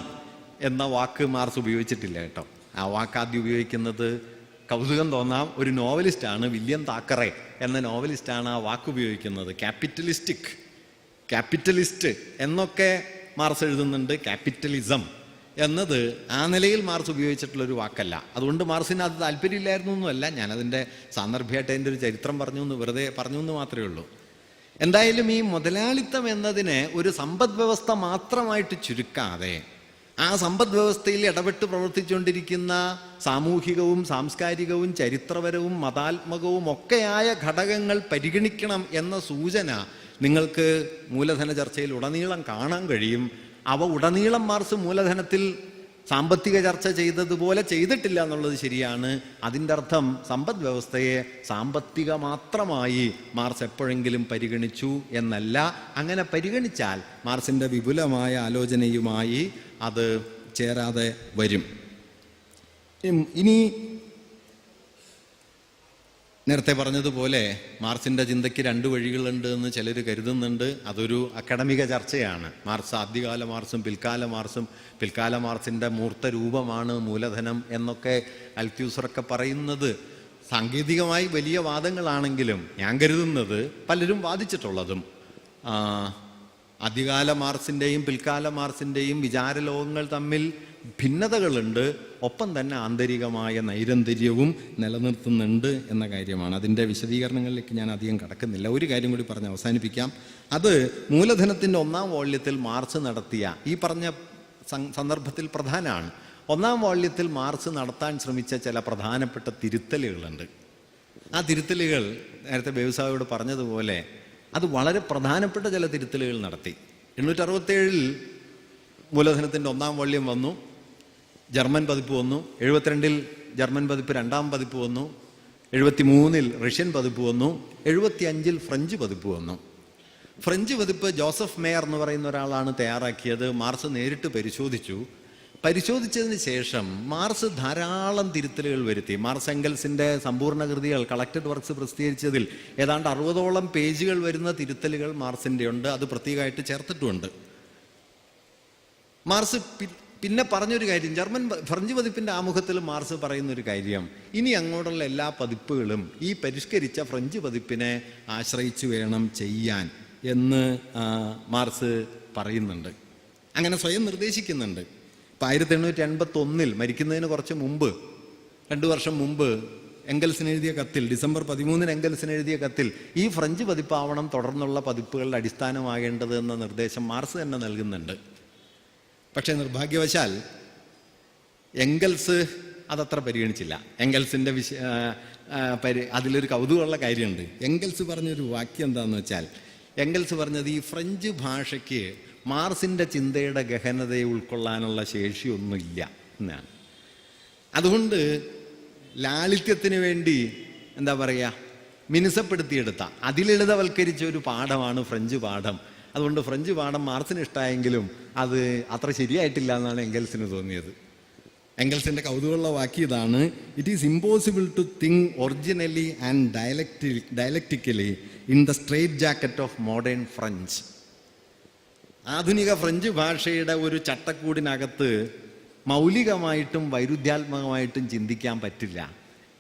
എന്ന വാക്ക് മാർസ് ഉപയോഗിച്ചിട്ടില്ല കേട്ടോ. ആ വാക്ക് ആദ്യം ഉപയോഗിക്കുന്നത്, കൗതുകം തോന്നാം, ഒരു നോവലിസ്റ്റാണ്, വില്യം താക്കറെ എന്ന നോവലിസ്റ്റാണ് ആ വാക്ക് ഉപയോഗിക്കുന്നത്. ക്യാപിറ്റലിസ്റ്റ് എന്നൊക്കെ മാർസ് എഴുതുന്നുണ്ട്. ക്യാപിറ്റലിസം എന്നത് ആ നിലയിൽ മാർസ് ഉപയോഗിച്ചിട്ടുള്ളൊരു വാക്കല്ല. അതുകൊണ്ട് മാർസിന് അത് താല്പര്യമില്ലായിരുന്നു എന്നല്ല, ഞാനതിൻ്റെ സാന്ദർഭികമായിട്ട് അതിൻ്റെ ഒരു ചരിത്രം വെറുതെ പറഞ്ഞു എന്ന് മാത്രമേ ഉള്ളൂ. എന്തായാലും ഈ മുതലാളിത്തം എന്നതിനെ ഒരു സമ്പദ് വ്യവസ്ഥ മാത്രമായിട്ട് ചുരുക്കാതെ ആ സമ്പദ് വ്യവസ്ഥയിൽ ഇടപെട്ട് പ്രവർത്തിച്ചുകൊണ്ടിരിക്കുന്ന സാമൂഹികവും സാംസ്കാരികവും ചരിത്രപരവും മതാത്മകവും ഒക്കെയായ ഘടകങ്ങൾ പരിഗണിക്കണം എന്ന സൂചന നിങ്ങൾക്ക് മൂലധന ചർച്ചയിൽ ഉടനീളം കാണാൻ കഴിയും. അവ ഉടനീളം മാർസ് മൂലധനത്തിൽ സാമ്പത്തിക ചർച്ച ചെയ്തതുപോലെ ചെയ്തിട്ടില്ല എന്നുള്ളത് ശരിയാണ്. അതിൻ്റെ അർത്ഥം സമ്പദ് വ്യവസ്ഥയെ സാമ്പത്തിക മാത്രമായി മാർക്സ് എപ്പോഴെങ്കിലും പരിഗണിച്ചു എന്നല്ല. അങ്ങനെ പരിഗണിച്ചാൽ മാർക്സിൻ്റെ വിപുലമായ ആലോചനയുമായി അത് ചേരാതെ വരും. ഇനി നേരത്തെ പറഞ്ഞതുപോലെ മാർക്സിൻ്റെ ചിന്തയ്ക്ക് രണ്ട് വഴികളുണ്ട് എന്ന് ചിലർ കരുതുന്നുണ്ട്. അതൊരു അക്കാഡമിക ചർച്ചയാണ്. മാർക്സ് ആദ്യകാല മാർക്സും പിൽക്കാല മാർക്സിൻ്റെ മൂർത്ത രൂപമാണ് മൂലധനം എന്നൊക്കെ അൽത്യൂസറൊക്കെ പറയുന്നത് സാങ്കേതികമായി വലിയ വാദങ്ങളാണെങ്കിലും ഞാൻ കരുതുന്നത് പലരും വാദിച്ചിട്ടുള്ളതും ആദ്യകാല മാർക്സിൻ്റെയും പിൽക്കാല മാർക്സിൻ്റെയും വിചാരലോകങ്ങൾ തമ്മിൽ ഭിന്നതകളുണ്ട്, ഒപ്പം തന്നെ ആന്തരികമായ നൈരന്തര്യവും നിലനിർത്തുന്നുണ്ട് എന്ന കാര്യമാണ്. അതിൻ്റെ വിശദീകരണങ്ങളിലേക്ക് ഞാൻ അധികം കടക്കുന്നില്ല. ഒരു കാര്യം കൂടി പറഞ്ഞ് അവസാനിപ്പിക്കാം. അത് മൂലധനത്തിൻ്റെ 1-ാം വോള്യത്തിൽ മാർക്സ് നടത്തിയ ഈ പറഞ്ഞ സന്ദർഭത്തിൽ പ്രധാനമാണ്. 1-ാം വോള്യത്തിൽ മാർക്സ് നടത്താൻ ശ്രമിച്ച ചില പ്രധാനപ്പെട്ട തിരുത്തലുകളുണ്ട്. ആ തിരുത്തലുകൾ നേരത്തെ ബേബുസാഹിബോട് പറഞ്ഞതുപോലെ അത് വളരെ പ്രധാനപ്പെട്ട ചില തിരുത്തലുകൾ നടത്തി. 867 മൂലധനത്തിൻ്റെ 1-ാം വോള്യം വന്നു, ജർമ്മൻ പതിപ്പ് വന്നു. 72 ജർമ്മൻ പതിപ്പ് 2-ാം പതിപ്പ് വന്നു. 73 റഷ്യൻ പതിപ്പ് വന്നു. 75 ഫ്രഞ്ച് പതിപ്പ് വന്നു. ഫ്രഞ്ച് പതിപ്പ് ജോസഫ് മേയർ എന്ന് പറയുന്ന ഒരാളാണ് തയ്യാറാക്കിയത്. മാർക്സ് നേരിട്ട് പരിശോധിച്ചതിന് ശേഷം മാർക്സ് ധാരാളം തിരുത്തലുകൾ വരുത്തി. മാർക്സ് എംഗൽസിൻ്റെ സമ്പൂർണ്ണ കൃതികൾ കളക്റ്റഡ് വർക്ക്സ് പ്രസിദ്ധീകരിച്ചതിൽ ഏതാണ്ട് 60ഓളം പേജുകൾ വരുന്ന തിരുത്തലുകൾ മാർക്സിൻ്റെ ഉണ്ട്. അത് പ്രത്യേകമായിട്ട് ചേർത്തിട്ടുമുണ്ട്. മാർക്സ് പിന്നെ പറഞ്ഞൊരു കാര്യം, ഫ്രഞ്ച് പതിപ്പിൻ്റെ ആമുഖത്തിൽ മാർക്സ് പറയുന്നൊരു കാര്യം, ഇനി അങ്ങോട്ടുള്ള എല്ലാ പതിപ്പുകളും ഈ പരിഷ്കരിച്ച ഫ്രഞ്ച് പതിപ്പിനെ ആശ്രയിച്ചു വേണം ചെയ്യാൻ എന്ന് മാർക്സ് പറയുന്നുണ്ട്. അങ്ങനെ സ്വയം നിർദ്ദേശിക്കുന്നുണ്ട്. ഇപ്പം 1881 മരിക്കുന്നതിന് കുറച്ച് മുമ്പ്, 2 വർഷം മുമ്പ് എംഗൽസിന് എഴുതിയ കത്തിൽ, ഡിസംബർ 13 എംഗൽസിന് എഴുതിയ കത്തിൽ ഈ ഫ്രഞ്ച് പതിപ്പാവണം തുടർന്നുള്ള പതിപ്പുകളുടെ അടിസ്ഥാനമാകേണ്ടത് എന്ന നിർദ്ദേശം മാർക്സ് തന്നെ നൽകുന്നുണ്ട്. പക്ഷേ നിർഭാഗ്യവശാൽ എംഗൽസ് അതത്ര പരിഗണിച്ചില്ല. എംഗൽസിൻ്റെ അതിലൊരു കൗതുകമുള്ള കാര്യമുണ്ട്. എംഗൽസ് പറഞ്ഞൊരു വാക്യം എന്താണെന്ന് വെച്ചാൽ, എംഗൽസ് പറഞ്ഞത് ഈ ഫ്രഞ്ച് ഭാഷയ്ക്ക് മാർക്സിൻ്റെ ചിന്തയുടെ ഗഹനതയെ ഉൾക്കൊള്ളാനുള്ള ശേഷിയൊന്നുമില്ല എന്നാണ്. അതുകൊണ്ട് ലാളിത്യത്തിന് വേണ്ടി എന്താ പറയുക, മിനുസപ്പെടുത്തിയെടുത്ത അതിലളിതവൽക്കരിച്ച ഒരു പാഠമാണ് ഫ്രഞ്ച് പാഠം. അതുകൊണ്ട് ഫ്രഞ്ച് പാഠം മാർക്സിന് ഇഷ്ടമായെങ്കിലും അത് അത്ര ശരിയായിട്ടില്ല എന്നാണ് എംഗൽസിന് തോന്നിയത്. എംഗൽസിൻ്റെ കൗതുകമുള്ള വാക്യം ഇതാണ്: it is impossible to think originally and dialectically in the straitjacket of modern French. ആധുനിക ഫ്രഞ്ച് ഭാഷയുടെ ഒരു ചട്ടക്കൂടിനകത്ത് മൗലികമായിട്ടും വൈരുദ്ധ്യാത്മകമായിട്ടും ചിന്തിക്കാൻ പറ്റില്ല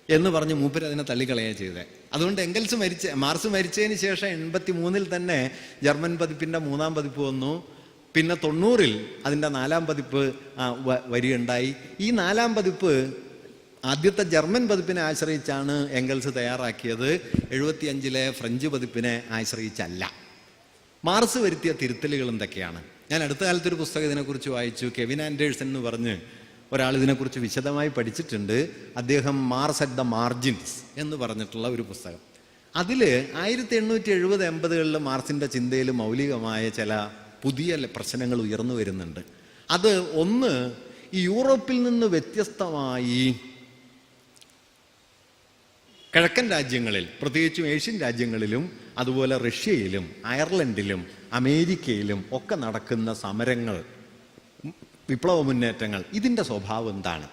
എന്ന് പറഞ്ഞ് മൂപ്പര് അതിനെ തള്ളിക്കളയുക ചെയ്തത്. അതുകൊണ്ട് മാർക്സ് മരിച്ചതിന് ശേഷം 83 തന്നെ ജർമ്മൻ പതിപ്പിൻ്റെ 3-ാം പതിപ്പ് വന്നു. പിന്നെ 90 അതിൻ്റെ 4-ാം പതിപ്പ് വരികയുണ്ടായി. ഈ 4-ാം പതിപ്പ് ആദ്യത്തെ ജർമ്മൻ പതിപ്പിനെ ആശ്രയിച്ചാണ് എംഗൽസ് തയ്യാറാക്കിയത്, 75 ഫ്രഞ്ച് പതിപ്പിനെ ആശ്രയിച്ചല്ല. മാർക്സ് വരുത്തിയ തിരുത്തലുകൾ എന്തൊക്കെയാണ്? ഞാൻ അടുത്ത കാലത്തൊരു പുസ്തകം ഇതിനെക്കുറിച്ച് വായിച്ചു. കെവിൻ ആൻഡേഴ്സൺ എന്ന് പറഞ്ഞ് ഒരാൾ ഇതിനെക്കുറിച്ച് വിശദമായി പഠിച്ചിട്ടുണ്ട്. അദ്ദേഹം മാർക്സ് അറ്റ് ദ മാർജിൻസ് എന്ന് പറഞ്ഞിട്ടുള്ള ഒരു പുസ്തകം. അതിൽ 1870-80കളിൽ മാർക്സിൻ്റെ ചിന്തയിൽ മൗലികമായ ചില പുതിയ പ്രശ്നങ്ങൾ ഉയർന്നു വരുന്നുണ്ട്. അത് ഒന്ന്, ഈ യൂറോപ്പിൽ നിന്ന് വ്യത്യസ്തമായി കിഴക്കൻ രാജ്യങ്ങളിൽ, പ്രത്യേകിച്ചും ഏഷ്യൻ രാജ്യങ്ങളിലും അതുപോലെ റഷ്യയിലും അയർലൻഡിലും അമേരിക്കയിലും ഒക്കെ നടക്കുന്ന സമരങ്ങൾ, വിപ്ലവ മുന്നേറ്റങ്ങൾ, ഇതിൻ്റെ സ്വഭാവം എന്താണ്?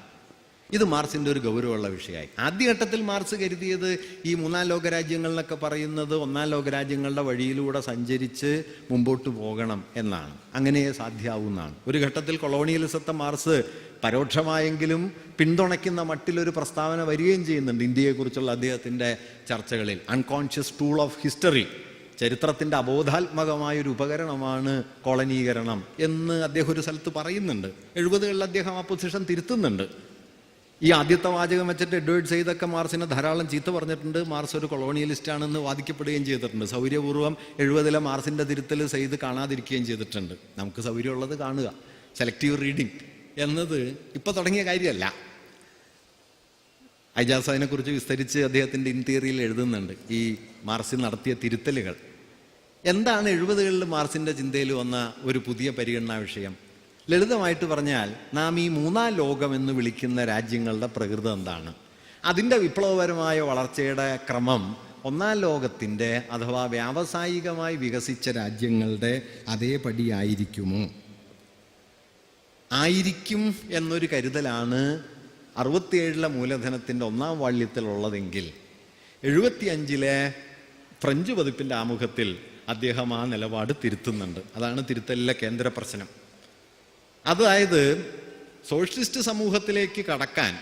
ഇത് മാർക്സിൻ്റെ ഒരു ഗൗരവമുള്ള വിഷയമായി. ആദ്യഘട്ടത്തിൽ മാർക്സ് കരുതിയത് ഈ 3-ാം ലോകരാജ്യങ്ങൾ എന്നൊക്കെ പറയുന്നത് 1-ാം ലോകരാജ്യങ്ങളുടെ വഴിയിലൂടെ സഞ്ചരിച്ച് മുമ്പോട്ട് പോകണം എന്നാണ്. അങ്ങനെ സാധ്യമാവുന്നതാണ്. ഒരു ഘട്ടത്തിൽ കൊളോണിയലിസത്തെ മാർക്സ് പരോക്ഷമായെങ്കിലും പിന്തുണയ്ക്കുന്ന മട്ടിലൊരു പ്രസ്താവന വരികയും ചെയ്യുന്നുണ്ട് ഇന്ത്യയെക്കുറിച്ചുള്ള അദ്ദേഹത്തിൻ്റെ ചർച്ചകളിൽ. അൺകോൺഷ്യസ് ടൂൾ ഓഫ് ഹിസ്റ്ററി, ചരിത്രത്തിൻ്റെ അബോധാത്മകമായൊരു ഉപകരണമാണ് കോളനീകരണം എന്ന് അദ്ദേഹം ഒരു സ്ഥലത്ത് പറയുന്നുണ്ട്. 70കളിൽ അദ്ദേഹം ആ പൊസിഷൻ തിരുത്തുന്നുണ്ട്. ഈ ആദ്യത്തെ വാചകം വെച്ചിട്ട് എഡ്വേർഡ് സെയ്ദൊക്കെ മാർക്സിനെ ധാരാളം ചീത്ത പറഞ്ഞിട്ടുണ്ട്. മാർക്സ് ഒരു കൊളോണിയലിസ്റ്റ് ആണെന്ന് വാദിക്കപ്പെടുകയും ചെയ്തിട്ടുണ്ട്. സൗകര്യപൂർവ്വം 70ലെ മാർക്സിൻ്റെ തിരുത്തൽ സെയ്ദ് കാണാതിരിക്കുകയും ചെയ്തിട്ടുണ്ട്. നമുക്ക് സൗകര്യമുള്ളത് കാണുക, സെലക്റ്റീവ് റീഡിങ് എന്നത് ഇപ്പോൾ തുടങ്ങിയ കാര്യമല്ല. ഐജാസ് അതിനെക്കുറിച്ച് വിസ്തരിച്ച് അദ്ദേഹത്തിൻ്റെ ഇൻ തിയറിയിൽ എഴുതുന്നുണ്ട് ഈ മാർക്സ് നടത്തിയ തിരുത്തലുകൾ. എന്താണ് 70കളിൽ മാർക്സിൻ്റെ ചിന്തയിൽ വന്ന ഒരു പുതിയ പരിഗണനാ വിഷയം? ലളിതമായിട്ട് പറഞ്ഞാൽ നാം ഈ മൂന്നാം ലോകം എന്ന് വിളിക്കുന്ന രാജ്യങ്ങളുടെ പ്രകൃതം എന്താണ്? അതിൻ്റെ വിപ്ലവപരമായ വളർച്ചയുടെ ക്രമം ഒന്നാം ലോകത്തിൻ്റെ അഥവാ വ്യാവസായികമായി വികസിച്ച രാജ്യങ്ങളുടെ അതേപടി ആയിരിക്കുമോ? ആയിരിക്കും എന്നൊരു കരുതലാണ് 67 മൂലധനത്തിൻ്റെ ഒന്നാം വാള്യത്തിലുള്ളതെങ്കിൽ 75 ഫ്രഞ്ച് പതിപ്പിൻ്റെ ആമുഖത്തിൽ അദ്ദേഹം ആ നിലപാട് തിരുത്തുന്നുണ്ട്. അതാണ് തിരുത്തലിലെ കേന്ദ്ര പ്രശ്നം. അതായത് സോഷ്യലിസ്റ്റ് സമൂഹത്തിലേക്ക് കടക്കാൻ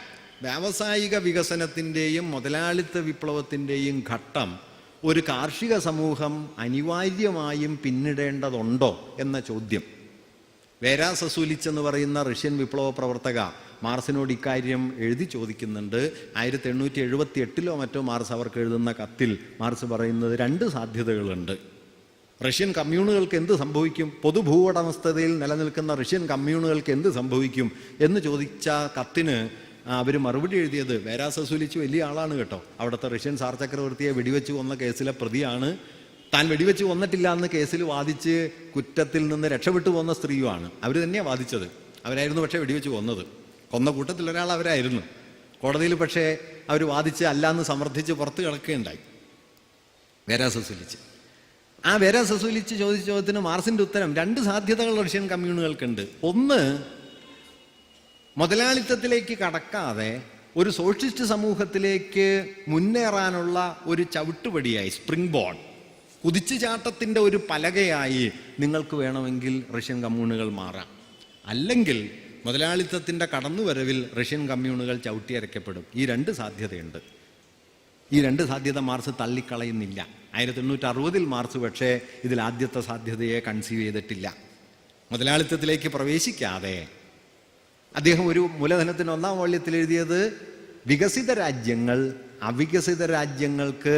വ്യാവസായിക വികസനത്തിൻ്റെയും മുതലാളിത്ത വിപ്ലവത്തിൻ്റെയും ഘട്ടം ഒരു കാർഷിക സമൂഹം അനിവാര്യമായും പിന്നിടേണ്ടതുണ്ടോ എന്ന ചോദ്യം വേരാ സസൂലിച്ച് എന്ന് പറയുന്ന റഷ്യൻ വിപ്ലവ പ്രവർത്തക മാർസിനോട് ഇക്കാര്യം എഴുതി ചോദിക്കുന്നുണ്ട്. 1878 മറ്റോ മാർസ് അവർക്ക് എഴുതുന്ന കത്തിൽ മാർസ് പറയുന്നത് 2 സാധ്യതകളുണ്ട്. റഷ്യൻ കമ്മ്യൂണുകൾക്ക് എന്ത് സംഭവിക്കും, പൊതുഭൂവുടമസ്ഥതയിൽ നിലനിൽക്കുന്ന റഷ്യൻ കമ്മ്യൂണുകൾക്ക് എന്ത് സംഭവിക്കും എന്ന് ചോദിച്ച കത്തിന് അവർ മറുപടി എഴുതിയത്, വേരാ സസൂലിച്ച് വലിയ ആളാണ് കേട്ടോ, അവിടുത്തെ റഷ്യൻ സാർ ചക്രവർത്തിയെ വെടിവെച്ച് കൊന്ന കേസിലെ പ്രതിയാണ്, താൻ വെടിവെച്ച് കൊന്നിട്ടില്ല എന്ന് കേസിൽ വാദിച്ച് കുറ്റത്തിൽ നിന്ന് രക്ഷപ്പെട്ടു പോകുന്ന സ്ത്രീയുമാണ്. അവർ തന്നെയാണ് വാദിച്ചത്. അവരായിരുന്നു പക്ഷേ വെടിവെച്ച് കൊന്നത്. കൊന്ന കൂട്ടത്തിൽ ഒരാൾ അവരായിരുന്നു. കോടതിയിൽ പക്ഷേ അവർ വാദിച്ച് അല്ലാന്ന് സമർത്ഥിച്ച് പുറത്ത് കിടക്കുകയുണ്ടായി വേരാ സസൂലിച്ച്. ആ വേരാ സസൂലിച്ച് ചോദിച്ച ചോദ്യത്തിന് മാർസിൻ്റെ ഉത്തരം 2 സാധ്യതകൾ റഷ്യൻ കമ്മ്യൂണുകൾക്കുണ്ട്. ഒന്ന്, മുതലാളിത്തത്തിലേക്ക് കടക്കാതെ ഒരു സോഷ്യലിസ്റ്റ് സമൂഹത്തിലേക്ക് മുന്നേറാനുള്ള ഒരു ചവിട്ടുപടിയായി, സ്പ്രിംഗ് ബോർഡ്, കുതിച്ചുചാട്ടത്തിൻ്റെ ഒരു പലകയായി നിങ്ങൾക്ക് വേണമെങ്കിൽ റഷ്യൻ കമ്മ്യൂണുകൾ മാറാം. അല്ലെങ്കിൽ മുതലാളിത്തത്തിൻ്റെ കടന്നുവരവിൽ റഷ്യൻ കമ്മ്യൂണുകൾ ചവിട്ടിയരയ്ക്കപ്പെടും. ഈ 2 സാധ്യതയുണ്ട്. ഈ 2 സാധ്യത മാർസ് തള്ളിക്കളയുന്നില്ല. 1860 മാർസ് പക്ഷേ ഇതിൽ ആദ്യത്തെ സാധ്യതയെ കൺസീവ് ചെയ്തിട്ടില്ല. മുതലാളിത്തത്തിലേക്ക് പ്രവേശിക്കാതെ അദ്ദേഹം ഒരു മൂലധനത്തിന് ഒന്നാം വാള്യത്തിൽ എഴുതിയത് വികസിത രാജ്യങ്ങൾ അവികസിത രാജ്യങ്ങൾക്ക്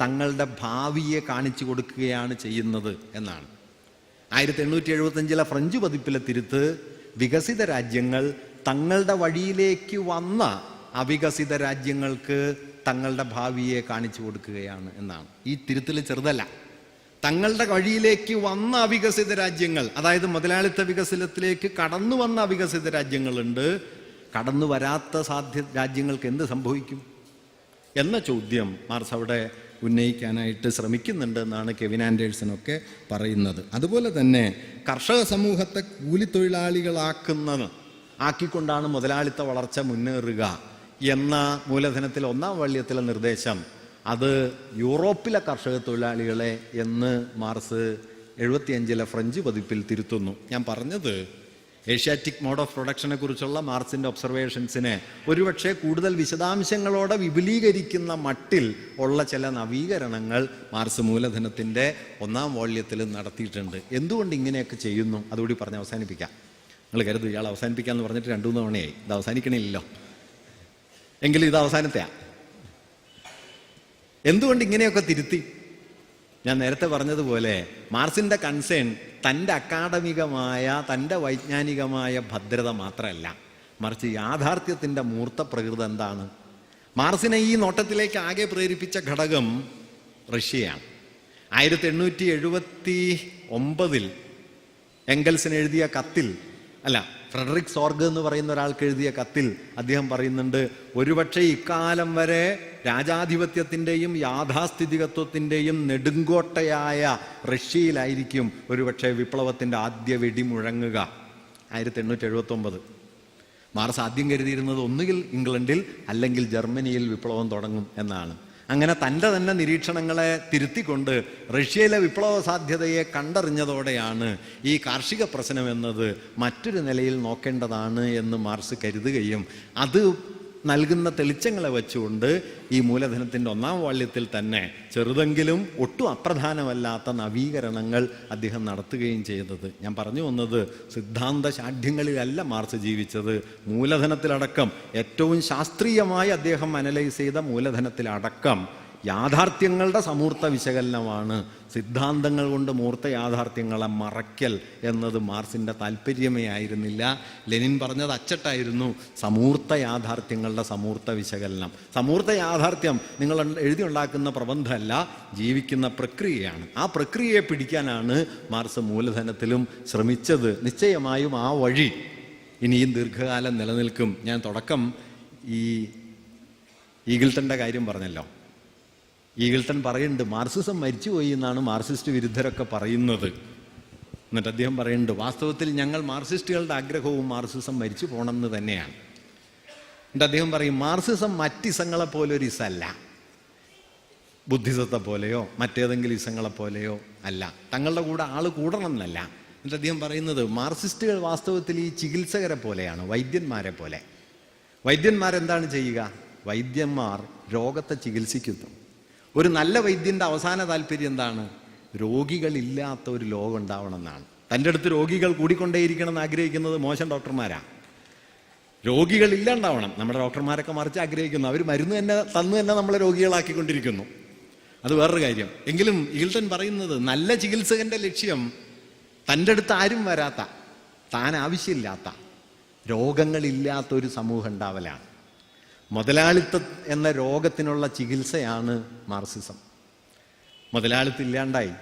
തങ്ങളുടെ ഭാവിയെ കാണിച്ചു കൊടുക്കുകയാണ് ചെയ്യുന്നത് എന്നാണ്. 1875 ഫ്രഞ്ച് പതിപ്പിലെ തിരുത്ത് വികസിത രാജ്യങ്ങൾ തങ്ങളുടെ വഴിയിലേക്ക് വന്ന അവികസിത രാജ്യങ്ങൾക്ക് തങ്ങളുടെ ഭാവിയെ കാണിച്ചു കൊടുക്കുകയാണ് എന്നാണ്. ഈ തിരുത്തൽ ചെറുതല്ല. തങ്ങളുടെ വഴിയിലേക്ക് വന്ന അവികസിത രാജ്യങ്ങൾ, അതായത് മുതലാളിത്ത വികസനത്തിലേക്ക് കടന്നു വന്ന അവികസിത രാജ്യങ്ങളുണ്ട്. കടന്നു വരാത്ത രാജ്യങ്ങൾക്ക് എന്ത് സംഭവിക്കും എന്ന ചോദ്യം മാർസ് അവിടെ ഉന്നയിക്കാനായിട്ട് ശ്രമിക്കുന്നുണ്ട് എന്നാണ് കെവിൻ ആൻഡേഴ്സണൊക്കെ പറയുന്നത്. അതുപോലെ തന്നെ കർഷക സമൂഹത്തെ ആക്കിക്കൊണ്ടാണ് മുതലാളിത്ത വളർച്ച മുന്നേറുക എന്ന മൂലധനത്തിലെ ഒന്നാം വാള്യത്തിലെ നിർദ്ദേശം, അത് യൂറോപ്പിലെ കർഷക തൊഴിലാളികളെ എന്ന് മാർസ് 75 ഫ്രഞ്ച് പതിപ്പിൽ തിരുത്തുന്നു. ഞാൻ പറഞ്ഞത് ഏഷ്യാറ്റിക് മോഡ് ഓഫ് പ്രൊഡക്ഷനെ കുറിച്ചുള്ള മാർസിൻ്റെ ഒബ്സർവേഷൻസിനെ ഒരുപക്ഷെ കൂടുതൽ വിശദാംശങ്ങളോടെ വിപുലീകരിക്കുന്ന മട്ടിൽ ഉള്ള ചില നവീകരണങ്ങൾ മാർസ് മൂലധനത്തിൻ്റെ ഒന്നാം വാള്യത്തിൽ നടത്തിയിട്ടുണ്ട്. എന്തുകൊണ്ട് ഇങ്ങനെയൊക്കെ ചെയ്യുന്നു അതുകൂടി പറഞ്ഞ് അവസാനിപ്പിക്കാം. നിങ്ങൾ കരുതും ഇയാൾ അവസാനിപ്പിക്കാമെന്ന് പറഞ്ഞിട്ട് 2-3 തവണയായി, ഇത് അവസാനിക്കണില്ലല്ലോ. എങ്കിലും ഇത് അവസാനത്തെയാണ്. എന്തുകൊണ്ട് ഇങ്ങനെയൊക്കെ തിരുത്തി? ഞാൻ നേരത്തെ പറഞ്ഞതുപോലെ മാർസിൻ്റെ കൺസേൺ തൻ്റെ അക്കാഡമികമായ തൻ്റെ വൈജ്ഞാനികമായ ഭദ്രത മാത്രമല്ല, മറിച്ച് യാഥാർത്ഥ്യത്തിൻ്റെ മൂർത്ത പ്രകൃതം എന്താണ്. മാർസിനെ ഈ നോട്ടത്തിലേക്ക് ആകെ പ്രേരിപ്പിച്ച ഘടകം റഷ്യയാണ്. 1879 എംഗൽസിന് എഴുതിയ കത്തിൽ, ഫ്രെഡറിക് സോർഗ് എന്ന് പറയുന്ന ഒരാൾക്ക് എഴുതിയ കത്തിൽ അദ്ദേഹം പറയുന്നുണ്ട്, ഒരുപക്ഷെ ഇക്കാലം വരെ രാജാധിപത്യത്തിൻ്റെയും യാഥാസ്ഥിതികത്വത്തിൻ്റെയും നെടുങ്കോട്ടയായ റഷ്യയിലായിരിക്കും ഒരുപക്ഷെ വിപ്ലവത്തിൻ്റെ ആദ്യ വെടി മുഴങ്ങുക. 1879 മാർസ് ആദ്യം കരുതിയിരുന്നത് ഒന്നുകിൽ ഇംഗ്ലണ്ടിൽ അല്ലെങ്കിൽ ജർമ്മനിയിൽ വിപ്ലവം തുടങ്ങും എന്നാണ്. അങ്ങനെ തൻ്റെ തന്നെ നിരീക്ഷണങ്ങളെ തിരുത്തിക്കൊണ്ട് റഷ്യയിലെ വിപ്ലവ സാധ്യതയെ കണ്ടറിഞ്ഞതോടെയാണ് ഈ കാർഷിക പ്രശ്നം എന്നത് മറ്റൊരു നിലയിൽ നോക്കേണ്ടതാണ് എന്ന് മാർസ് കരുതുകയും അത് നൽകുന്ന തെളിച്ചങ്ങളെ വെച്ചുകൊണ്ട് ഈ മൂലധനത്തിൻ്റെ ഒന്നാം വാള്യത്തിൽ തന്നെ ചെറുതെങ്കിലും ഒട്ടും അപ്രധാനമല്ലാത്ത നവീകരണങ്ങൾ അദ്ദേഹം നടത്തുകയും ചെയ്തത്. ഞാൻ പറഞ്ഞു വന്നത് സിദ്ധാന്ത ശാഠ്യങ്ങളിലല്ല മാർസ് ജീവിച്ചത്. മൂലധനത്തിലടക്കം ഏറ്റവും ശാസ്ത്രീയമായി അദ്ദേഹം അനലൈസ് ചെയ്ത മൂലധനത്തിലടക്കം യാഥാർത്ഥ്യങ്ങളുടെ സമൂർത്ത വിശകലനമാണ്. സിദ്ധാന്തങ്ങൾ കൊണ്ട് മൂർത്ത യാഥാർത്ഥ്യങ്ങളെ മറയ്ക്കൽ എന്നത് മാർക്സിൻ്റെ താല്പര്യമേ ആയിരുന്നില്ല. ലെനിൻ പറഞ്ഞത് അച്ചട്ടായിരുന്നു, സമൂർത്ത യാഥാർത്ഥ്യങ്ങളുടെ സമൂർത്ത വിശകലനം. സമൂർത്ത യാഥാർത്ഥ്യം നിങ്ങൾ എഴുതിയുണ്ടാക്കുന്ന പ്രബന്ധമല്ല, ജീവിക്കുന്ന പ്രക്രിയയാണ്. ആ പ്രക്രിയയെ പിടിക്കാനാണ് മാർക്സ് മൂലധനത്തിലും ശ്രമിച്ചത്. നിശ്ചയമായും ആ വഴി ഇനിയും ദീർഘകാലം നിലനിൽക്കും. ഞാൻ തുടക്കം ഈ ഈഗിൾട്ടൻ്റെ കാര്യം പറഞ്ഞല്ലോ. ഈഗിൾട്ടൺ പറയുന്നുണ്ട് മാർക്സിസം മരിച്ചുപോയി എന്നാണ് മാർക്സിസ്റ്റ് വിരുദ്ധരൊക്കെ പറയുന്നത്. എന്നിട്ട് അദ്ദേഹം പറയുന്നുണ്ട് വാസ്തവത്തിൽ ഞങ്ങൾ മാർക്സിസ്റ്റുകളുടെ ആഗ്രഹവും മാർക്സിസം മരിച്ചു പോകണമെന്ന് തന്നെയാണ്. എന്നിട്ട് അദ്ദേഹം പറയും മാർക്സിസം മറ്റിസങ്ങളെ പോലെ ഒരു ഇസല്ല, ബുദ്ധിസത്തെ പോലെയോ മറ്റേതെങ്കിലും ഇസങ്ങളെ പോലെയോ അല്ല, തങ്ങളുടെ കൂടെ ആൾ കൂടണം എന്നല്ല. എന്നിട്ട് അദ്ദേഹം പറയുന്നത് മാർക്സിസ്റ്റുകൾ വാസ്തവത്തിൽ ഈ ചികിത്സകരെ പോലെയാണ്, വൈദ്യന്മാരെ പോലെ. വൈദ്യന്മാരെന്താണ് ചെയ്യുക? വൈദ്യന്മാർ രോഗത്തെ ചികിത്സിക്കുന്നു. ഒരു നല്ല വൈദ്യൻ്റെ അവസാന താല്പര്യം എന്താണ്? രോഗികളില്ലാത്ത ഒരു ലോകം ഉണ്ടാവണം എന്നാണ്. തൻ്റെ അടുത്ത് രോഗികൾ കൂടിക്കൊണ്ടേയിരിക്കണം എന്ന് ആഗ്രഹിക്കുന്നത് മോശം ഡോക്ടർമാരാണ്. രോഗികളില്ലാണ്ടാവണം. നമ്മുടെ ഡോക്ടർമാരൊക്കെ മറിച്ച് ആഗ്രഹിക്കുന്നു. അവർ മരുന്ന് തന്നെ തന്നു തന്നെ നമ്മളെ രോഗികളാക്കിക്കൊണ്ടിരിക്കുന്നു. അത് വേറൊരു കാര്യം. എങ്കിലും ഈഗിൾട്ടൺ പറയുന്നത് നല്ല ചികിത്സകൻ്റെ ലക്ഷ്യം തൻ്റെ അടുത്ത് ആരും വരാത്ത, താൻ ആവശ്യമില്ലാത്ത, രോഗങ്ങളില്ലാത്തൊരു സമൂഹം ഉണ്ടാവലാണ്. മുതലാളിത്തം എന്ന രോഗത്തിനുള്ള ചികിത്സയാണ് മാർക്സിസം. മുതലാളിത്തം ഇല്ലാണ്ടായി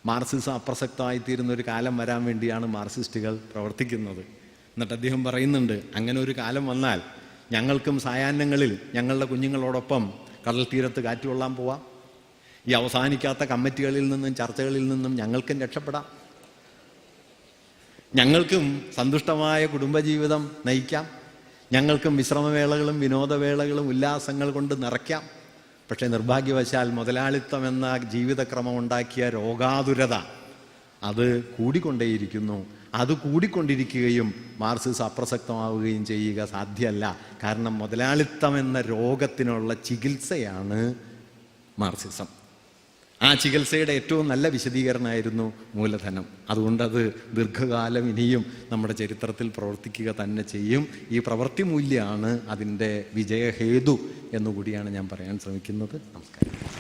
മാർക്സിസം അപ്രസക്തമായിത്തീരുന്ന ഒരു കാലം വരാൻ വേണ്ടിയാണ് മാർക്സിസ്റ്റുകൾ പ്രവർത്തിക്കുന്നത്. എന്നിട്ട് അദ്ദേഹം പറയുന്നുണ്ട് അങ്ങനെ ഒരു കാലം വന്നാൽ ഞങ്ങൾക്കും സായാഹ്നങ്ങളിൽ ഞങ്ങളുടെ കുഞ്ഞുങ്ങളോടൊപ്പം കടൽ തീരത്ത് കാറ്റുകൊള്ളാൻ പോവാം. ഈ അവസാനിക്കാത്ത കമ്മിറ്റികളിൽ നിന്നും ചർച്ചകളിൽ നിന്നും ഞങ്ങൾക്കും രക്ഷപ്പെടാം. ഞങ്ങൾക്കും സന്തുഷ്ടമായ കുടുംബജീവിതം നയിക്കാം. ഞങ്ങൾക്കും വിശ്രമവേളകളും വിനോദവേളകളും ഉല്ലാസങ്ങൾ കൊണ്ട് നിറയ്ക്കാം. പക്ഷേ നിർഭാഗ്യവശാൽ മുതലാളിത്തം എന്ന ജീവിതക്രമം ഉണ്ടാക്കിയ രോഗാതുരത അത് കൂടിക്കൊണ്ടേയിരിക്കുന്നു. അത് കൂടിക്കൊണ്ടിരിക്കുകയും മാർക്സിസം അപ്രസക്തമാവുകയും ചെയ്യുക സാധ്യമല്ല. കാരണം മുതലാളിത്തം എന്ന രോഗത്തിനുള്ള ചികിത്സയാണ് മാർക്സിസം. ആ ചികിത്സയുടെ ഏറ്റവും നല്ല വിശദീകരണമായിരുന്നു മൂലധനം. അതുകൊണ്ടത് ദീർഘകാലം ഇനിയും നമ്മുടെ ചരിത്രത്തിൽ പ്രവർത്തിക്കുക തന്നെ ചെയ്യും. ഈ പ്രവൃത്തി മൂല്യമാണ് അതിൻ്റെ വിജയഹേതു എന്നുകൂടിയാണ് ഞാൻ പറയാൻ ശ്രമിക്കുന്നത്. നമസ്കാരം.